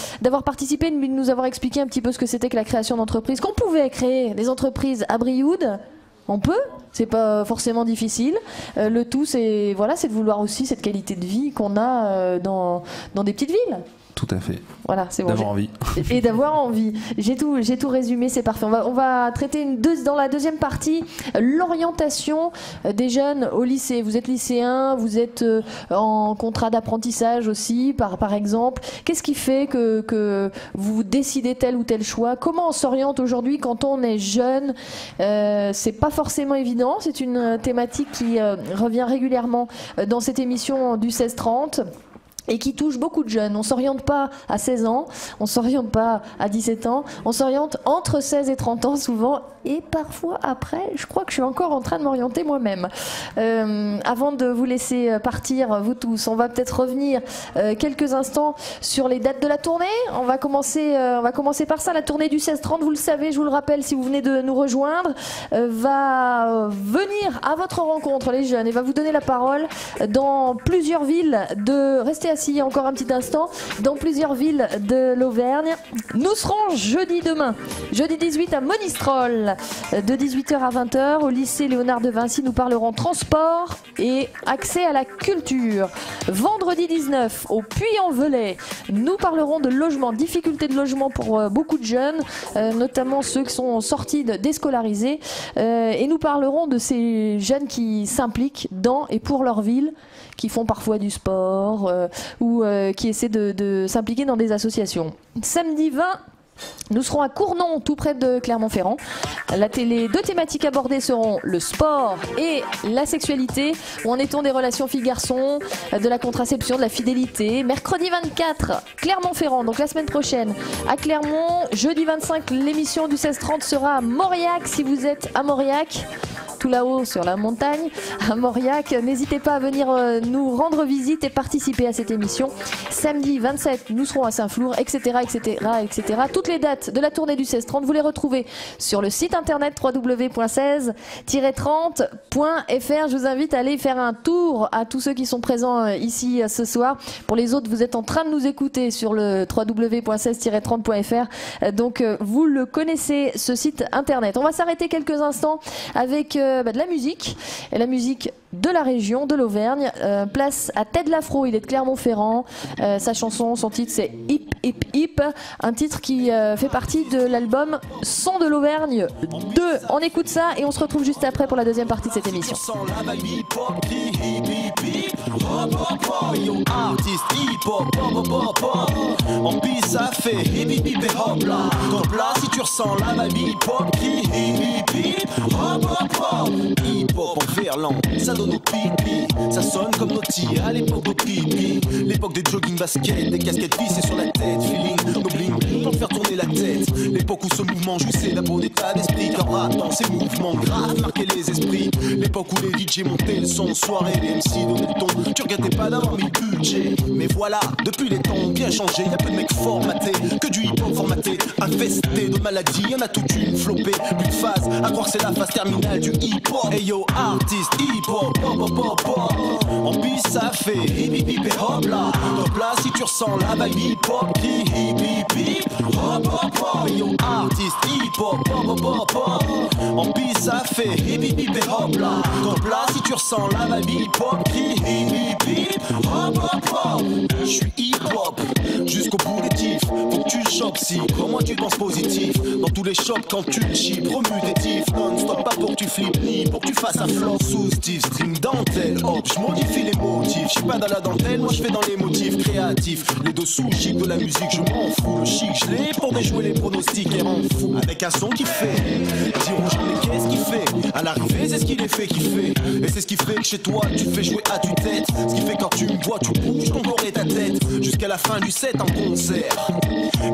S1: participé, de nous avoir expliqué un petit peu ce que c'était que la création d'entreprise. Qu'on pouvait créer des entreprises à Brioude. On peut, c'est pas forcément difficile. Le tout, c'est de vouloir aussi cette qualité de vie qu'on a dans des petites villes.
S4: Tout à fait.
S1: Voilà, c'est bon.
S4: D'avoir envie.
S1: Et d'avoir envie. J'ai tout résumé, c'est parfait. On va traiter dans la deuxième partie l'orientation des jeunes au lycée. Vous êtes lycéen, vous êtes en contrat d'apprentissage aussi, par exemple. Qu'est-ce qui fait que vous décidez tel ou tel choix? Comment on s'oriente aujourd'hui quand on est jeune? C'est pas forcément évident. C'est une thématique qui revient régulièrement dans cette émission du 16-30. Et qui touche beaucoup de jeunes. On ne s'oriente pas à 16 ans, on ne s'oriente pas à 17 ans, on s'oriente entre 16 et 30 ans souvent, et parfois après, je crois que je suis encore en train de m'orienter moi-même. Avant de vous laisser partir, vous tous, on va peut-être revenir quelques instants sur les dates de la tournée. On va commencer par ça. La tournée du 16-30, vous le savez, je vous le rappelle, si vous venez de nous rejoindre, va venir à votre rencontre, les jeunes, et va vous donner la parole dans plusieurs villes Restez assis encore un petit instant. Dans plusieurs villes de l'Auvergne. Nous serons jeudi 18 à Monistrol, de 18h à 20h. Au lycée Léonard de Vinci, nous parlerons transport et accès à la culture. Vendredi 19 au Puy-en-Velay, nous parlerons de logement, difficultés de logement pour beaucoup de jeunes, notamment ceux qui sont sortis déscolarisés. Et nous parlerons de ces jeunes qui s'impliquent dans et pour leur ville, qui font parfois du sport ou qui essaient de s'impliquer dans des associations. Samedi 20, nous serons à Cournon, tout près de Clermont-Ferrand. Les deux thématiques abordées seront le sport et la sexualité. Où en est-on des relations filles-garçons, de la contraception, de la fidélité. Mercredi 24, Clermont-Ferrand, donc la semaine prochaine à Clermont. Jeudi 25, l'émission du 16-30 sera à Mauriac. Si vous êtes à Mauriac, tout là-haut sur la montagne, à Mauriac, n'hésitez pas à venir nous rendre visite et participer à cette émission. Samedi 27, nous serons à Saint-Flour, etc., etc., etc. Toutes les dates de la tournée du 16-30, vous les retrouvez sur le site internet www.16-30.fr. Je vous invite à aller faire un tour à tous ceux qui sont présents ici ce soir. Pour les autres, vous êtes en train de nous écouter sur le www.16-30.fr. Donc, vous le connaissez, ce site internet. On va s'arrêter quelques instants avec de la musique, et la musique de la région, de l'Auvergne. Place à Ted Lafro, il est de Clermont-Ferrand. Sa chanson, son titre, c'est Hip Hip Hip, un titre qui fait partie de l'album Son de l'Auvergne 2. On écoute ça et on se retrouve juste après pour la deuxième partie de cette émission.
S10: En piste ça fait hip hip hip et hop là. Donc là si tu ressens la vibe hip hop, hip hip hip hop hop hop. Hip hop en verlan, ça donne au pipi. Ça sonne comme nos tirs à l'époque au pipi. L'époque des jogging basket, des casquettes vissées sur la tête. Feeling, no bling bling pour faire tourner la tête. L'époque où ce mouvement jouissait d'un beau état d'esprit. Car dans ces mouvements graves marquaient les esprits. L'époque où les DJ montaient le son, soirée les MC donnaient le ton. Tu regrettais pas d'avoir mis le budget. Mais voilà, depuis les temps ont bien changé. Y'a peu de mecs formatés, que du hip-hop formaté. Infesté de maladies, y'en a toute une flopée. Plus de phase, à croire que c'est la phase terminale du hip-hop. Hey yo, artiste, hip-hop, pop, pop, pop, pop. En piste ça fait hip hip hip et hop là. Donc là si tu tu ressens la vibe hip-hop, hip hip hip, hop hop hop, yo artiste hip-hop, hop hop hop hop. En piste ça fait hip hip hip et hop là. Donc là si tu ressens la vibe hip-hop, hip hip hip, hop hop hop. Je suis hip-hop jusqu'au bout des tifs. Faut que tu le chopes si, comment tu penses positif. Dans tous les shops quand tu le chips, remue tes tifs non-stop, pas pour que tu flippes ni pour que tu fasses un flanc sous Steve. String dentelle, hop, je modifie les motifs. Je suis pas dans la dentelle, moi je fais dans les motifs créatifs. Les dessous chic de la musique, je m'en fous. Le chic, je l'ai pour déjouer les pronostics et rendre fou. Avec un son qui fait, dis rouge, mais qu'est-ce qu'il fait? À l'arrivée, c'est ce qu'il est fait qui fait. Et c'est ce qui fait que chez toi, tu fais jouer à tue-tête. Ce qui fait quand tu me vois, tu bouges ton corps et ta tête. Jusqu'à la fin du set en concert.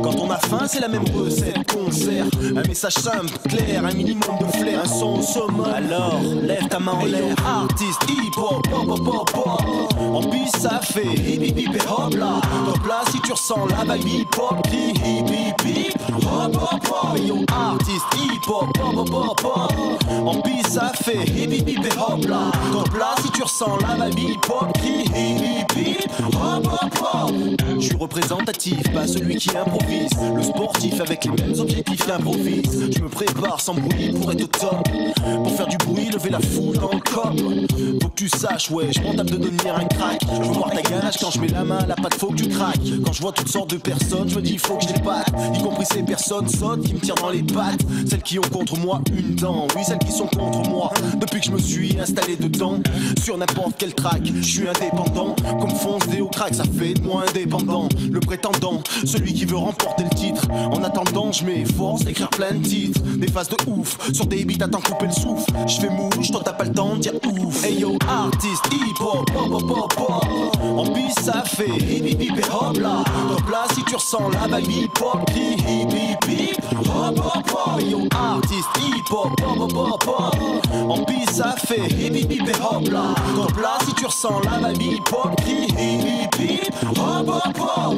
S10: Quand on a faim, c'est la même recette. Concert, un message simple, clair, un minimum de flair, un son au summum. Alors, lève ta main en l'air. Artiste, hip-hop, hop hop hop hop. En piste, ça fait hip hip hip et hop là. Donc là, si tu ressens la vibe hip-hop, hip hip hip, hop hop hop. Yo, artiste, hip-hop, hop hop hop hop. En piste, ça fait hip hip hip et hop là. Donc là, si tu ressens la vibe hip-hop, hip hip hip, hop hop hop. Je suis représentatif, pas celui qui improvise. Le sportif avec les mêmes objectifs qu'improvise. Je me prépare sans bruit pour être au top. Pour faire du bruit, lever la foule dans le cop. Faut que tu saches, ouais, je m'en tape de devenir un crack. Je veux voir ta gage quand je mets la main à la patte, faut que tu craques. Quand je vois toutes sortes de personnes, je me dis faut que je les batte. Y compris ces personnes sottes qui me tirent dans les pattes. Celles qui ont contre moi une dent, oui, celles qui sont contre moi. Depuis que je me suis installé dedans, sur n'importe quel track, je suis indépendant. Comme Fonce Déo Crack, ça fait de moi indépendant. Le prétendant, celui qui veut remporter le titre. En attendant, je m'efforce d'écrire plein de titres. Des phases de ouf, sur des beats à t'en couper le souffle. Je fais mouche, toi t'as pas le temps de dire ouf. Hey yo, artiste, hip-hop, hop hop hop hop. En piste, ça fait hip hip hip et hop là. Donc là, si tu ressens la vibe hip-hop, hip hip hip, hop hop hop. Yo, artiste, hip-hop, hop hop hop hop. En piste, ça fait hip hip hip et hop là. Donc là, si tu ressens la vibe hip-hop, hip hip hip, hop hop hop.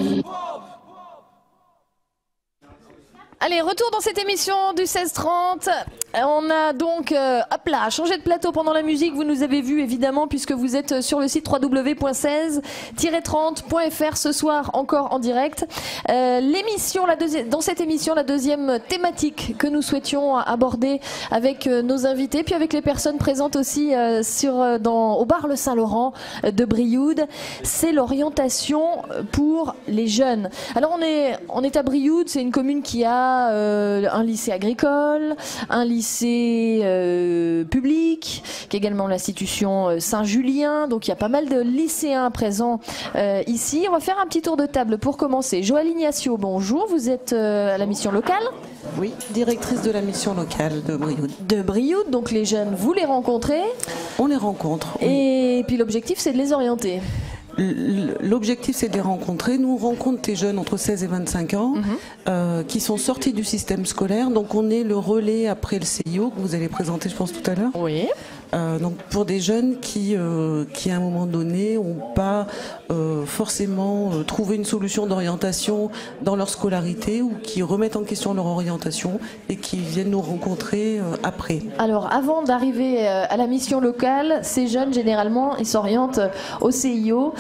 S1: Allez, retour dans cette émission du 16-30. On a donc hop là, changé de plateau pendant la musique. Vous nous avez vu évidemment puisque vous êtes sur le site www.16-30.fr ce soir encore en direct. L'émission, dans cette émission, la deuxième thématique que nous souhaitions aborder avec nos invités, puis avec les personnes présentes aussi au bar Le Saint-Laurent de Brioude, c'est l'orientation pour les jeunes. Alors on est à Brioude, c'est une commune qui a un lycée agricole, un lycée public, qui est également l'institution Saint-Julien. Donc il y a pas mal de lycéens présents ici. On va faire un petit tour de table pour commencer. Joëlle Ignacio, bonjour. Vous êtes à la mission locale ?
S11: Oui, directrice de la mission locale de Brioude.
S1: De Brioude, donc les jeunes, vous les rencontrez ?
S11: On les rencontre. Oui.
S1: Et puis l'objectif, c'est de les orienter.
S11: L'objectif, c'est de les rencontrer. Nous, on rencontre des jeunes entre 16 et 25 ans qui sont sortis du système scolaire. Donc, on est le relais après le CIO que vous allez présenter, je pense, tout à l'heure.
S1: Oui.
S11: Donc, pour des jeunes qui, à un moment donné, n'ont pas forcément trouvé une solution d'orientation dans leur scolarité ou qui remettent en question leur orientation et qui viennent nous rencontrer après.
S1: Alors, avant d'arriver à la mission locale, ces jeunes, généralement, ils s'orientent au CIO.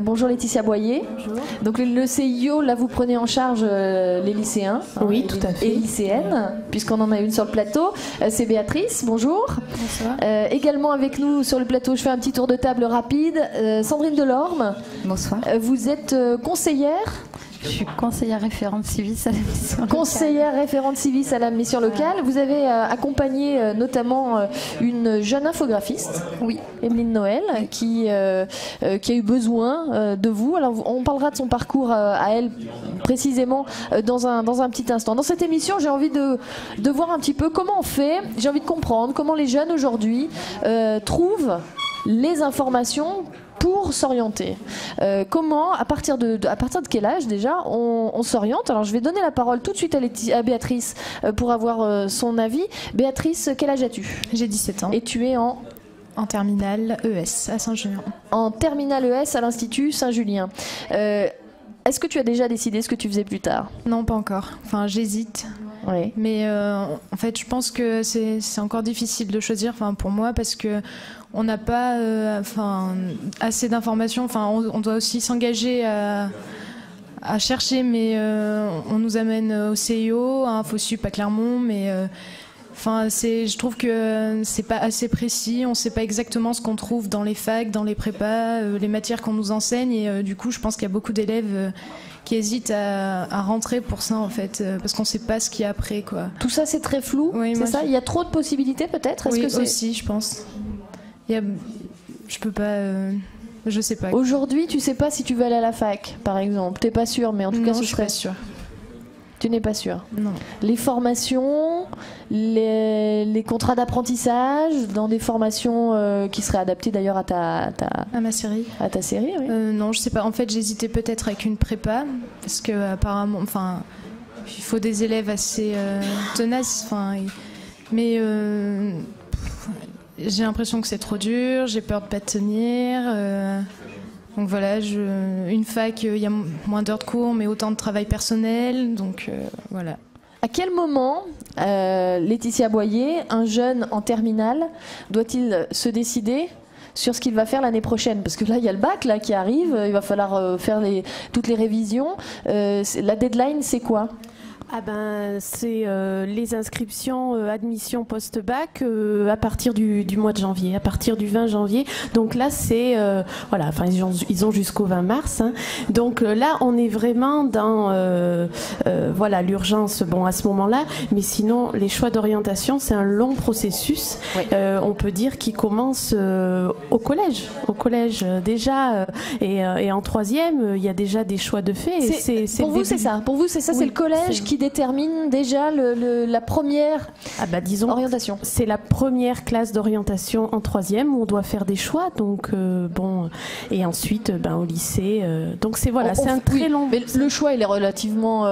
S1: Bonjour Laetitia Boyer.
S5: Bonjour.
S1: Donc le CIO, là vous prenez en charge les lycéens.
S5: Oui, tout à fait.
S1: Et lycéennes, puisqu'on en a une sur le plateau. C'est Béatrice, bonjour.
S5: Bonsoir.
S1: Également avec nous sur le plateau, je fais un petit tour de table rapide. Sandrine Delorme.
S12: Bonsoir.
S1: Vous êtes conseillère.
S12: Je suis conseillère référente civis à la mission locale.
S1: Conseillère référente civis à la mission locale. Vous avez accompagné notamment une jeune infographiste,
S12: oui,
S1: Emeline Noël, qui a eu besoin de vous. Alors on parlera de son parcours à elle précisément dans un petit instant. Dans cette émission, j'ai envie de voir un petit peu comment on fait. J'ai envie de comprendre comment les jeunes aujourd'hui trouvent les informations pour s'orienter. Comment, à partir de quel âge déjà on s'oriente? Alors je vais donner la parole tout de suite à Béatrice pour avoir son avis. Béatrice, quel âge as-tu?
S5: J'ai 17 ans.
S1: Et tu es en
S5: terminale ES à Saint-Julien.
S1: En terminale ES à l'Institut Saint-Julien. Est-ce que tu as déjà décidé ce que tu faisais plus tard?
S5: Non, pas encore. Enfin, j'hésite.
S1: Oui.
S5: Mais en fait, je pense que c'est encore difficile de choisir, pour moi, parce que on n'a pas assez d'informations. On doit aussi s'engager
S2: à chercher, mais on nous amène au CIO, à InfoSup à Clermont, mais je trouve que c'est pas assez précis. On sait pas exactement ce qu'on trouve dans les facs, dans les prépas, les matières qu'on nous enseigne, et du coup, je pense qu'il y a beaucoup d'élèves qui hésitent à rentrer pour ça, en fait, parce qu'on sait pas ce qu'il y a après, quoi.
S1: Tout ça, c'est très flou, c'est ça ? Il y a trop de possibilités, peut-être ?
S2: Oui, aussi, je pense. Je peux pas... je sais pas.
S1: Aujourd'hui, tu sais pas si tu veux aller à la fac, par exemple. T'es pas sûr, mais en tout cas,
S2: je suis pas sûre.
S1: Tu n'es pas sûre.
S2: Non.
S1: Les formations, les contrats d'apprentissage, dans des formations qui seraient adaptées d'ailleurs à
S2: ma série.
S1: À ta série, oui.
S2: Non, je sais pas. En fait, j'hésitais peut-être avec une prépa, parce que apparemment, il faut des élèves assez tenaces. Mais j'ai l'impression que c'est trop dur. J'ai peur de pas tenir. Donc voilà, une fac, il y a moins d'heures de cours, mais autant de travail personnel. Donc voilà.
S1: À quel moment, Laetitia Boyer, un jeune en terminale, doit-il se décider sur ce qu'il va faire l'année prochaine? Parce que là, il y a le bac là, qui arrive, il va falloir faire toutes les révisions. La deadline, c'est quoi?
S13: C'est les inscriptions admission post-bac à partir du mois de janvier, à partir du 20 janvier. Donc là, c'est ils ont jusqu'au 20 mars. Hein. Donc là, on est vraiment dans l'urgence. Bon, à ce moment-là, mais sinon, les choix d'orientation, c'est un long processus. Oui. On peut dire qu'il commence au collège. Au collège déjà, et en troisième, il y a déjà des choix de fait.
S1: Pour vous, c'est ça. Pour vous, c'est ça. Oui, c'est le collège qui détermine déjà la première orientation.
S13: C'est la première classe d'orientation en troisième où on doit faire des choix. Donc et ensuite au lycée. Donc c'est un très long.
S1: Mais le choix il est relativement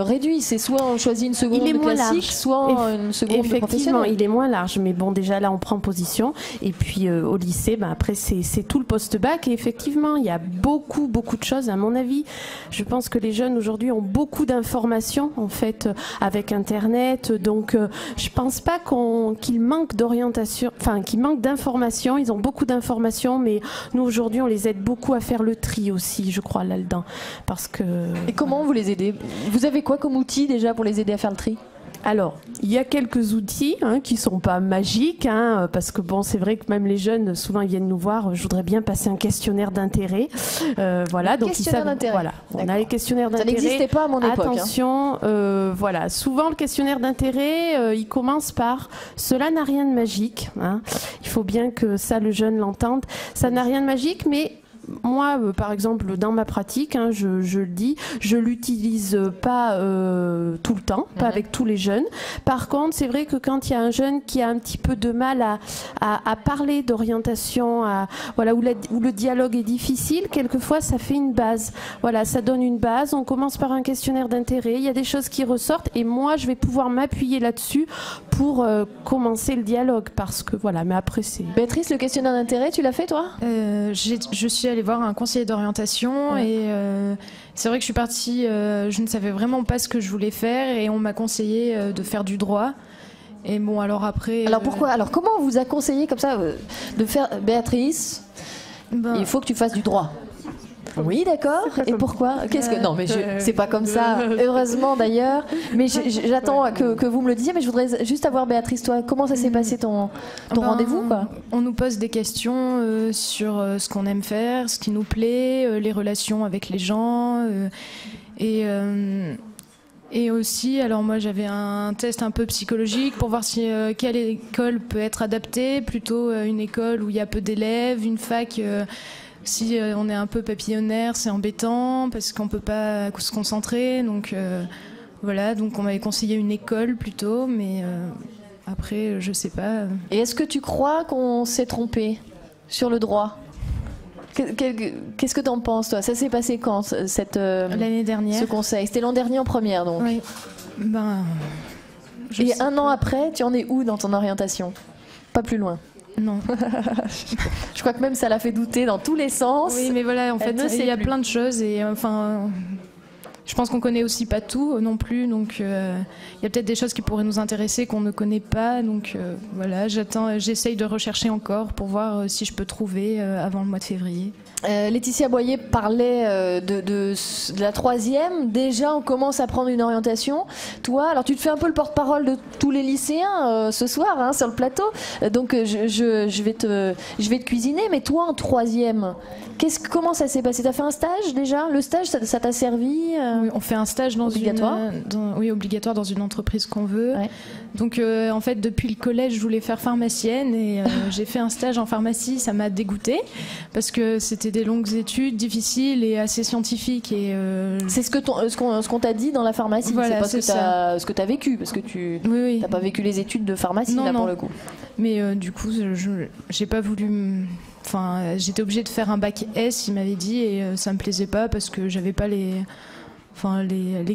S1: réduit. C'est soit on choisit une seconde classique, soit une seconde professionnelle.
S13: Effectivement, il est moins large. Mais bon, déjà là on prend position. Et puis au lycée, après c'est tout le post-bac. Et effectivement, il y a beaucoup de choses. À mon avis, je pense que les jeunes aujourd'hui ont beaucoup d'informations en fait avec Internet, donc je pense pas qu'ils manquent d'orientation, qu'ils manquent d'informations. Ils ont beaucoup d'informations, mais nous aujourd'hui on les aide beaucoup à faire le tri aussi, je crois là-dedans, parce que.
S1: Et comment vous les aidez? Vous avez quoi comme outil déjà pour les aider à faire le tri?
S13: Alors, il y a quelques outils qui sont pas magiques, parce que bon, c'est vrai que même les jeunes, souvent ils viennent nous voir. Je voudrais bien passer un questionnaire d'intérêt, donc ils savent. Voilà, on a les questionnaires d'intérêt.
S1: Ça n'existait pas à mon époque.
S13: Attention, souvent le questionnaire d'intérêt, il commence par cela n'a rien de magique. Il faut bien que ça le jeune l'entende. Ça n'a rien de magique, mais moi, par exemple, dans ma pratique, je le dis, je l'utilise pas tout le temps, pas avec tous les jeunes. Par contre, c'est vrai que quand il y a un jeune qui a un petit peu de mal à parler d'orientation, où le dialogue est difficile, quelquefois ça fait une base. Voilà, ça donne une base. On commence par un questionnaire d'intérêt. Il y a des choses qui ressortent et moi, je vais pouvoir m'appuyer là-dessus pour commencer le dialogue, parce que voilà. Mais après, c'est.
S1: Béatrice, le questionnaire d'intérêt, tu l'as fait toi?
S2: Je suis allée voir un conseiller d'orientation et c'est vrai que je suis partie, je ne savais vraiment pas ce que je voulais faire et on m'a conseillé de faire du droit. Et bon, alors après.
S1: Alors pourquoi? Alors comment on vous a conseillé comme ça de faire, Béatrice, il faut que tu fasses du droit? Oui, d'accord. Et pourquoi? Non, mais c'est pas comme ça. Heureusement d'ailleurs. Mais j'attends que vous me le disiez. Mais je voudrais juste avoir, Béatrice, toi, comment ça s'est passé ton rendez-vous, quoi?
S2: On nous pose des questions sur ce qu'on aime faire, ce qui nous plaît, les relations avec les gens, et aussi, alors moi j'avais un test un peu psychologique pour voir si quelle école peut être adaptée, plutôt une école où il y a peu d'élèves, une fac. Si on est un peu papillonnaire, c'est embêtant parce qu'on peut pas se concentrer. Donc voilà, donc on m'avait conseillé une école plutôt, mais après je sais pas.
S1: Et est-ce que tu crois qu'on s'est trompé sur le droit? Qu'est-ce que t'en penses, toi? Ça s'est passé quand
S2: l'année dernière?
S1: Ce conseil, c'était l'an dernier en première, donc.
S2: Oui.
S1: Et un an après, tu en es où dans ton orientation? Pas plus loin.
S2: Non.
S1: Je crois que même ça l'a fait douter dans tous les sens.
S2: Oui, mais voilà, en fait, il y a plein de choses et je pense qu'on connaît aussi pas tout non plus, donc il y a peut-être des choses qui pourraient nous intéresser qu'on ne connaît pas, donc voilà, j'essaye de rechercher encore pour voir si je peux trouver avant le mois de février.
S1: Laetitia Boyer parlait de la troisième. Déjà, on commence à prendre une orientation. Toi, alors tu te fais un peu le porte-parole de tous les lycéens ce soir sur le plateau. Donc je vais te cuisiner. Mais toi, en troisième, comment ça s'est passé? Tu as fait un stage déjà? Le stage, ça t'a servi?
S2: Oui, on fait un stage obligatoire. Obligatoire dans une entreprise qu'on veut. Ouais. Donc en fait, depuis le collège, je voulais faire pharmacienne et j'ai fait un stage en pharmacie. Ça m'a dégoûtée parce que c'était des longues études difficiles et assez scientifiques.
S1: C'est ce qu'on t'a dit dans la pharmacie.
S2: Voilà,
S1: c'est pas ce que tu as vécu, parce que tu n'as pas vécu les études de pharmacie pour le coup.
S2: Mais du coup, j'ai pas voulu. Enfin, j'étais obligée de faire un bac S, il m'avait dit, et ça me plaisait pas parce que j'avais pas les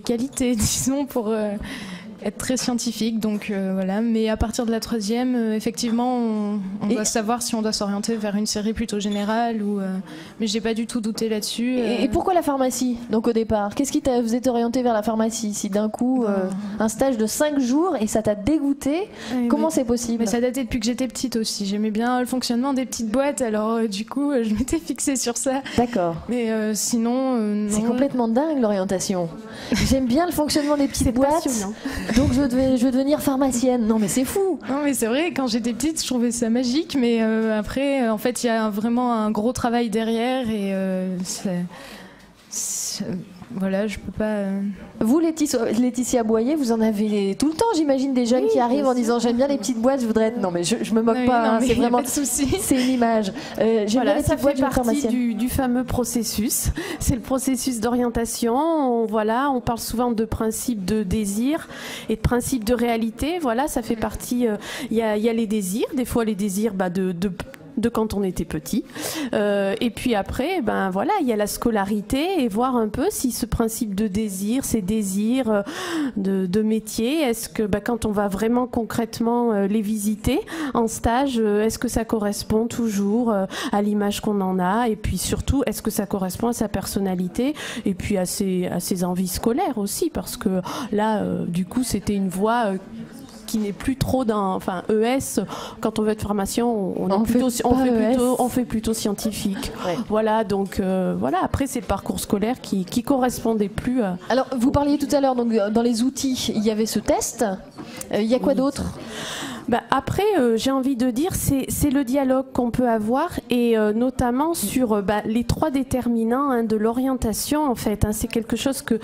S2: qualités, disons, pour être très scientifique. Donc voilà. Mais à partir de la troisième, effectivement, on doit savoir si on doit s'orienter vers une série plutôt générale ou. Mais j'ai pas du tout douté là-dessus.
S1: Et pourquoi la pharmacie? Donc au départ, qu'est-ce qui t'a vous êtes orienté vers la pharmacie? Si d'un coup un stage de 5 jours et ça t'a dégoûté, comment c'est possible?
S2: Mais ça datait depuis que j'étais petite aussi. J'aimais bien le fonctionnement des petites boîtes, alors du coup je m'étais fixée sur ça.
S1: D'accord.
S2: Mais sinon,
S1: c'est complètement dingue l'orientation. J'aime bien le fonctionnement des petites boîtes. Donc je veux devenir pharmacienne. Non mais c'est fou.
S2: Non mais c'est vrai, quand j'étais petite, je trouvais ça magique, mais après, en fait, il y a vraiment un gros travail derrière et voilà, je peux pas.
S1: Vous, Laetitia Boyer, vous en avez tout le temps, j'imagine, des jeunes qui arrivent en disant j'aime bien les petites boîtes, je voudrais être. Non, mais je me moque pas, c'est vraiment. C'est une image. J'aime bien les petites boîtes,
S13: ça fait partie du fameux processus. C'est le processus d'orientation. On parle souvent de principe de désir et de principe de réalité. Voilà, ça fait partie. Il y a les désirs, des fois les désirs de quand on était petit. Et puis après, il y a la scolarité et voir un peu si ce principe de désir, ces désirs de métier, est-ce que quand on va vraiment concrètement les visiter en stage, est-ce que ça correspond toujours à l'image qu'on en a, et puis surtout, est-ce que ça correspond à sa personnalité et puis à ses envies scolaires aussi, parce que là, du coup, c'était une voie qui n'est plus trop ES. Quand on veut être pharmacien, on fait plutôt scientifique. Ouais. Voilà, donc après c'est le parcours scolaire qui correspondait plus à.
S1: Alors vous parliez tout à l'heure, donc dans les outils, il y avait ce test. Il y a quoi d'autre?
S13: Après, j'ai envie de dire, c'est le dialogue qu'on peut avoir, et notamment sur les 3 déterminants de l'orientation, en fait. C'est quelque chose que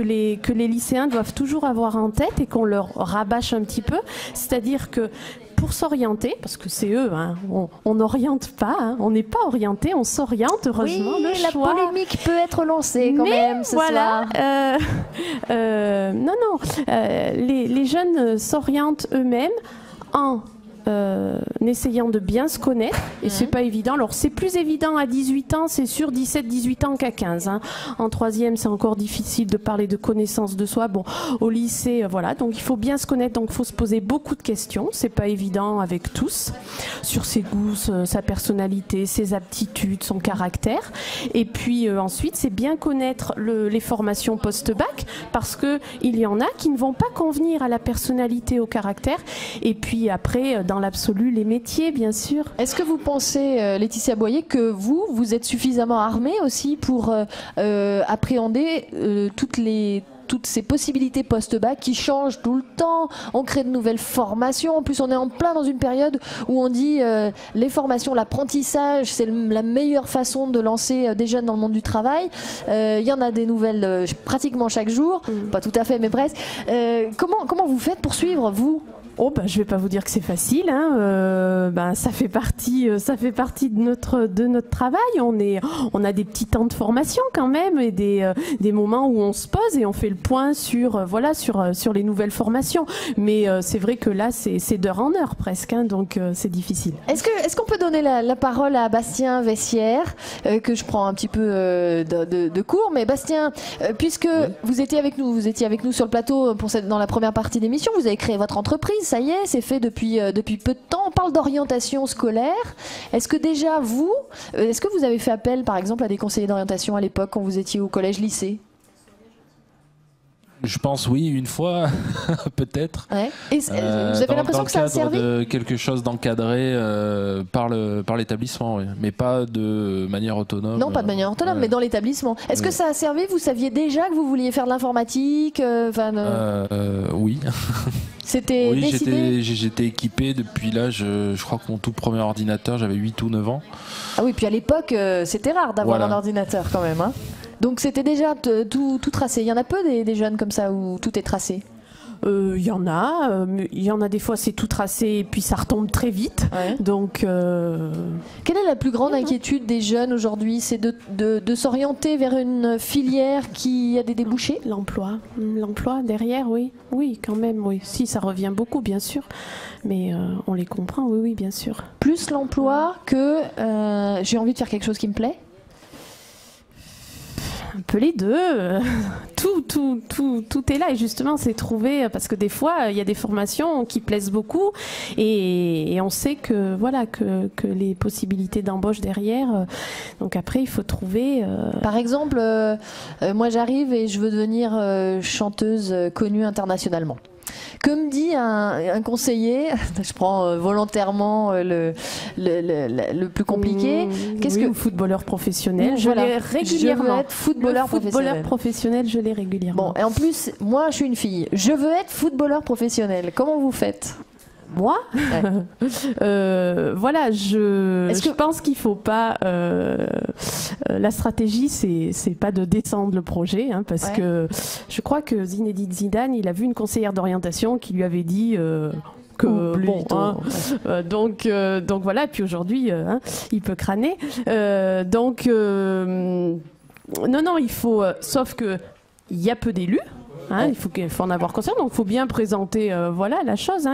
S13: les lycéens doivent toujours avoir en tête et qu'on leur rabâche un petit peu. C'est-à-dire que pour s'orienter, parce que c'est eux, on n'oriente pas, on n'est pas orienté, on s'oriente, heureusement.
S1: Oui, la polémique peut être lancée quand même ce soir.
S13: Les jeunes s'orientent eux-mêmes en essayant de bien se connaître, et c'est pas évident. Alors c'est plus évident à 18 ans, c'est sûr, 17-18 ans qu'à 15. En troisième, c'est encore difficile de parler de connaissance de soi. Bon, au lycée, voilà, donc il faut bien se connaître, donc il faut se poser beaucoup de questions. C'est pas évident avec tous, sur ses goûts, sa personnalité, ses aptitudes, son caractère. Et puis ensuite, c'est bien connaître les formations post-bac, parce que il y en a qui ne vont pas convenir à la personnalité, au caractère. Et puis après, dans l'absolu, les métiers, bien sûr.
S1: Est-ce que vous pensez, Laetitia Boyer, que vous êtes suffisamment armée aussi pour appréhender toutes ces possibilités post-bac qui changent tout le temps? On crée de nouvelles formations. En plus, on est en plein dans une période où on dit les formations, l'apprentissage, c'est la meilleure façon de lancer des jeunes dans le monde du travail. Il y en a des nouvelles pratiquement chaque jour. Pas tout à fait, mais presque. Comment vous faites pour suivre, vous?
S13: Je vais pas vous dire que c'est facile. Ça fait partie de notre travail. On a des petits temps de formation quand même, et des moments où on se pose et on fait le point sur les nouvelles formations. Mais c'est vrai que là, c'est d'heure en heure presque, donc c'est difficile.
S1: Est-ce qu'on peut donner la parole à Bastien Vessière, que je prends un petit peu de cours, mais Bastien, puisque vous étiez avec nous sur le plateau dans la première partie d'émission, vous avez créé votre entreprise. Ça y est, c'est fait depuis peu de temps. On parle d'orientation scolaire. Est-ce que déjà est-ce que vous avez fait appel par exemple à des conseillers d'orientation à l'époque quand vous étiez au collège-lycée?
S4: Je pense oui, une fois, peut-être.
S1: Ouais. Et vous avez l'impression que ça a servi
S4: de quelque chose d'encadré par l'établissement, oui. Mais pas de manière autonome.
S1: Non, pas de manière autonome, mais dans l'établissement. Est-ce que ça a servi? Vous saviez déjà que vous vouliez faire de l'informatique?
S4: Oui.
S1: C'était décidé.
S4: J'étais équipé depuis l'âge, je crois que mon tout premier ordinateur, j'avais 8 ou 9 ans.
S1: Ah oui, puis à l'époque, c'était rare d'avoir un ordinateur quand même. Hein. Donc c'était déjà tout tracé. Il y en a peu des jeunes comme ça où tout est tracé.
S13: Il y en a des fois c'est tout tracé et puis ça retombe très vite. Ouais. Donc,
S1: quelle est la plus grande inquiétude des jeunes aujourd'hui? C'est de s'orienter vers une filière qui a des débouchés?
S13: L'emploi derrière, oui, quand même, oui. Si, ça revient beaucoup, bien sûr, mais on les comprend, oui, bien sûr.
S1: Plus l'emploi que j'ai envie de faire quelque chose qui me plaît?
S13: Un peu les deux. Tout est là et justement c'est trouvé parce que des fois il y a des formations qui plaisent beaucoup et on sait que voilà que les possibilités d'embauche derrière. Donc après il faut trouver.
S1: Par exemple, moi j'arrive et je veux devenir chanteuse connue internationalement. Que me dit un conseiller? Je prends volontairement le plus compliqué.
S13: Ou footballeur professionnel. Je l'ai régulièrement.
S1: Je veux être footballeur
S13: professionnel, je l'ai régulièrement.
S1: Bon, et en plus, moi, je suis une fille. Je veux être footballeur professionnel. Comment vous faites?
S13: Moi, voilà, je pense qu'il faut pas. La stratégie, c'est pas de descendre le projet, hein, parce que je crois que Zinedine Zidane, il a vu une conseillère d'orientation qui lui avait dit. Donc voilà, et puis aujourd'hui, il peut crâner. Non, il faut. Sauf que il y a peu d'élus. Il faut en avoir conscience, donc il faut bien présenter la chose.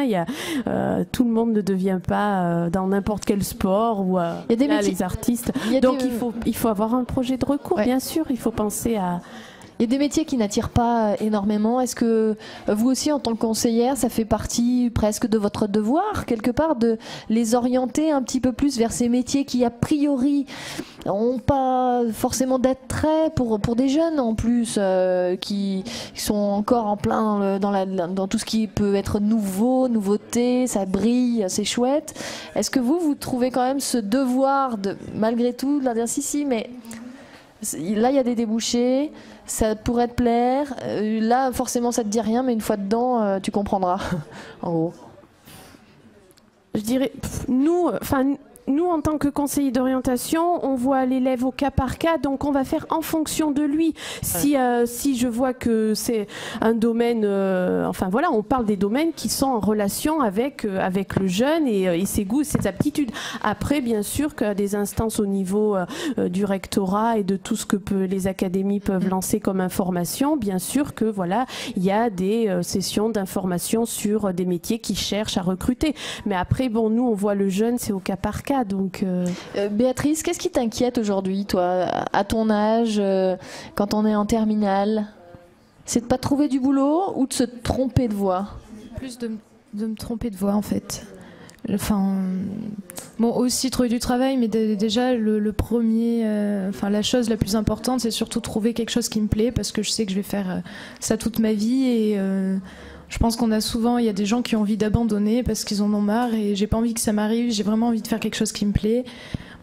S13: Tout le monde ne devient pas dans n'importe quel sport ou les artistes. Donc il faut avoir un projet de recours, bien sûr. Il faut penser à...
S1: Il y a des métiers qui n'attirent pas énormément. Est-ce que vous aussi, en tant que conseillère, ça fait partie presque de votre devoir, quelque part, de les orienter un petit peu plus vers ces métiers qui, a priori, n'ont pas forcément d'attrait pour des jeunes, en plus, qui sont encore en plein dans tout ce qui peut être nouveauté, ça brille, c'est chouette. Est-ce que vous trouvez quand même ce devoir, malgré tout, de leur dire si, mais là, il y a des débouchés, ça pourrait te plaire. Là, forcément, ça te dit rien, mais une fois dedans, tu comprendras. En gros.
S13: Je dirais, nous, en tant que conseiller d'orientation, on voit l'élève au cas par cas, donc on va faire en fonction de lui. Si je vois que c'est un domaine, on parle des domaines qui sont en relation avec le jeune et ses goûts, ses aptitudes. Après, bien sûr, que des instances au niveau du rectorat et de tout ce que les académies peuvent lancer comme information, bien sûr que il y a des sessions d'information sur des métiers qui cherchent à recruter. Mais après, nous, on voit le jeune, c'est au cas par cas. Donc,
S1: Béatrice, qu'est-ce qui t'inquiète aujourd'hui, toi, à ton âge, quand on est en terminale? C'est de ne pas trouver du boulot ou de se tromper de voie?
S5: Plus de me tromper de voie, en fait. Aussi trouver du travail, mais déjà le premier, la chose la plus importante, c'est surtout trouver quelque chose qui me plaît, parce que je sais que je vais faire ça toute ma vie et je pense il y a des gens qui ont envie d'abandonner parce qu'ils en ont marre et j'ai pas envie que ça m'arrive, j'ai vraiment envie de faire quelque chose qui me plaît.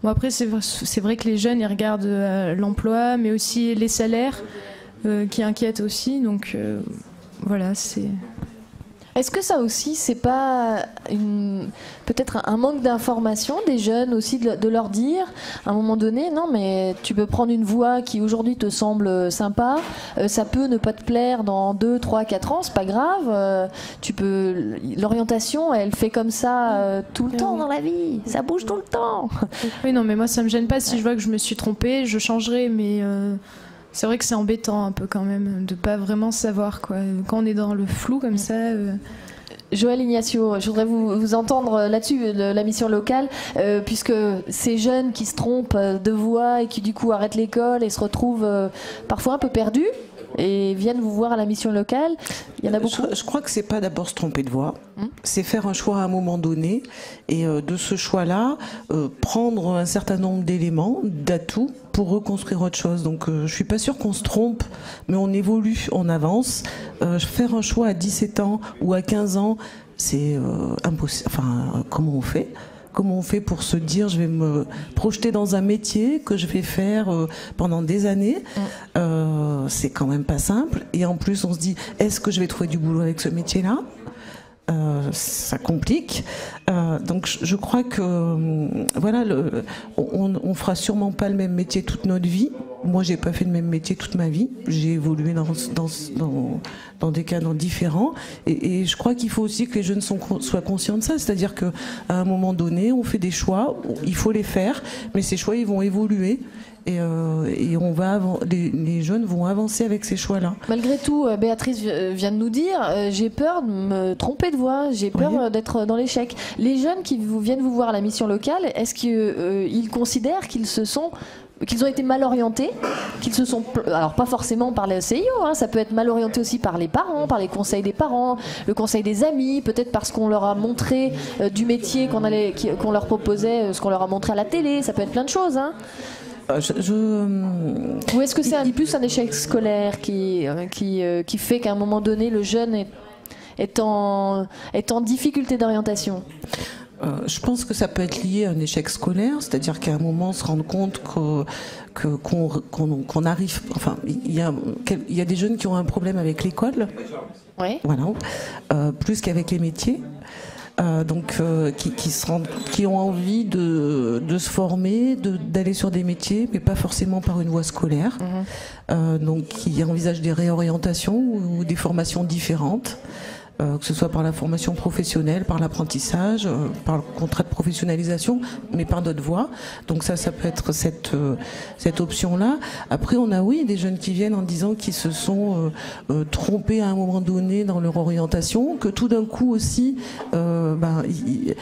S5: Bon, après, c'est vrai que les jeunes, ils regardent l'emploi, mais aussi les salaires qui inquiètent aussi, donc c'est...
S1: Est-ce que ça aussi, c'est pas peut-être un manque d'information des jeunes aussi, de leur dire à un moment donné, non mais tu peux prendre une voie qui aujourd'hui te semble sympa, ça peut ne pas te plaire dans 2, 3, 4 ans, c'est pas grave, l'orientation elle fait comme ça tout le temps dans la vie, ça bouge tout le temps.
S5: Oui, non mais moi ça me gêne pas, si je vois que je me suis trompée, je changerai, mais... C'est vrai que c'est embêtant un peu quand même de pas vraiment savoir quoi. Quand on est dans le flou comme ça.
S1: Joël Ignacio, je voudrais vous entendre là-dessus, la mission locale, puisque ces jeunes qui se trompent de voie et qui du coup arrêtent l'école et se retrouvent parfois un peu perdus. et viennent vous voir à la mission locale. Il y en a beaucoup.
S11: Je crois que c'est pas d'abord se tromper de voie, c'est faire un choix à un moment donné et de ce choix-là, prendre un certain nombre d'éléments, d'atouts pour reconstruire autre chose. Donc je suis pas sûre qu'on se trompe, mais on évolue, on avance. Faire un choix à 17 ans ou à 15 ans, c'est impossible. Enfin, comment on fait pour se dire je vais me projeter dans un métier que je vais faire pendant des années. C'est quand même pas simple. Et en plus, on se dit est-ce que je vais trouver du boulot avec ce métier-là ? Ça complique. Donc je crois que voilà, on fera sûrement pas le même métier toute notre vie. Moi, j'ai pas fait le même métier toute ma vie. J'ai évolué dans des cadres différents. Et je crois qu'il faut aussi que les jeunes soient conscients de ça. C'est-à-dire qu'à un moment donné, on fait des choix, il faut les faire, mais ces choix, ils vont évoluer. Et les jeunes vont avancer avec ces choix-là.
S1: Malgré tout, Béatrice vient de nous dire j'ai peur de me tromper de voie, j'ai peur d'être dans l'échec. Les jeunes qui viennent vous voir à la mission locale, est-ce qu'ils considèrent qu'ils ont été mal orientés, alors pas forcément par le CIO, ça peut être mal orienté aussi par les parents, par les conseils des parents, le conseil des amis, peut-être parce qu'on leur a montré du métier qu'on leur proposait, ce qu'on leur a montré à la télé, ça peut être plein de choses. Ou est-ce que c'est plus un échec scolaire qui fait qu'à un moment donné le jeune est en difficulté d'orientation?
S11: Je pense que ça peut être lié à un échec scolaire, c'est-à-dire qu'à un moment on se rend compte qu'on arrive. Enfin, il y a des jeunes qui ont un problème avec l'école, voilà, plus qu'avec les métiers. Qui ont envie de se former, d'aller sur des métiers, mais pas forcément par une voie scolaire. Donc qui envisagent des réorientations ou des formations différentes. Que ce soit par la formation professionnelle, par l'apprentissage, par le contrat de professionnalisation, mais par d'autres voies. Donc ça peut être cette option-là. Après, on a des jeunes qui viennent en disant qu'ils se sont trompés à un moment donné dans leur orientation, que tout d'un coup aussi, il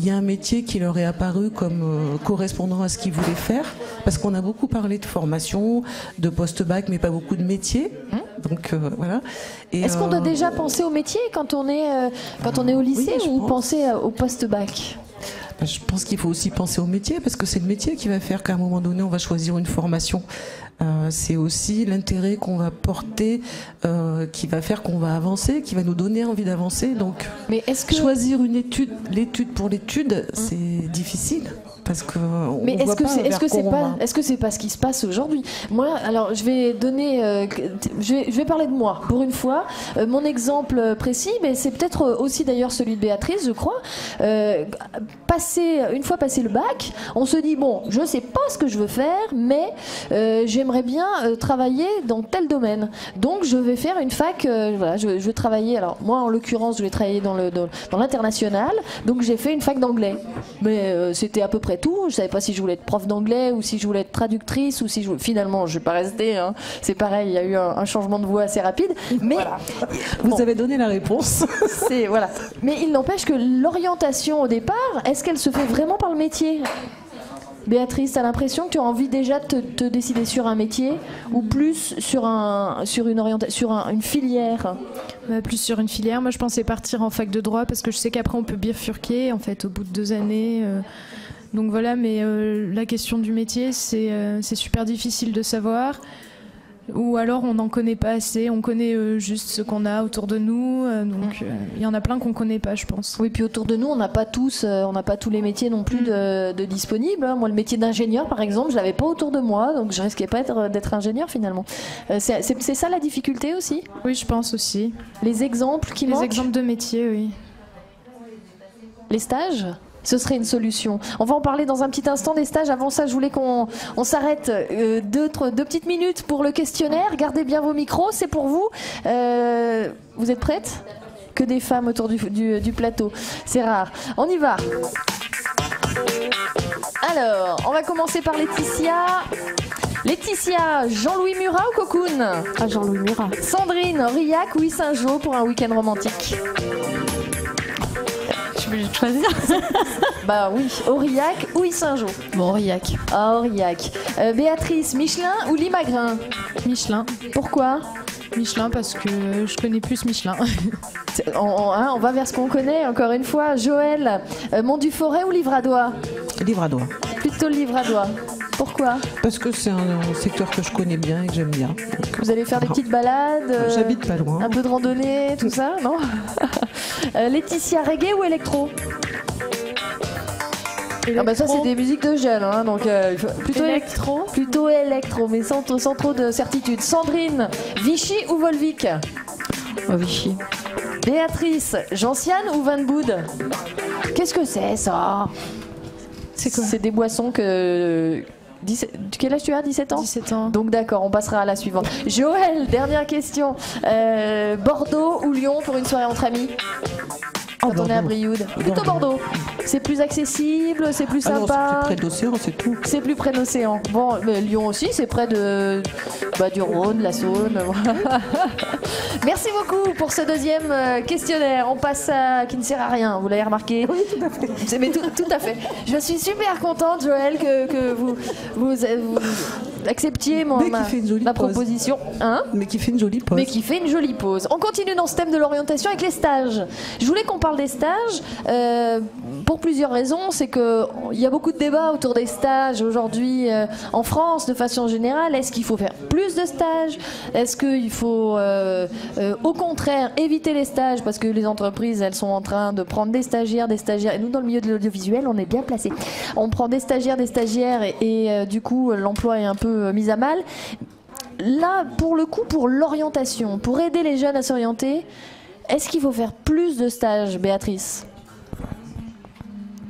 S11: y a un métier qui leur est apparu comme correspondant à ce qu'ils voulaient faire, parce qu'on a beaucoup parlé de formation, de post-bac, mais pas beaucoup de métiers. Donc voilà.
S1: Est-ce qu'on doit déjà penser au métier quand on est au lycée ou penser au post-bac?
S11: Je pense qu'il faut aussi penser au métier, parce que c'est le métier qui va faire qu'à un moment donné on va choisir une formation. C'est aussi l'intérêt qu'on va porter qui va faire qu'on va avancer, qui va nous donner envie d'avancer. Donc choisir l'étude pour l'étude, c'est difficile. Parce que
S1: est-ce que c'est pas ce qui se passe aujourd'hui? Moi, alors je vais parler de moi pour une fois. Mon exemple précis, mais c'est peut-être aussi d'ailleurs celui de Béatrice, je crois. Une fois passé le bac, on se dit bon, je sais pas ce que je veux faire, mais j'aimerais bien travailler dans tel domaine. Donc je vais faire une fac. Je vais travailler. Alors moi, en l'occurrence, je vais travailler dans l'international. Donc j'ai fait une fac d'anglais, mais c'était à peu près tout. Je savais pas si je voulais être prof d'anglais ou si je voulais être traductrice ou si finalement je vais pas rester. C'est pareil, il y a eu un changement de voie assez rapide. Mais
S11: vous avez donné la réponse.
S1: Voilà. Mais il n'empêche que l'orientation au départ, est-ce qu'elle se fait vraiment par le métier? Béatrice, tu as l'impression que tu as envie déjà de te décider sur un métier ou plus sur une filière?
S2: Plus sur une filière. Moi, je pensais partir en fac de droit parce que je sais qu'après on peut bifurquer en fait au bout de 2 années. Donc voilà, mais la question du métier, c'est super difficile de savoir. Ou alors on n'en connaît pas assez, on connaît juste ce qu'on a autour de nous, donc il y en a plein qu'on connaît pas, je pense.
S1: Oui, puis autour de nous, on n'a pas tous les métiers non plus de disponibles. Moi, le métier d'ingénieur, par exemple, je l'avais pas autour de moi, donc je risquais pas d'être ingénieur finalement. C'est ça la difficulté aussi?
S2: Oui, je pense aussi.
S1: Les exemples qui manquent?
S2: Les exemples de métiers, oui.
S1: Les stages? Ce serait une solution. On va en parler dans un petit instant des stages. Avant ça, je voulais qu'on s'arrête 2 petites minutes pour le questionnaire. Gardez bien vos micros, c'est pour vous. Vous êtes prêtes? Que des femmes autour du plateau. C'est rare. On y va. Alors, on va commencer par Laetitia. Laetitia, Jean-Louis Murat ou Cocoon?
S12: Jean-Louis Murat.
S1: Sandrine, Aurillac ou Saint-Jean pour un week-end romantique?
S12: Je vais choisir.
S1: Bah oui, Aurillac ou Saint-Jean?
S12: Bon, Aurillac.
S1: Aurillac. Béatrice, Michelin ou Limagrin?
S2: Michelin.
S1: Pourquoi?
S12: Michelin parce que je connais plus Michelin.
S1: On va vers ce qu'on connaît, encore une fois. Joël, Mont-du-Forêt ou Livradois?
S11: Livradois.
S1: Plutôt Livradois. Pourquoi?
S11: Parce que c'est un secteur que je connais bien et que j'aime bien. Donc,
S1: vous allez faire des petites balades?
S11: J'habite pas loin.
S1: Un peu de randonnée, tout ça, non? Laetitia, reggae ou électro? Ah bah ça c'est des musiques de jeunes, hein, donc plutôt électro. Plutôt électro, mais sans trop de certitude. Sandrine, Vichy ou Volvic?
S12: Vichy.
S1: Béatrice, Gentiane ou Van Boud? Qu'est-ce que c'est ça?
S12: C'est quoi?
S1: C'est des boissons que... Quel âge tu as? 17 ans?
S12: 17 ans.
S1: Donc d'accord, on passera à la suivante. Joël, dernière question. Bordeaux ou Lyon pour une soirée entre amis? Quand on est à Brioude. Plutôt Bordeaux. C'est plus accessible, c'est plus sympa.
S11: Non, c'est plus près de l'océan, c'est tout.
S1: C'est plus près de l'océan. Bon, Lyon aussi, c'est près du Rhône, de la Saône. Merci beaucoup pour ce deuxième questionnaire. On passe à qui ne sert à rien, vous l'avez remarqué.
S11: Oui, tout à fait.
S1: Mais tout à fait. Je suis super contente, Joël, que vous acceptiez ma proposition. Hein?
S11: Mais qui fait une jolie pause.
S1: Mais qui fait une jolie pause. On continue dans ce thème de l'orientation avec les stages. Je voulais qu'on parle des stages pour plusieurs raisons. C'est qu'il y a beaucoup de débats autour des stages aujourd'hui en France de façon générale. Est-ce qu'il faut faire plus de stages? Est-ce qu'il faut au contraire éviter les stages parce que les entreprises elles sont en train de prendre des stagiaires et nous dans le milieu de l'audiovisuel on est bien placés. On prend des stagiaires et du coup l'emploi est un peu mis à mal. Là pour le coup pour l'orientation, pour aider les jeunes à s'orienter, est-ce qu'il faut faire plus de stages, Béatrice?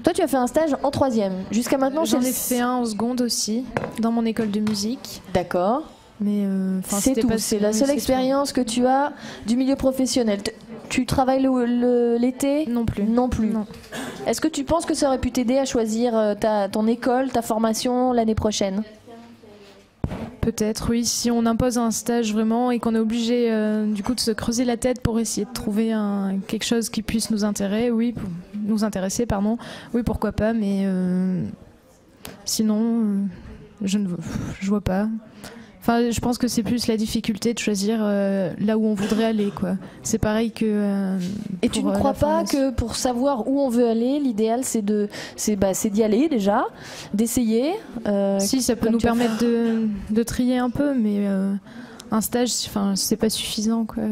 S1: Toi, tu as fait un stage en 3e. Jusqu'à maintenant,
S12: j'en ai fait un en seconde aussi, dans mon école de musique.
S1: D'accord.
S12: Mais
S1: c'est tout. C'est la seule expérience que tu as du milieu professionnel. Tu travailles l'été?
S12: Non plus.
S1: Non plus. Non. Est-ce que tu penses que ça aurait pu t'aider à choisir ton école, ta formation l'année prochaine?
S12: Peut-être, oui. Si on impose un stage vraiment et qu'on est obligé du coup de se creuser la tête pour essayer de trouver quelque chose qui puisse nous intéresser, oui, pourquoi pas. Mais sinon, je vois pas. Enfin, je pense que c'est plus la difficulté de choisir là où on voudrait aller, quoi. C'est pareil que.
S1: Et tu ne crois pas que pour savoir où on veut aller, l'idéal c'est d'y aller déjà, d'essayer.
S12: Si, ça peut nous permettre de trier un peu, mais un stage, enfin, c'est pas suffisant, quoi.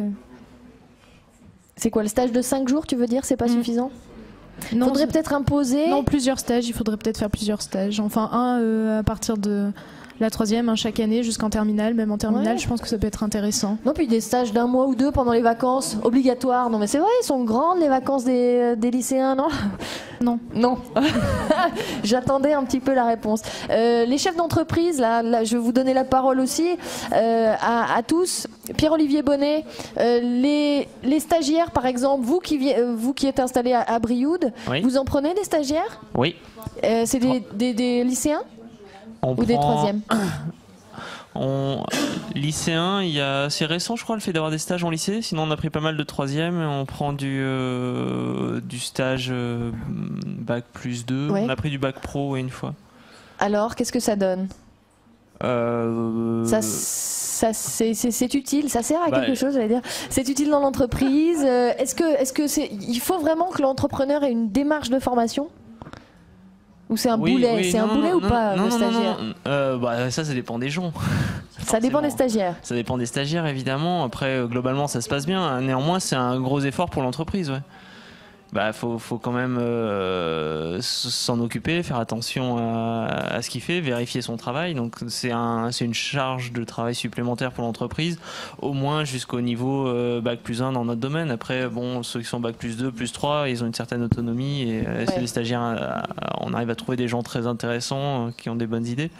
S1: C'est quoi le stage de 5 jours, tu veux dire, c'est pas suffisant?
S12: Non,
S1: faudrait peut-être imposer.
S12: Non, plusieurs stages. Il faudrait peut-être faire plusieurs stages. Enfin, un à partir de la 3e, chaque année jusqu'en terminale. Même en terminale, je pense que ça peut être intéressant.
S1: Non, puis des stages d'1 mois ou 2 pendant les vacances, obligatoires. Non, mais c'est vrai, ils sont grandes les vacances des lycéens, non? Non. J'attendais un petit peu la réponse. Les chefs d'entreprise, là, je vais vous donner la parole aussi à tous. Pierre-Olivier Bonnet, les stagiaires, par exemple, vous qui êtes installé à Brioude, vous en prenez des stagiaires?
S14: Oui.
S1: C'est des lycéens? Ou des 3e?
S14: Lycéens, c'est récent je crois le fait d'avoir des stages en lycée, sinon on a pris pas mal de 3e, on prend du stage bac plus 2, on a pris du bac pro une fois.
S1: Alors qu'est-ce que ça donne? C'est utile, ça sert à quelque chose, j'allais dire. C'est utile dans l'entreprise. Il faut vraiment que l'entrepreneur ait une démarche de formation? Ou c'est un boulet? C'est un boulet ou pas, le stagiaire?
S14: Ça dépend des gens.
S1: Ça dépend des stagiaires.
S14: Ça dépend des stagiaires, évidemment. Après, globalement, ça se passe bien. Néanmoins, c'est un gros effort pour l'entreprise, ouais. Faut quand même s'en occuper, faire attention à ce qu'il fait, vérifier son travail. Donc c'est une charge de travail supplémentaire pour l'entreprise, au moins jusqu'au niveau bac plus 1 dans notre domaine. Après, bon, ceux qui sont bac plus 2, plus 3, ils ont une certaine autonomie et c'est des stagiaires, on arrive à trouver des gens très intéressants qui ont des bonnes idées.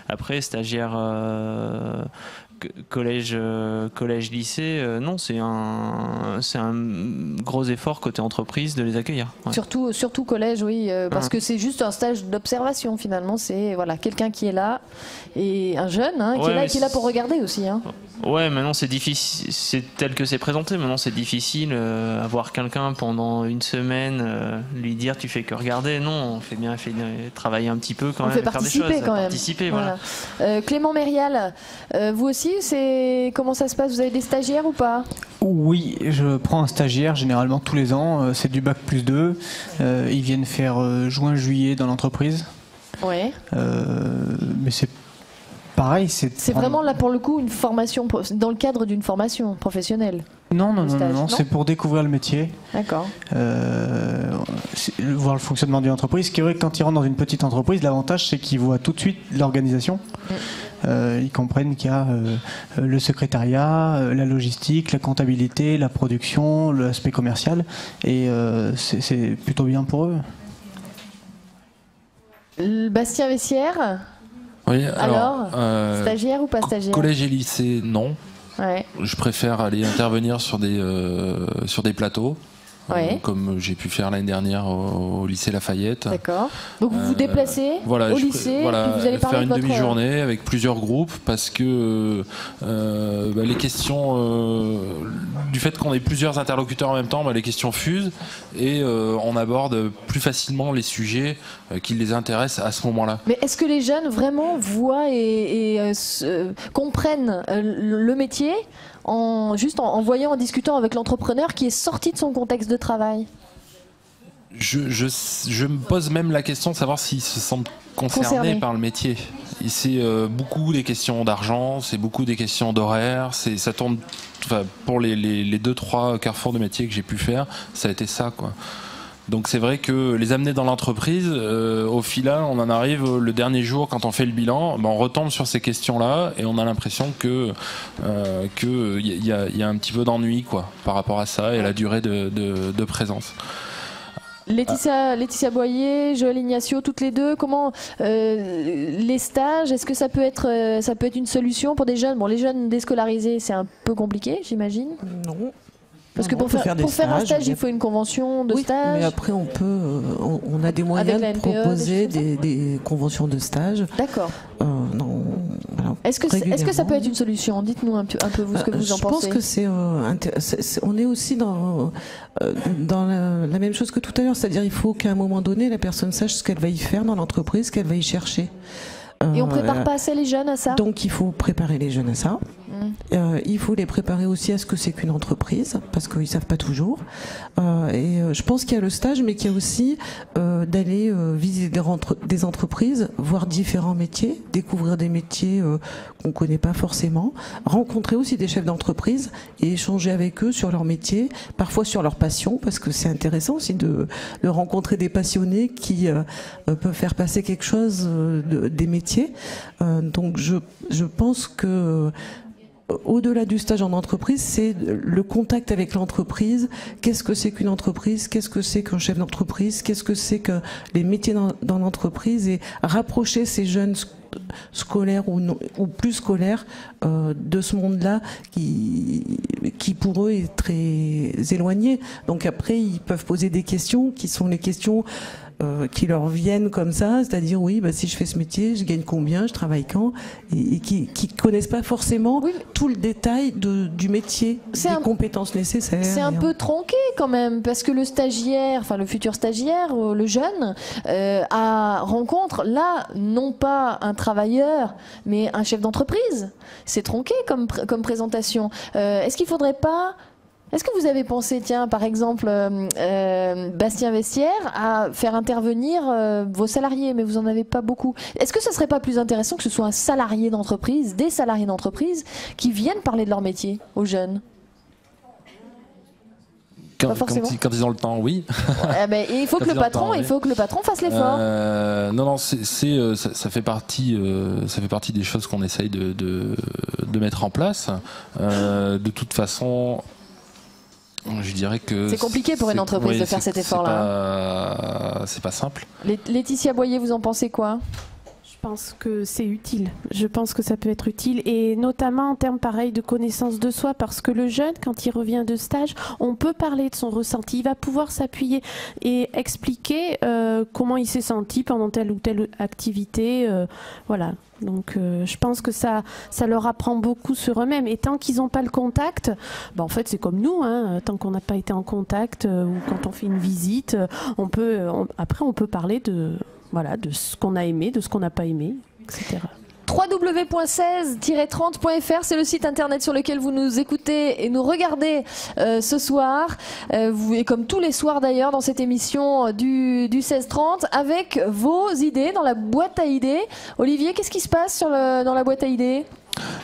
S14: Après, stagiaires collège, lycée, non, c'est un gros effort côté entreprise de les accueillir. Ouais.
S1: Surtout collège, oui, parce que c'est juste un stage d'observation finalement. C'est quelqu'un qui est là et un jeune qui est là pour regarder aussi.
S14: Ouais, maintenant c'est difficile, c'est tel que c'est présenté. Maintenant c'est difficile avoir quelqu'un pendant une semaine, lui dire tu fais que regarder. Non, on fait bien travailler un petit peu quand
S1: on
S14: même,
S1: fait
S14: faire des choses,
S1: participer quand même.
S14: Participer, voilà.
S1: Clément Mérial, vous aussi, comment ça se passe? Vous avez des stagiaires ou pas?
S7: Oui, je prends un stagiaire généralement tous les ans. C'est du bac plus 2. Ils viennent faire juin-juillet dans l'entreprise.
S1: Ouais.
S7: Mais c'est pareil,
S1: c'est vraiment là pour le coup une formation dans le cadre d'une formation professionnelle.
S7: Non, c'est pour découvrir le métier.
S1: D'accord.
S7: Voir le fonctionnement d'une entreprise. Ce qui est vrai que quand ils rentrent dans une petite entreprise, l'avantage c'est qu'ils voient tout de suite l'organisation. Ils comprennent qu'il y a le secrétariat, la logistique, la comptabilité, la production, l'aspect commercial, et c'est plutôt bien pour eux.
S1: Bastien Vessière.
S4: Oui,
S1: alors stagiaire ou pas stagiaire?
S4: Collège et lycée, non.
S1: Ouais.
S4: Je préfère aller intervenir sur des plateaux.
S1: Ouais.
S4: Comme j'ai pu faire l'année dernière au lycée Lafayette.
S1: D'accord. Donc vous vous déplacez au lycée, puis vous allez parler
S4: faire une
S1: de votre...
S4: demi-journée avec plusieurs groupes parce que les questions, du fait qu'on ait plusieurs interlocuteurs en même temps, les questions fusent et on aborde plus facilement les sujets qui les intéressent à ce moment-là.
S1: Mais est-ce que les jeunes vraiment voient et comprennent le métier juste en voyant, en discutant avec l'entrepreneur qui est sorti de son contexte de travail?
S4: Je me pose même la question de savoir s'ils se sentent concernés par le métier. C'est beaucoup des questions d'argent, c'est beaucoup des questions d'horaire, ça tourne, pour les 2-3 carrefours de métier que j'ai pu faire, ça a été ça, quoi. Donc c'est vrai que les amener dans l'entreprise, au final, on en arrive le dernier jour quand on fait le bilan, on retombe sur ces questions-là et on a l'impression que y a un petit peu d'ennui, quoi, par rapport à ça et à la durée de présence.
S1: Laetitia Boyer, Joël Ignacio, toutes les deux, comment les stages, est-ce que ça peut être une solution pour des jeunes? Bon, les jeunes déscolarisés, c'est un peu compliqué, j'imagine.
S11: Non.
S1: Parce que pour faire un stage, il faut une convention de stage.
S11: Mais après, on a des moyens de proposer des conventions de stage.
S1: D'accord.
S11: Non.
S1: Est-ce que ça peut être une solution? Dites-nous un peu vous ce que vous en pensez.
S11: Je pense que on est aussi dans la même chose que tout à l'heure, c'est-à-dire il faut qu'à un moment donné, la personne sache ce qu'elle va y faire dans l'entreprise, ce qu'elle va y chercher.
S1: Et on prépare pas assez les jeunes à ça?
S11: Donc il faut préparer les jeunes à ça. Il faut les préparer aussi à ce que c'est qu'une entreprise, parce qu'ils ne savent pas toujours. Et je pense qu'il y a le stage, mais qu'il y a aussi d'aller visiter des entreprises, voir différents métiers, découvrir des métiers qu'on ne connaît pas forcément, rencontrer aussi des chefs d'entreprise et échanger avec eux sur leur métier, parfois sur leur passion, parce que c'est intéressant aussi de rencontrer des passionnés qui peuvent faire passer quelque chose des métiers. Donc je pense que au-delà du stage en entreprise, c'est le contact avec l'entreprise. Qu'est-ce que c'est qu'une entreprise? Qu'est-ce que c'est qu'un chef d'entreprise? Qu'est-ce que c'est que les métiers dans l'entreprise? Et rapprocher ces jeunes scolaires ou plus scolaires de ce monde-là qui pour eux est très éloigné. Donc après, ils peuvent poser des questions qui sont les questions qui leur viennent comme ça, c'est-à-dire oui, si je fais ce métier, je gagne combien, je travaille quand, et qui connaissent pas forcément tout le détail du métier, des compétences nécessaires.
S1: C'est un peu tronqué quand même, parce que le stagiaire, enfin le futur stagiaire, le jeune, rencontre là non pas un travailleur, mais un chef d'entreprise. C'est tronqué comme présentation. Est-ce qu'il faudrait pas... Est-ce que vous avez pensé, tiens, par exemple, Bastien Vessière, à faire intervenir vos salariés, mais vous n'en avez pas beaucoup. Est-ce que ce ne serait pas plus intéressant que ce soit un salarié d'entreprise, des salariés d'entreprise, qui viennent parler de leur métier aux jeunes?
S4: Quand ils ont le temps, oui.
S1: Il faut que le patron fasse l'effort.
S4: Non, ça fait partie des choses qu'on essaye de mettre en place. De toute façon, je dirais que
S1: c'est compliqué pour une entreprise de faire cet effort-là.
S4: C'est pas simple.
S1: Laetitia Boyer, vous en pensez quoi?
S5: Je
S13: pense que c'est utile. Je pense que ça peut être utile, et notamment en termes pareil de connaissance de soi, parce que le jeune, quand il revient de stage, on peut parler de son ressenti. Il va pouvoir s'appuyer et expliquer comment il s'est senti pendant telle ou telle activité. Voilà. Donc je pense que ça leur apprend beaucoup sur eux-mêmes. Et tant qu'ils n'ont pas le contact, en fait c'est comme nous, hein, tant qu'on n'a pas été en contact ou quand on fait une visite, après on peut parler de ce qu'on a aimé, de ce qu'on n'a pas aimé, etc.
S1: www.16-30.fr, c'est le site internet sur lequel vous nous écoutez et nous regardez ce soir, et comme tous les soirs d'ailleurs dans cette émission du 16-30, avec vos idées dans la boîte à idées. Olivier, qu'est-ce qui se passe dans la boîte à idées ?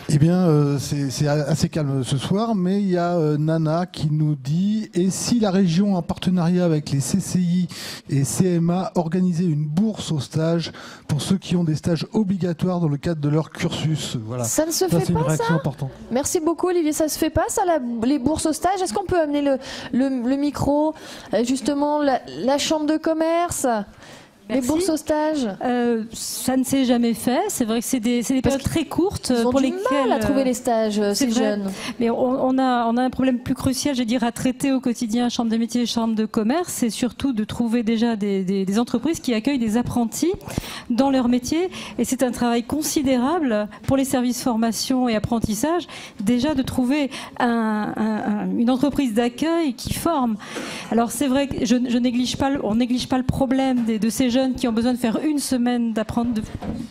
S15: Eh bien, c'est assez calme ce soir, mais il y a Nana qui nous dit « Et si la région, en partenariat avec les CCI et CMA, organisait une bourse au stage pour ceux qui ont des stages obligatoires dans le cadre de leur cursus ?» Voilà.
S1: Ça ne se fait
S15: c'est
S1: pas,
S15: une réaction
S1: ça
S15: importante.
S1: Merci beaucoup, Olivier. Ça se fait pas, ça, les bourses au stage? Est-ce qu'on peut amener le micro, justement, la chambre de commerce? Les bourses au stage,
S6: ça ne s'est jamais fait. C'est vrai que c'est des périodes très courtes pour lesquelles
S1: ils ont du mal à trouver les stages, ces jeunes.
S6: Mais on a un problème plus crucial, je veux dire, à traiter au quotidien, chambre des métiers et chambre de commerce, c'est surtout de trouver déjà des entreprises qui accueillent des apprentis dans leur métier. Et c'est un travail considérable pour les services formation et apprentissage, déjà de trouver une entreprise d'accueil qui forme. Alors c'est vrai que on néglige pas le problème de ces jeunes qui ont besoin de faire une semaine d'apprendre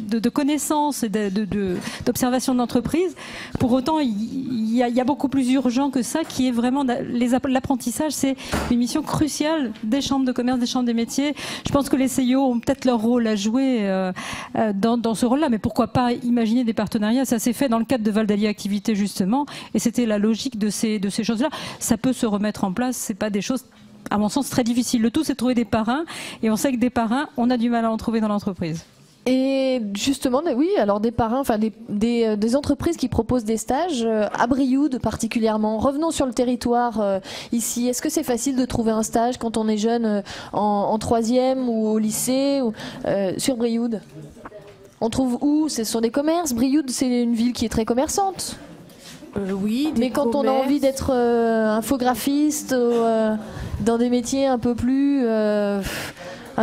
S6: de connaissances et d'observation d'entreprise. Pour autant, il y a beaucoup plus urgent que ça, qui est vraiment l'apprentissage. C'est une mission cruciale des chambres de commerce, des chambres des métiers. Je pense que les CIO ont peut-être leur rôle à jouer dans ce rôle-là, mais pourquoi pas imaginer des partenariats? Ça s'est fait dans le cadre de Val d'Allier Activité, justement, et c'était la logique de ces choses-là. Ça peut se remettre en place, c'est pas des choses, à mon sens, très difficile. Le tout, c'est de trouver des parrains. Et on sait que des parrains, on a du mal à en trouver dans l'entreprise.
S1: Et justement, oui, alors des parrains, enfin des entreprises qui proposent des stages, à Brioude particulièrement. Revenons sur le territoire ici. Est-ce que c'est facile de trouver un stage quand on est jeune en troisième ou au lycée sur Brioude? On trouve où? C'est sur des commerces. Brioude, c'est une ville qui est très commerçante.
S13: Oui,
S1: mais quand on a envie d'être infographiste, dans des métiers un peu plus, un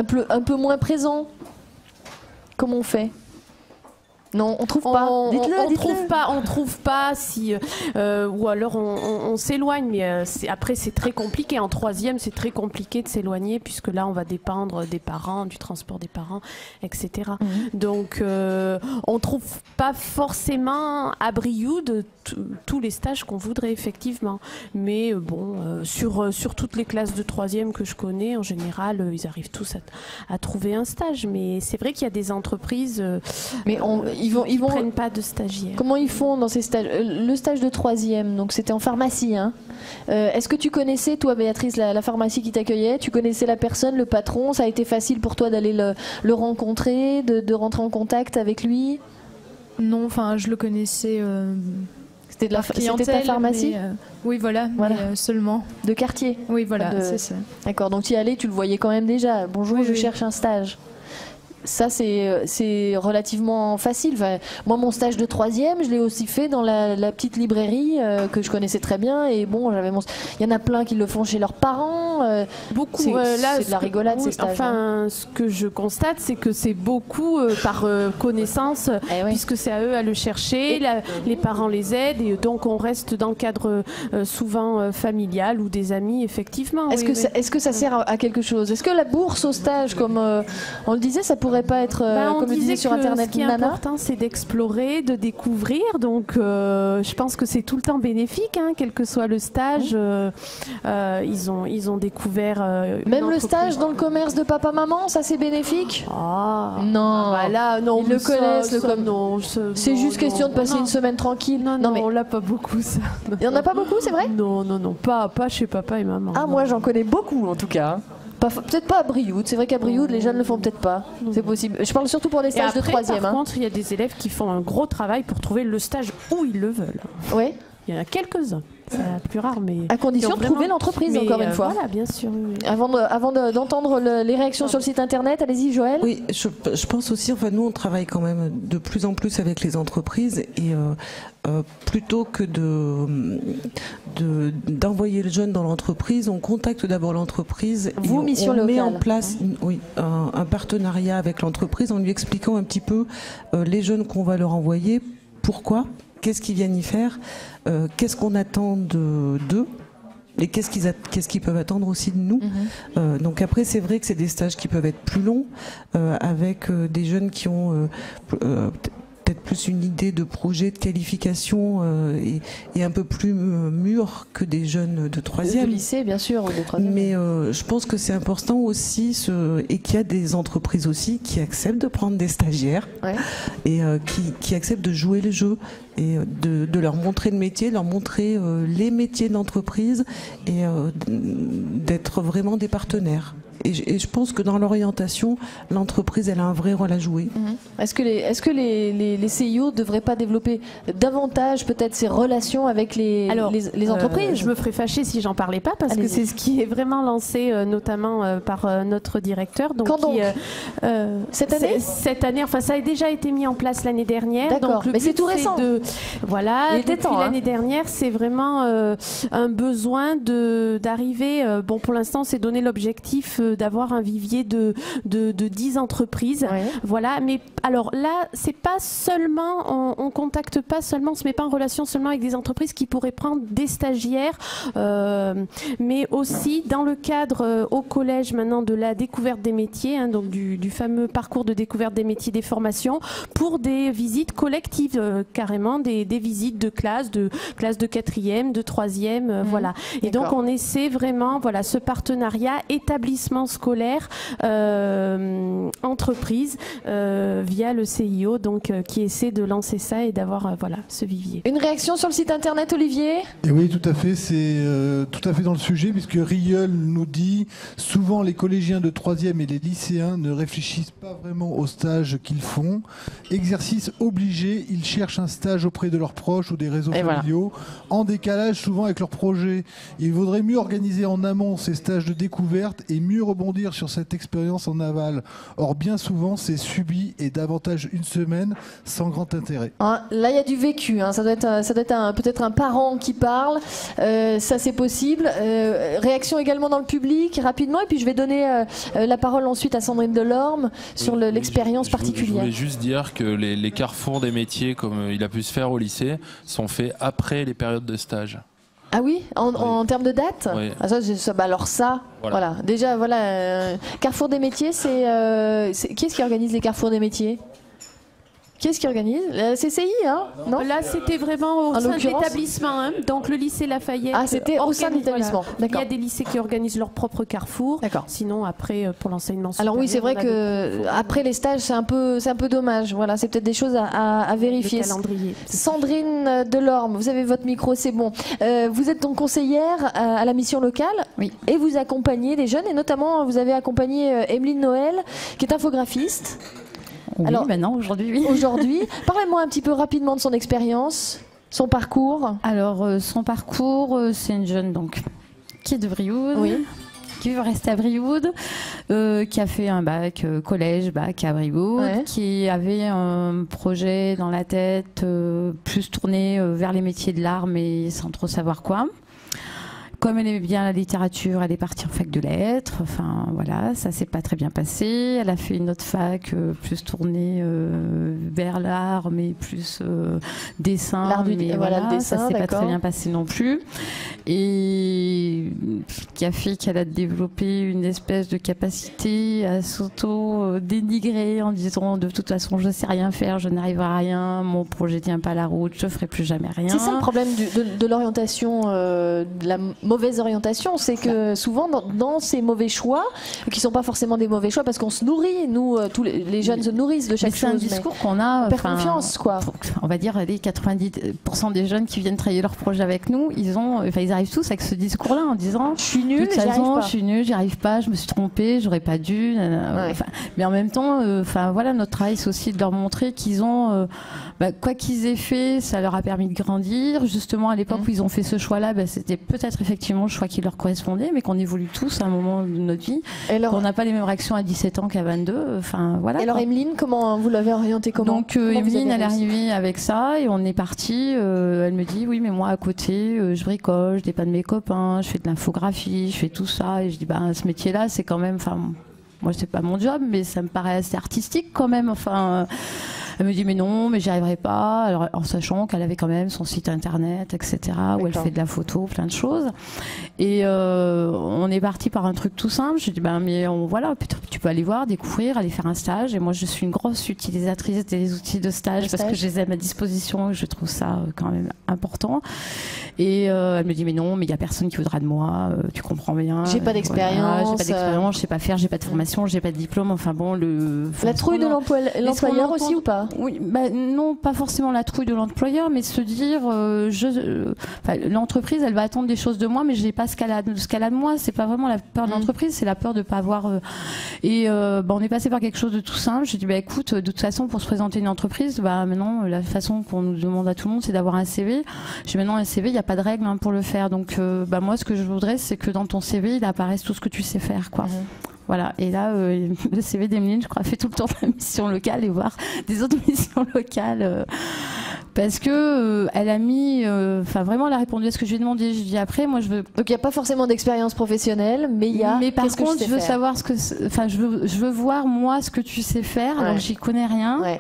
S1: peu moins présents, comment on fait? Non, on trouve pas.
S13: On trouve pas si ou alors on s'éloigne, mais après c'est très compliqué. En troisième, c'est très compliqué de s'éloigner puisque là on va dépendre des parents, du transport des parents, etc. Donc on trouve pas forcément à Brioude tous les stages qu'on voudrait effectivement, mais sur toutes les classes de troisième que je connais, en général, ils arrivent tous à trouver un stage. Mais c'est vrai qu'il y a des entreprises.
S1: Mais ils
S13: prennent pas de stagiaires.
S1: Comment ils font dans ces stages? Le stage de troisième, donc c'était en pharmacie. Hein. Est-ce que tu connaissais, toi, Béatrice, la pharmacie qui t'accueillait? Tu connaissais la personne, le patron? Ça a été facile pour toi d'aller le rencontrer, de rentrer en contact avec lui?
S12: Non, enfin, je le connaissais.
S1: C'était ta pharmacie?
S12: Oui, voilà. Mais, seulement.
S1: De quartier?
S12: Oui, voilà, c'est ça.
S1: D'accord, donc tu y allais, tu le voyais quand même déjà. Bonjour, je cherche un stage. Ça, c'est relativement facile. Enfin, moi, mon stage de troisième, je l'ai aussi fait dans la petite librairie que je connaissais très bien. Et bon, il y en a plein qui le font chez leurs parents.
S13: Beaucoup.
S1: C'est de la rigolade, ces stages.
S13: Enfin, ce que je constate, c'est que c'est beaucoup par connaissance, puisque c'est à eux à le chercher. Les parents les aident, et donc on reste dans le cadre souvent familial ou des amis, effectivement.
S1: Est-ce que ça sert à quelque chose? Est-ce que la bourse au stage, comme on le disait, ça pourrait pas être comme le disait sur internet?
S13: Ce qui est important, c'est d'explorer, de découvrir. Donc je pense que c'est tout le temps bénéfique, hein, quel que soit le stage. Ils ont découvert
S1: même le stage dans le commerce de papa-maman, ça c'est bénéfique? Non,
S13: voilà, non,
S1: ils le connaissent. C'est juste question de passer une semaine tranquille.
S13: Non, mais on l'a pas beaucoup, ça.
S1: Il y en a pas beaucoup, c'est vrai?
S13: Non, pas chez papa et maman.
S1: Ah, moi j'en connais beaucoup en tout cas. Peut-être pas à Brioude, c'est vrai qu'à Brioude les jeunes ne le font peut-être pas, c'est possible. Je parle surtout pour des stages de troisième.
S13: Par contre, il y a des élèves qui font un gros travail pour trouver le stage où ils le veulent.
S1: Ouais.
S13: Il y en a quelques-uns. C'est plus rare, mais
S1: à condition de trouver l'entreprise, encore une fois.
S13: Voilà, bien sûr. Oui.
S1: Avant d'entendre les réactions sur le site internet, allez-y, Joël.
S11: Oui, je pense aussi. Enfin, nous, on travaille quand même de plus en plus avec les entreprises et plutôt que d'envoyer le jeune dans l'entreprise, on contacte d'abord l'entreprise.
S1: Vous, mission locale.
S11: On met en place un partenariat avec l'entreprise en lui expliquant un petit peu les jeunes qu'on va leur envoyer, pourquoi. Qu'est-ce qu'ils viennent y faire, qu'est-ce qu'on attend d'eux et qu'est-ce qu'ils peuvent attendre aussi de nous. Donc après, c'est vrai que c'est des stages qui peuvent être plus longs, avec des jeunes qui ont peut-être plus une idée de projet, de qualification et un peu plus mûrs que des jeunes de 3e.
S1: De lycée, bien sûr, ou de 3e.
S11: Mais je pense que c'est important aussi, et qu'il y a des entreprises aussi qui acceptent de prendre des stagiaires et qui acceptent de jouer le jeu et de leur montrer le métier, leur montrer les métiers d'entreprise et d'être vraiment des partenaires. Et je pense que dans l'orientation, l'entreprise, elle a un vrai rôle à jouer.
S1: Est-ce que les CIO ne devraient pas développer davantage peut-être ces relations avec les entreprises
S13: Je me ferais fâcher si j'en parlais pas, parce que c'est ce qui est vraiment lancé notamment par notre directeur. Donc,
S1: quand donc cette année
S13: Cette année, enfin ça a déjà été mis en place l'année dernière.
S1: D'accord, mais c'est tout récent.
S13: Voilà, depuis l'année dernière, c'est vraiment un besoin d'arriver, bon pour l'instant c'est donné l'objectif d'avoir un vivier de 10 entreprises. Voilà, mais alors là, c'est pas seulement, on contacte pas seulement, on se met pas en relation seulement avec des entreprises qui pourraient prendre des stagiaires, mais aussi dans le cadre au collège maintenant de la découverte des métiers, donc du fameux parcours de découverte des métiers, des formations, pour des visites collectives, carrément des visites de classe de 4e, de 3e, voilà. Et donc on essaie vraiment, voilà, ce partenariat établissement scolaire entreprise via le CIO, donc qui essaie de lancer ça et d'avoir voilà ce vivier.
S1: Une réaction sur le site internet, Olivier?
S15: Et oui, tout à fait, c'est tout à fait dans le sujet, puisque Rieul nous dit souvent les collégiens de 3e et les lycéens ne réfléchissent pas vraiment au stage qu'ils font. Exercice obligé, ils cherchent un stage auprès de leurs proches ou des réseaux familiaux, en décalage souvent avec leurs projets. Il vaudrait mieux organiser en amont ces stages de découverte et mieux rebondir sur cette expérience en aval. Or, bien souvent, c'est subi et davantage une semaine sans grand intérêt.
S1: Là, il y a du vécu. Ça doit être peut-être un parent qui parle. Ça, c'est possible. Réaction également dans le public, rapidement. Et puis, je vais donner la parole ensuite à Sandrine Delorme sur l'expérience particulière.
S4: Je voulais juste dire que les carrefours des métiers, comme il a pu se faire au lycée, sont faits après les périodes de stage.
S1: Ah oui, en termes de date.
S4: Oui.
S1: Alors ça, voilà. Déjà, voilà. Carrefour des métiers, qui est-ce qui organise les carrefours des métiers? Qui est-ce qui organise? La CCI, hein? Non.
S13: Là, c'était vraiment au sein de l'établissement. Donc, le lycée Lafayette.
S1: Ah, c'était au sein de l'établissement.
S13: Il y a des lycées qui organisent leur propre carrefour.
S1: D'accord.
S13: Sinon, après, pour l'enseignement supérieur.
S1: Alors oui, c'est vrai que après les stages, c'est un peu dommage. Voilà, c'est peut-être des choses à vérifier.
S13: Le calendrier.
S1: Sandrine Delorme, vous avez votre micro, c'est bon. Vous êtes donc conseillère à la mission locale.
S16: Oui.
S1: Et vous accompagnez des jeunes, et notamment vous avez accompagné Emeline Noël, qui est infographiste.
S16: Oui, alors, maintenant, aujourd'hui, oui.
S1: Aujourd'hui, parlez-moi un petit peu rapidement de son expérience, son parcours.
S16: Alors, son parcours, c'est une jeune donc, qui est de Brioude, qui veut rester à Brioude, qui a fait un bac collège, bac à Brioude, qui avait un projet dans la tête plus tourné vers les métiers de l'art, mais sans trop savoir quoi. Comme elle aimait bien la littérature, elle est partie en fac de lettres. Enfin, voilà, ça s'est pas très bien passé. Elle a fait une autre fac plus tournée vers l'art, mais plus dessin.
S1: L'art du
S16: voilà,
S1: le dessin,
S16: ça s'est pas très bien passé non plus. Et ce qui a fait qu'elle a développé une espèce de capacité à s'auto-dénigrer en disant de toute façon, je sais rien faire, je n'arriverai à rien, mon projet tient pas la route, je ferai plus jamais rien.
S1: C'est ça le problème de l'orientation, de la mauvaise orientation, c'est que souvent dans ces mauvais choix, qui sont pas forcément des mauvais choix, parce qu'on se nourrit, nous, tous les jeunes se nourrissent de chaque chose.
S16: C'est un discours qu'on a.
S1: On perd confiance, quoi.
S16: On va dire les 90% des jeunes qui viennent travailler leur projet avec nous, ils arrivent tous avec ce discours-là en disant
S1: je suis nul,
S16: je suis nul, j'y arrive pas, je me suis trompée, j'aurais pas dû. Mais en même temps, voilà, notre travail, c'est aussi de leur montrer qu'ils ont quoi qu'ils aient fait, ça leur a permis de grandir. Justement, à l'époque où ils ont fait ce choix-là, c'était peut-être effectivement le choix qui leur correspondait, mais qu'on évolue tous à un moment de notre vie. On n'a pas les mêmes réactions à 17 ans qu'à 22. Enfin, voilà.
S1: Et alors, Emeline, comment vous l'avez orientée comment?
S16: Donc, Emeline, elle est arrivée avec ça et on est parti. Elle me dit, oui, mais moi, à côté, je bricole, je dépanne mes copains, je fais de l'infographie, je fais tout ça. Et je dis, ce métier-là, c'est quand même... Moi, c'est pas mon job, mais ça me paraît assez artistique quand même. Enfin, elle me dit mais non, mais j'y arriverai pas. Alors, en sachant qu'elle avait quand même son site internet, etc., où elle fait de la photo, plein de choses. Et on est parti par un truc tout simple. Je dis mais voilà, tu peux aller voir, découvrir, aller faire un stage. Et moi, je suis une grosse utilisatrice des outils de stage parce que je les ai à ma disposition. Et je trouve ça quand même important. Et elle me dit mais non, mais il y a personne qui voudra de moi. Tu comprends bien.
S1: J'ai pas d'expérience.
S16: J'ai pas d'expérience. Je sais pas faire. J'ai pas de formation. J'ai pas de diplôme. Enfin bon,
S1: la trouille de l'employeur aussi ou pas?
S16: Oui, non, pas forcément la trouille de l'employeur, mais se dire, l'entreprise, elle va attendre des choses de moi, mais je n'ai pas ce qu'elle a de moi. C'est pas vraiment la peur de l'entreprise, c'est la peur de pas avoir. On est passé par quelque chose de tout simple. Je dis, écoute, de toute façon, pour se présenter une entreprise, maintenant, la façon qu'on nous demande à tout le monde, c'est d'avoir un CV. Je dis, maintenant, un CV, il n'y a pas de règle pour le faire. Donc, moi, ce que je voudrais, c'est que dans ton CV, il apparaisse tout ce que tu sais faire, quoi. Voilà, et là, le CV d'Emeline, je crois, fait tout le tour de la mission locale et voir des autres missions locales. Parce que elle a mis, vraiment, elle a répondu à ce que je lui ai demandé. Je dis après, moi, je veux.
S1: Donc il n'y a pas forcément d'expérience professionnelle, mais il y a.
S16: Mais par contre, je veux savoir ce que, je veux voir moi ce que tu sais faire. Alors j'y connais rien. Ouais.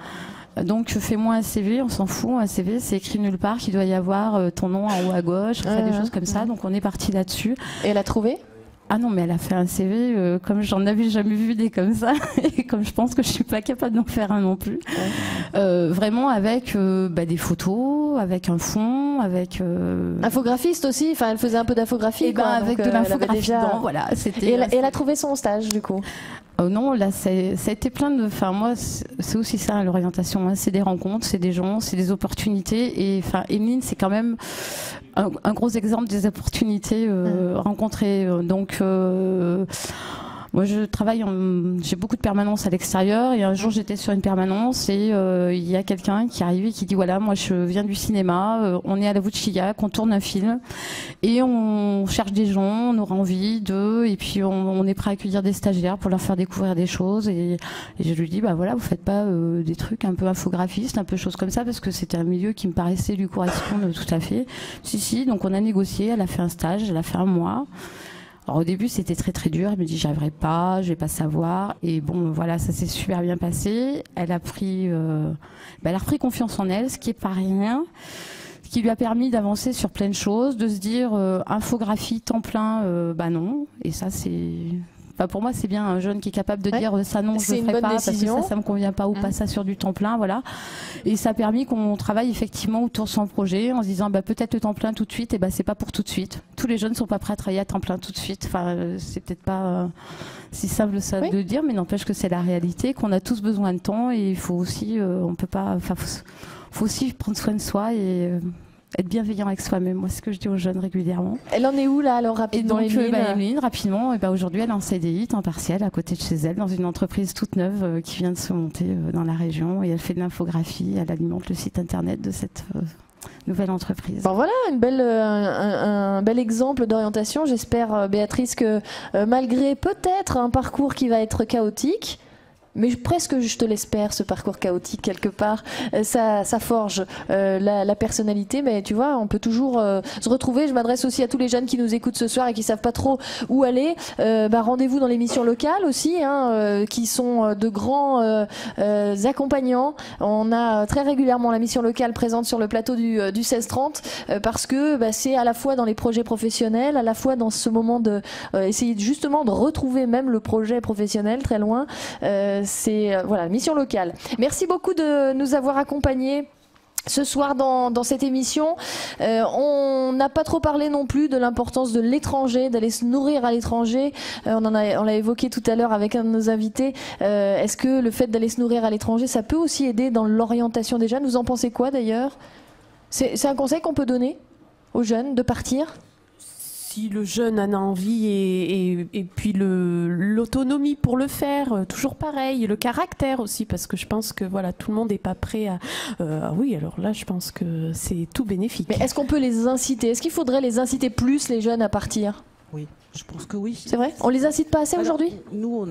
S16: Donc fais-moi un CV, on s'en fout. Un CV, c'est écrit nulle part qu'il doit y avoir ton nom en haut à gauche, des choses comme ça. Donc on est parti là-dessus.
S1: Et elle a trouvé?
S16: Ah non, mais elle a fait un CV comme j'en avais jamais vu des comme ça, et comme je pense que je suis pas capable d'en faire un non plus. Vraiment avec des photos, avec un fond, avec.
S1: Infographiste aussi. Enfin, elle faisait un peu d'infographie.
S16: Et avec de l'infographie. Déjà... voilà, c'était.
S1: Et elle a trouvé son stage du coup.
S16: Non, là, ça a été plein de. Enfin, moi, c'est aussi ça l'orientation. C'est des rencontres, c'est des gens, c'est des opportunités. Et Emeline, c'est quand même un gros exemple des opportunités rencontrées. Donc, moi, je travaille, j'ai beaucoup de permanences à l'extérieur. Et un jour, j'étais sur une permanence et il y a quelqu'un qui arrive et qui dit voilà, moi, je viens du cinéma. On est à la voûte Chillac, on tourne un film et on cherche des gens. On aura envie d'eux et puis on est prêt à accueillir des stagiaires pour leur faire découvrir des choses. Et je lui dis voilà, vous faites pas des trucs un peu infographistes, un peu choses comme ça, parce que c'était un milieu qui me paraissait lui correspondre tout à fait. Si. Donc on a négocié. Elle a fait un stage. Elle a fait un mois. Alors au début c'était très très dur, elle me dit j'y arriverai pas, je vais pas savoir, et bon voilà, ça s'est super bien passé. Elle a repris confiance en elle, ce qui est pas rien, ce qui lui a permis d'avancer sur plein de choses, de se dire infographie temps plein, non, et ça c'est... pour moi, c'est bien un jeune qui est capable de dire ça non, je ne ferai pas décision. Parce que ça me convient pas, ou pas ça sur du temps plein, voilà. Et ça a permis qu'on travaille effectivement autour de son projet en se disant peut-être le temps plein tout de suite, et c'est pas pour tout de suite. Tous les jeunes sont pas prêts à travailler à temps plein tout de suite. Enfin, c'est peut-être pas si simple ça de dire, mais n'empêche que c'est la réalité, qu'on a tous besoin de temps et il faut aussi, faut aussi prendre soin de soi et être bienveillant avec soi-même. Moi, c'est ce que je dis aux jeunes régulièrement.
S1: Elle en est où là alors rapidement?
S16: Et donc Emeline, rapidement, aujourd'hui elle est en CDI, temps partiel, à côté de chez elle, dans une entreprise toute neuve qui vient de se monter dans la région, et elle fait de l'infographie, elle alimente le site internet de cette nouvelle entreprise.
S1: Bon, voilà un bel exemple d'orientation. J'espère, Béatrice, que malgré peut-être un parcours qui va être chaotique, mais presque je te l'espère, ce parcours chaotique quelque part, ça forge la personnalité. Mais tu vois, on peut toujours se retrouver. Je m'adresse aussi à tous les jeunes qui nous écoutent ce soir et qui savent pas trop où aller. Rendez-vous dans les missions locales aussi, qui sont de grands accompagnants. On a très régulièrement la mission locale présente sur le plateau du 16-30 parce que c'est à la fois dans les projets professionnels, à la fois dans ce moment de essayer justement de retrouver même le projet professionnel très loin. C'est mission locale. Merci beaucoup de nous avoir accompagnés ce soir dans cette émission. On n'a pas trop parlé non plus de l'importance de l'étranger, d'aller se nourrir à l'étranger. On l'a évoqué tout à l'heure avec un de nos invités. Est-ce que le fait d'aller se nourrir à l'étranger, ça peut aussi aider dans l'orientation des jeunes? Vous en pensez quoi d'ailleurs? C'est un conseil qu'on peut donner aux jeunes de partir?
S13: si le jeune en a envie et puis l'autonomie pour le faire, toujours pareil, le caractère aussi, parce que je pense que voilà, tout le monde n'est pas prêt à... oui, alors là, je pense que c'est tout bénéfique.
S1: Mais est-ce qu'on peut les inciter? Est-ce qu'il faudrait les inciter plus, les jeunes, à partir?
S11: Oui, je pense que oui.
S1: C'est vrai? On les incite pas assez aujourd'hui?
S11: Nous,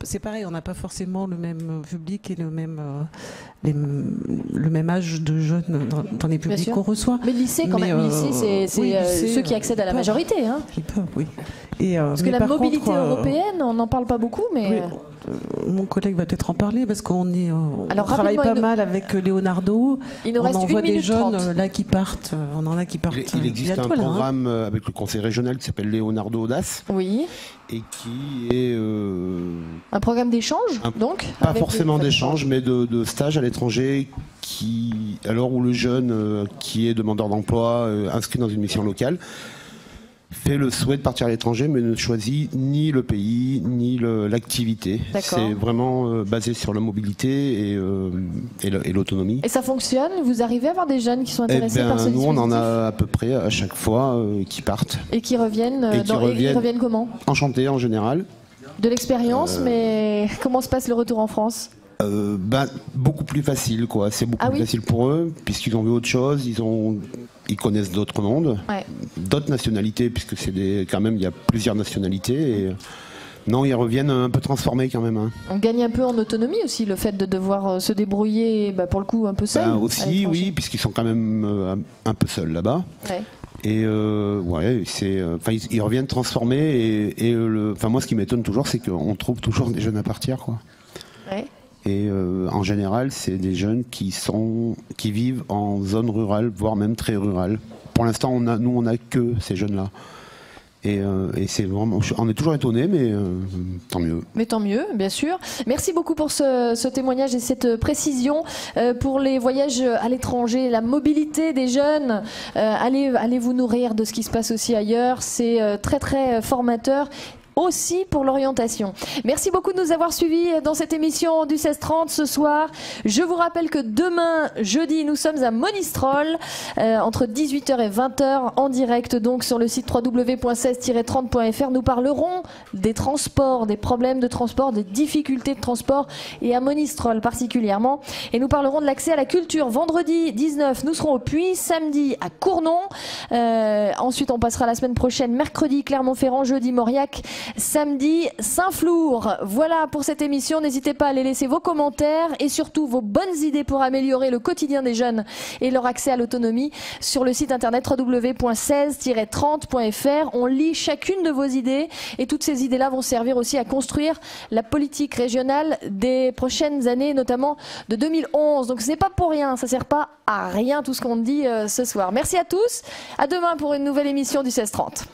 S11: c'est pareil, on n'a pas forcément le même public et le même âge de jeunes dans les publics qu'on reçoit.
S1: Mais le lycée, quand même, c'est ceux qui accèdent à la majorité. Hein.
S11: Ils peuvent, oui.
S1: Parce que la mobilité européenne, on n'en parle pas beaucoup, mais...
S11: Oui. Mon collègue va peut-être en parler parce qu'on travaille pas mal avec Leonardo.
S1: On
S11: envoie des jeunes là qui partent. On en a qui partent.
S17: Il existe un programme avec le conseil régional qui s'appelle Leonardo Audace.
S1: Oui.
S17: Et qui est
S1: un programme d'échange, donc.
S17: Pas forcément d'échange, mais de stage à l'étranger. Alors où le jeune qui est demandeur d'emploi inscrit dans une mission locale fait le souhait de partir à l'étranger, mais ne choisit ni le pays, ni l'activité. C'est vraiment basé sur la mobilité et l'autonomie.
S1: Et ça fonctionne? Vous arrivez à avoir des jeunes qui sont intéressés par ce dispositif?
S17: Nous, on en a à peu près à chaque fois qui partent.
S1: Et qui reviennent, ils reviennent comment?
S17: Enchantés en général.
S1: De l'expérience, mais comment se passe le retour en France?
S17: Beaucoup plus facile, quoi. C'est beaucoup plus facile pour eux, puisqu'ils ont vu autre chose, ils connaissent d'autres mondes, d'autres nationalités, puisque quand même, il y a plusieurs nationalités. Et, non, ils reviennent un peu transformés quand même. Hein.
S1: On gagne un peu en autonomie aussi, le fait de devoir se débrouiller, pour le coup, un peu seul.
S17: Aussi, oui, puisqu'ils sont quand même un peu seuls là-bas. Ouais. Et ils reviennent transformés. Moi, ce qui m'étonne toujours, c'est qu'on trouve toujours des jeunes à partir, quoi. Ouais. Et en général, c'est des jeunes qui vivent en zone rurale, voire même très rurale. Pour l'instant, on n'a que ces jeunes-là. Et c'est vraiment, on est toujours étonnés, mais tant mieux.
S1: Mais tant mieux, bien sûr. Merci beaucoup pour ce témoignage et cette précision pour les voyages à l'étranger, la mobilité des jeunes. Allez vous nourrir de ce qui se passe aussi ailleurs. C'est très très formateur. Aussi pour l'orientation. Merci beaucoup de nous avoir suivis dans cette émission du 16-30 ce soir. Je vous rappelle que demain, jeudi, nous sommes à Monistrol entre 18h et 20h en direct donc sur le site www.16-30.fr. Nous parlerons des transports, des problèmes de transport, des difficultés de transport et à Monistrol particulièrement. Et nous parlerons de l'accès à la culture. Vendredi 19, nous serons au Puy, samedi à Cournon. Ensuite, on passera la semaine prochaine, mercredi Clermont-Ferrand, jeudi Mauriac, samedi Saint-Flour. Voilà pour cette émission. N'hésitez pas à aller laisser vos commentaires et surtout vos bonnes idées pour améliorer le quotidien des jeunes et leur accès à l'autonomie sur le site internet www.16-30.fr. On lit chacune de vos idées et toutes ces idées-là vont servir aussi à construire la politique régionale des prochaines années, notamment de 2011. Donc ce n'est pas pour rien, ça ne sert pas à rien tout ce qu'on dit ce soir. Merci à tous. À demain pour une nouvelle émission du 16-30.